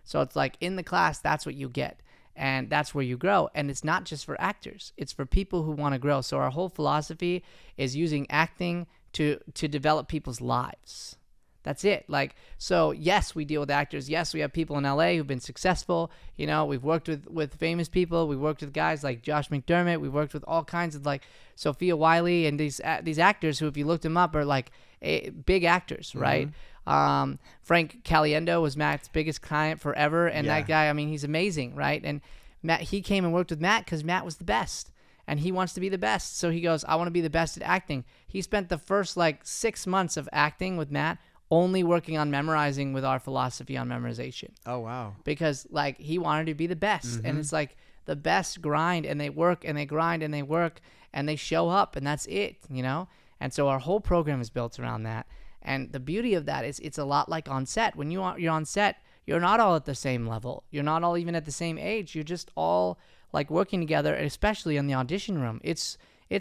So it's like in the class, that's what you get. And that's where you grow. And it's not just for actors. It's for people who want to grow. So our whole philosophy is using acting to develop people's lives. That's it. Like, so yes, we deal with actors. Yes, we have people in LA who've been successful. You know, we've worked with famous people. We've worked with guys like Josh McDermott. We've worked with all kinds of like Sophia Wiley and these actors who, if you looked them up, are like big actors, right? Frank Caliendo was Matt's biggest client forever. And that guy, I mean, he's amazing, right? And Matt, he came and worked with Matt because Matt was the best. And he wants to be the best. So he goes, I want to be the best at acting. He spent the first like 6 months of acting with Matt only working on memorizing with our philosophy on memorization. Oh, wow. Because like he wanted to be the best. And it's like the best grind, and they work and they grind and they work and they show up, and that's it, you know? And so our whole program is built around that. And the beauty of that is it's a lot like on set. When you're on set, you're not all at the same level. You're not all even at the same age. You're just all like working together, especially in the audition room. It's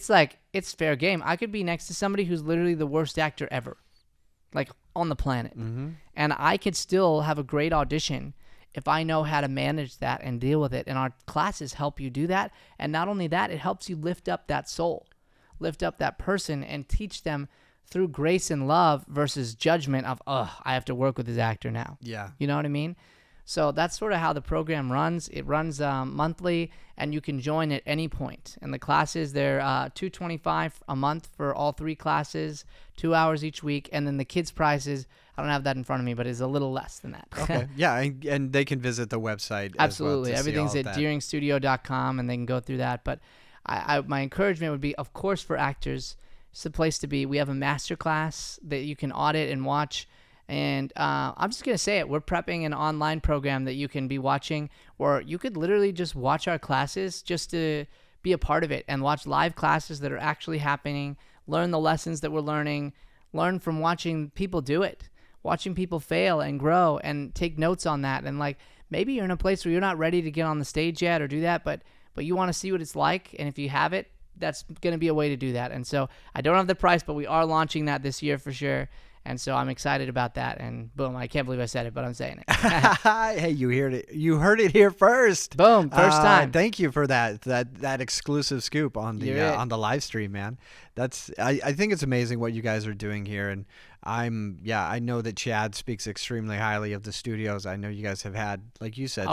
like, it's fair game. I could be next to somebody who's literally the worst actor ever, like on the planet. And I could still have a great audition if I know how to manage that and deal with it. And our classes help you do that. And not only that, it helps you lift up that soul, lift up that person, and teach them through grace and love versus judgment of, I have to work with this actor now. Yeah. You know what I mean? So that's sort of how the program runs. It runs monthly, and you can join at any point. And the classes, they're $225 a month for all 3 classes, 2 hours each week. And then the kids' prices, I don't have that in front of me, but it's a my less than that. Okay. Yeah, and they can visit the website. Absolutely. As well Everything's at deeringstudio.com, and they can go through that. But my encouragement would be, of course, for actors, it's the place to be. We have a master class that you can audit and watch. And I'm just going to say it. We're prepping an online program that you can be watching, or you could literally just watch our classes just to be a part of it and watch live classes that are actually happening, learn the lessons that we're learning, learn from watching people do it, watching people fail and grow, and take notes on that. And like, maybe you're in a place where you're not ready to get on the stage yet or do that, but you want to see what it's like. And if you have it, that's going to be a way to do that. And so I don't have the price, but we are launching that this year for sure. And so I'm excited about that. And boom, I can't believe I said it, but I'm saying it. Hey, you heard it. You heard it here first. Boom, first time. Thank you for that exclusive scoop on the live stream, man. I think it's amazing what you guys are doing here. And I know that Chad speaks extremely highly of the studios. I know you guys have had, like you said,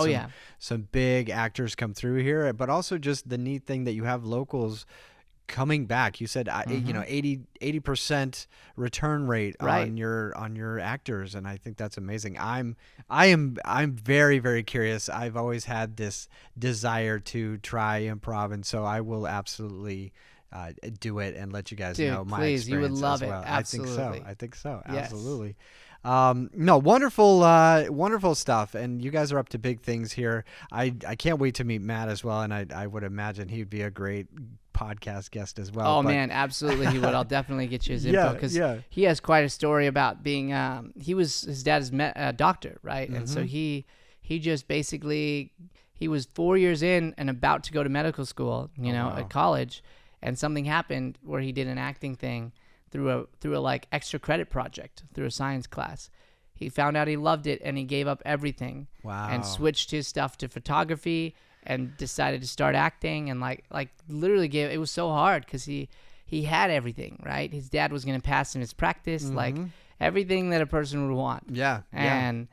some big actors come through here, but also just the neat thing that you have locals coming back. You said 80% return rate on your actors, and I think that's amazing. I'm very, very curious. I've always had this desire to try improv, and so I will absolutely do it and let you guys know my experience. You would love as well. it. Absolutely. I think so. Yes. Absolutely. No, wonderful stuff. And you guys are up to big things here. I can't wait to meet Matt as well. And I would imagine he'd be a great podcast guest as well. Oh, man, absolutely he would. I'll definitely get you his info, because he has quite a story about being, his dad is a doctor, right? And so he just basically, he was 4 years in and about to go to medical school, at college, and something happened where he did an acting thing through a like extra credit project through a science class. he found out he loved it, and he gave up everything. Wow. And switched his stuff to photography and decided to start acting, and like literally it was so hard because he had everything, right? His dad was going to pass him his practice, like everything that a person would want. Yeah. And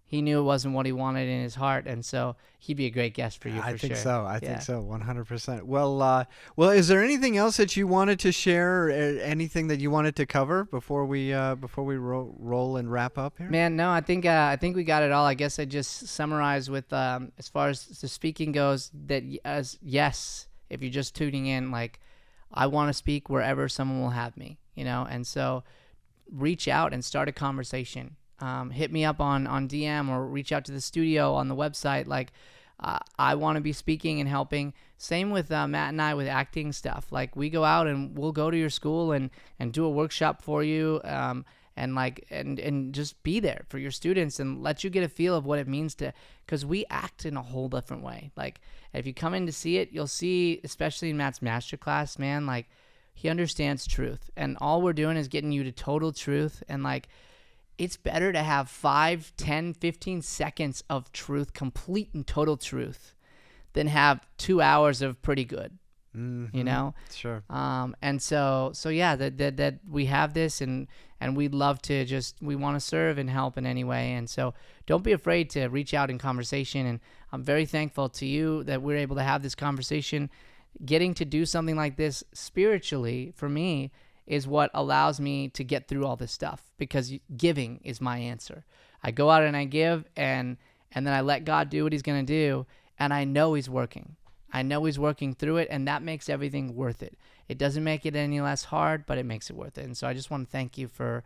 he knew it wasn't what he wanted in his heart, and so he'd be a great guest for you. I for think sure. so. I think so. 100%. Well, is there anything else that you wanted to share? Or anything that you wanted to cover before we roll and wrap up here? Man, no, I think we got it all. I guess I just summarize with as far as the speaking goes, that yes, if you're just tuning in, like, I want to speak wherever someone will have me, and so reach out and start a conversation. Hit me up on DM or reach out to the studio on the website. Like, I want to be speaking and helping. Same with Matt and I with acting stuff. Like, we go out and we'll go to your school and do a workshop for you, and just be there for your students and let you get a feel of what it means to, because we act in a whole different way. Like, if you come in to see it, you'll see, especially in Matt's masterclass, man, like, he understands truth, and all we're doing is getting you to total truth. And like, it's better to have 5, 10, 15 seconds of truth, complete and total truth, than have 2 hours of pretty good. Sure. And so yeah, that we have this, and we'd love to we want to serve and help in any way. And so don't be afraid to reach out in conversation. And I'm very thankful to you that we're able to have this conversation. Getting to do something like this spiritually for me is what allows me to get through all this stuff, because giving is my answer. I go out and I give, and then I let God do what he's going to do, and I know he's working. I know he's working through it, and that makes everything worth it. It doesn't make it any less hard, but it makes it worth it. And so I just want to thank you for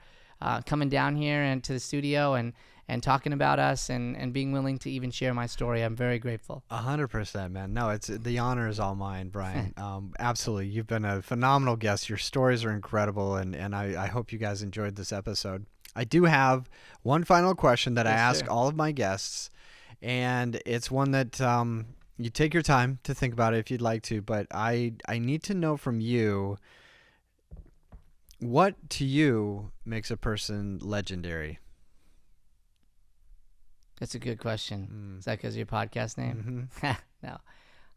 coming down here and to the studio and talking about us and being willing to even share my story. I'm very grateful. 100%, man. No, the honor is all mine, Brian. Absolutely. You've been a phenomenal guest. Your stories are incredible, and I hope you guys enjoyed this episode. I do have one final question that I ask all of my guests, and it's one that you take your time to think about it if you'd like to, but I need to know from you, what to you makes a person legendary? That's a good question. Is that because of your podcast name? No.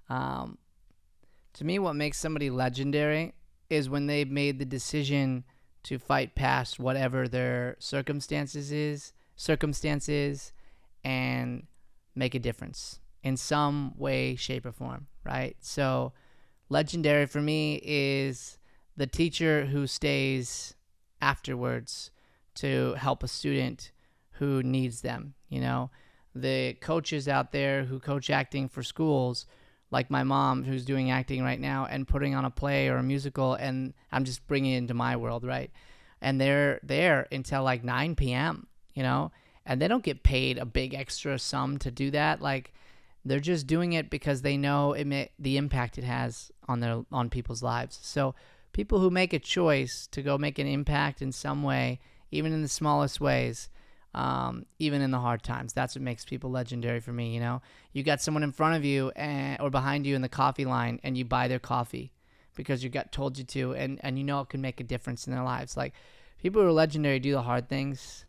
To me, what makes somebody legendary is when they've made the decision to fight past whatever their circumstances and make a difference in some way, shape, or form, right? So legendary for me is the teacher who stays afterwards to help a student who needs them. The coaches out there who coach acting for schools, like my mom, who's doing acting right now and putting on a play or a musical, and I'm just bringing it into my world, right? And they're there until like 9 p.m., and they don't get paid a big extra sum to do that. Like, they're just doing it because they know the impact it has on people's lives. So people who make a choice to go make an impact in some way, even in the smallest ways, even in the hard times, that's what makes people legendary for me. You got someone in front of you or behind you in the coffee line, and you buy their coffee because you got told you to, and it can make a difference in their lives. Like, people who are legendary do the hard things,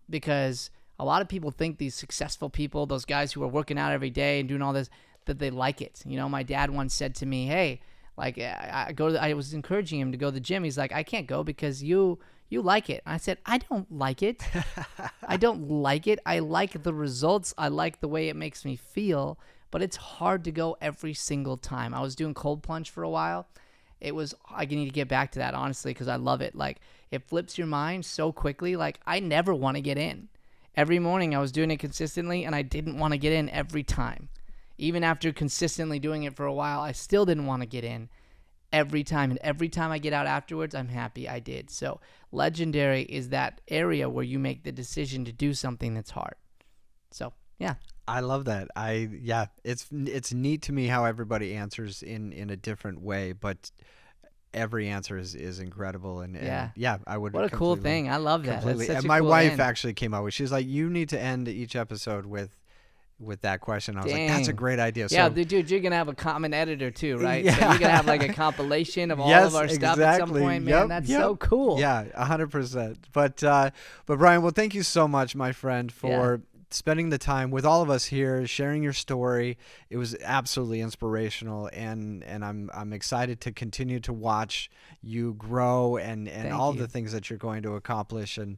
because a lot of people think these successful people, those guys who are working out every day and doing all this, that they like it. My dad once said to me, hey, like, I was encouraging him to go to the gym. He's like, I can't go because you like it. I said, I don't like it. I don't like it. I like the results. I like the way it makes me feel, but it's hard to go every single time. I was doing cold plunge for a while. I need to get back to that, honestly, because I love it. Like, it flips your mind so quickly. Like, I never want to get in. Every morning I was doing it consistently, and I didn't want to get in every time. Even after consistently doing it for a while, I still didn't want to get in every time. And every time I get out afterwards, I'm happy I did. So legendary is that area where you make the decision to do something that's hard. So, yeah. I love that. It's neat to me how everybody answers in a different way, but every answer is incredible. And I would. What a cool thing. I love that. And my wife actually came out with, she's like, you need to end each episode with, with that question. I was like, that's a Dang. great idea. Yeah, So, dude, you're gonna have a common editor too, right? So Yeah. you're gonna have like a compilation of all Yes, of our stuff at some exactly. point, man. Yep, That's yep. so cool. Yeah, 100%. But Brian, well, thank you so much, my friend, for spending the time with all of us here, sharing your story. It was absolutely inspirational, and I'm excited to continue to watch you grow and Thank all you. the things that you're going to accomplish. And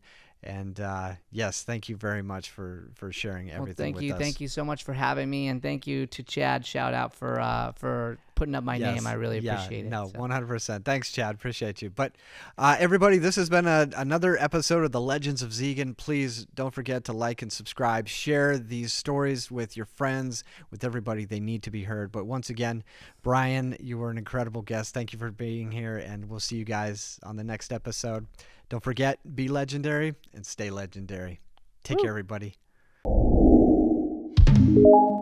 yes, thank you very much for sharing everything with us. Thank you so much for having me, and thank you to Chad. Shout out for putting up my name. I really appreciate it. No, So. 100%. Thanks, Chad. Appreciate you. But everybody, this has been another episode of the Legends of Zegen. Please don't forget to like and subscribe. Share these stories with your friends, with everybody. They need to be heard. But once again, Brian, you were an incredible guest. Thank you for being here, and we'll see you guys on the next episode. Don't forget, be legendary and stay legendary. Take care, everybody.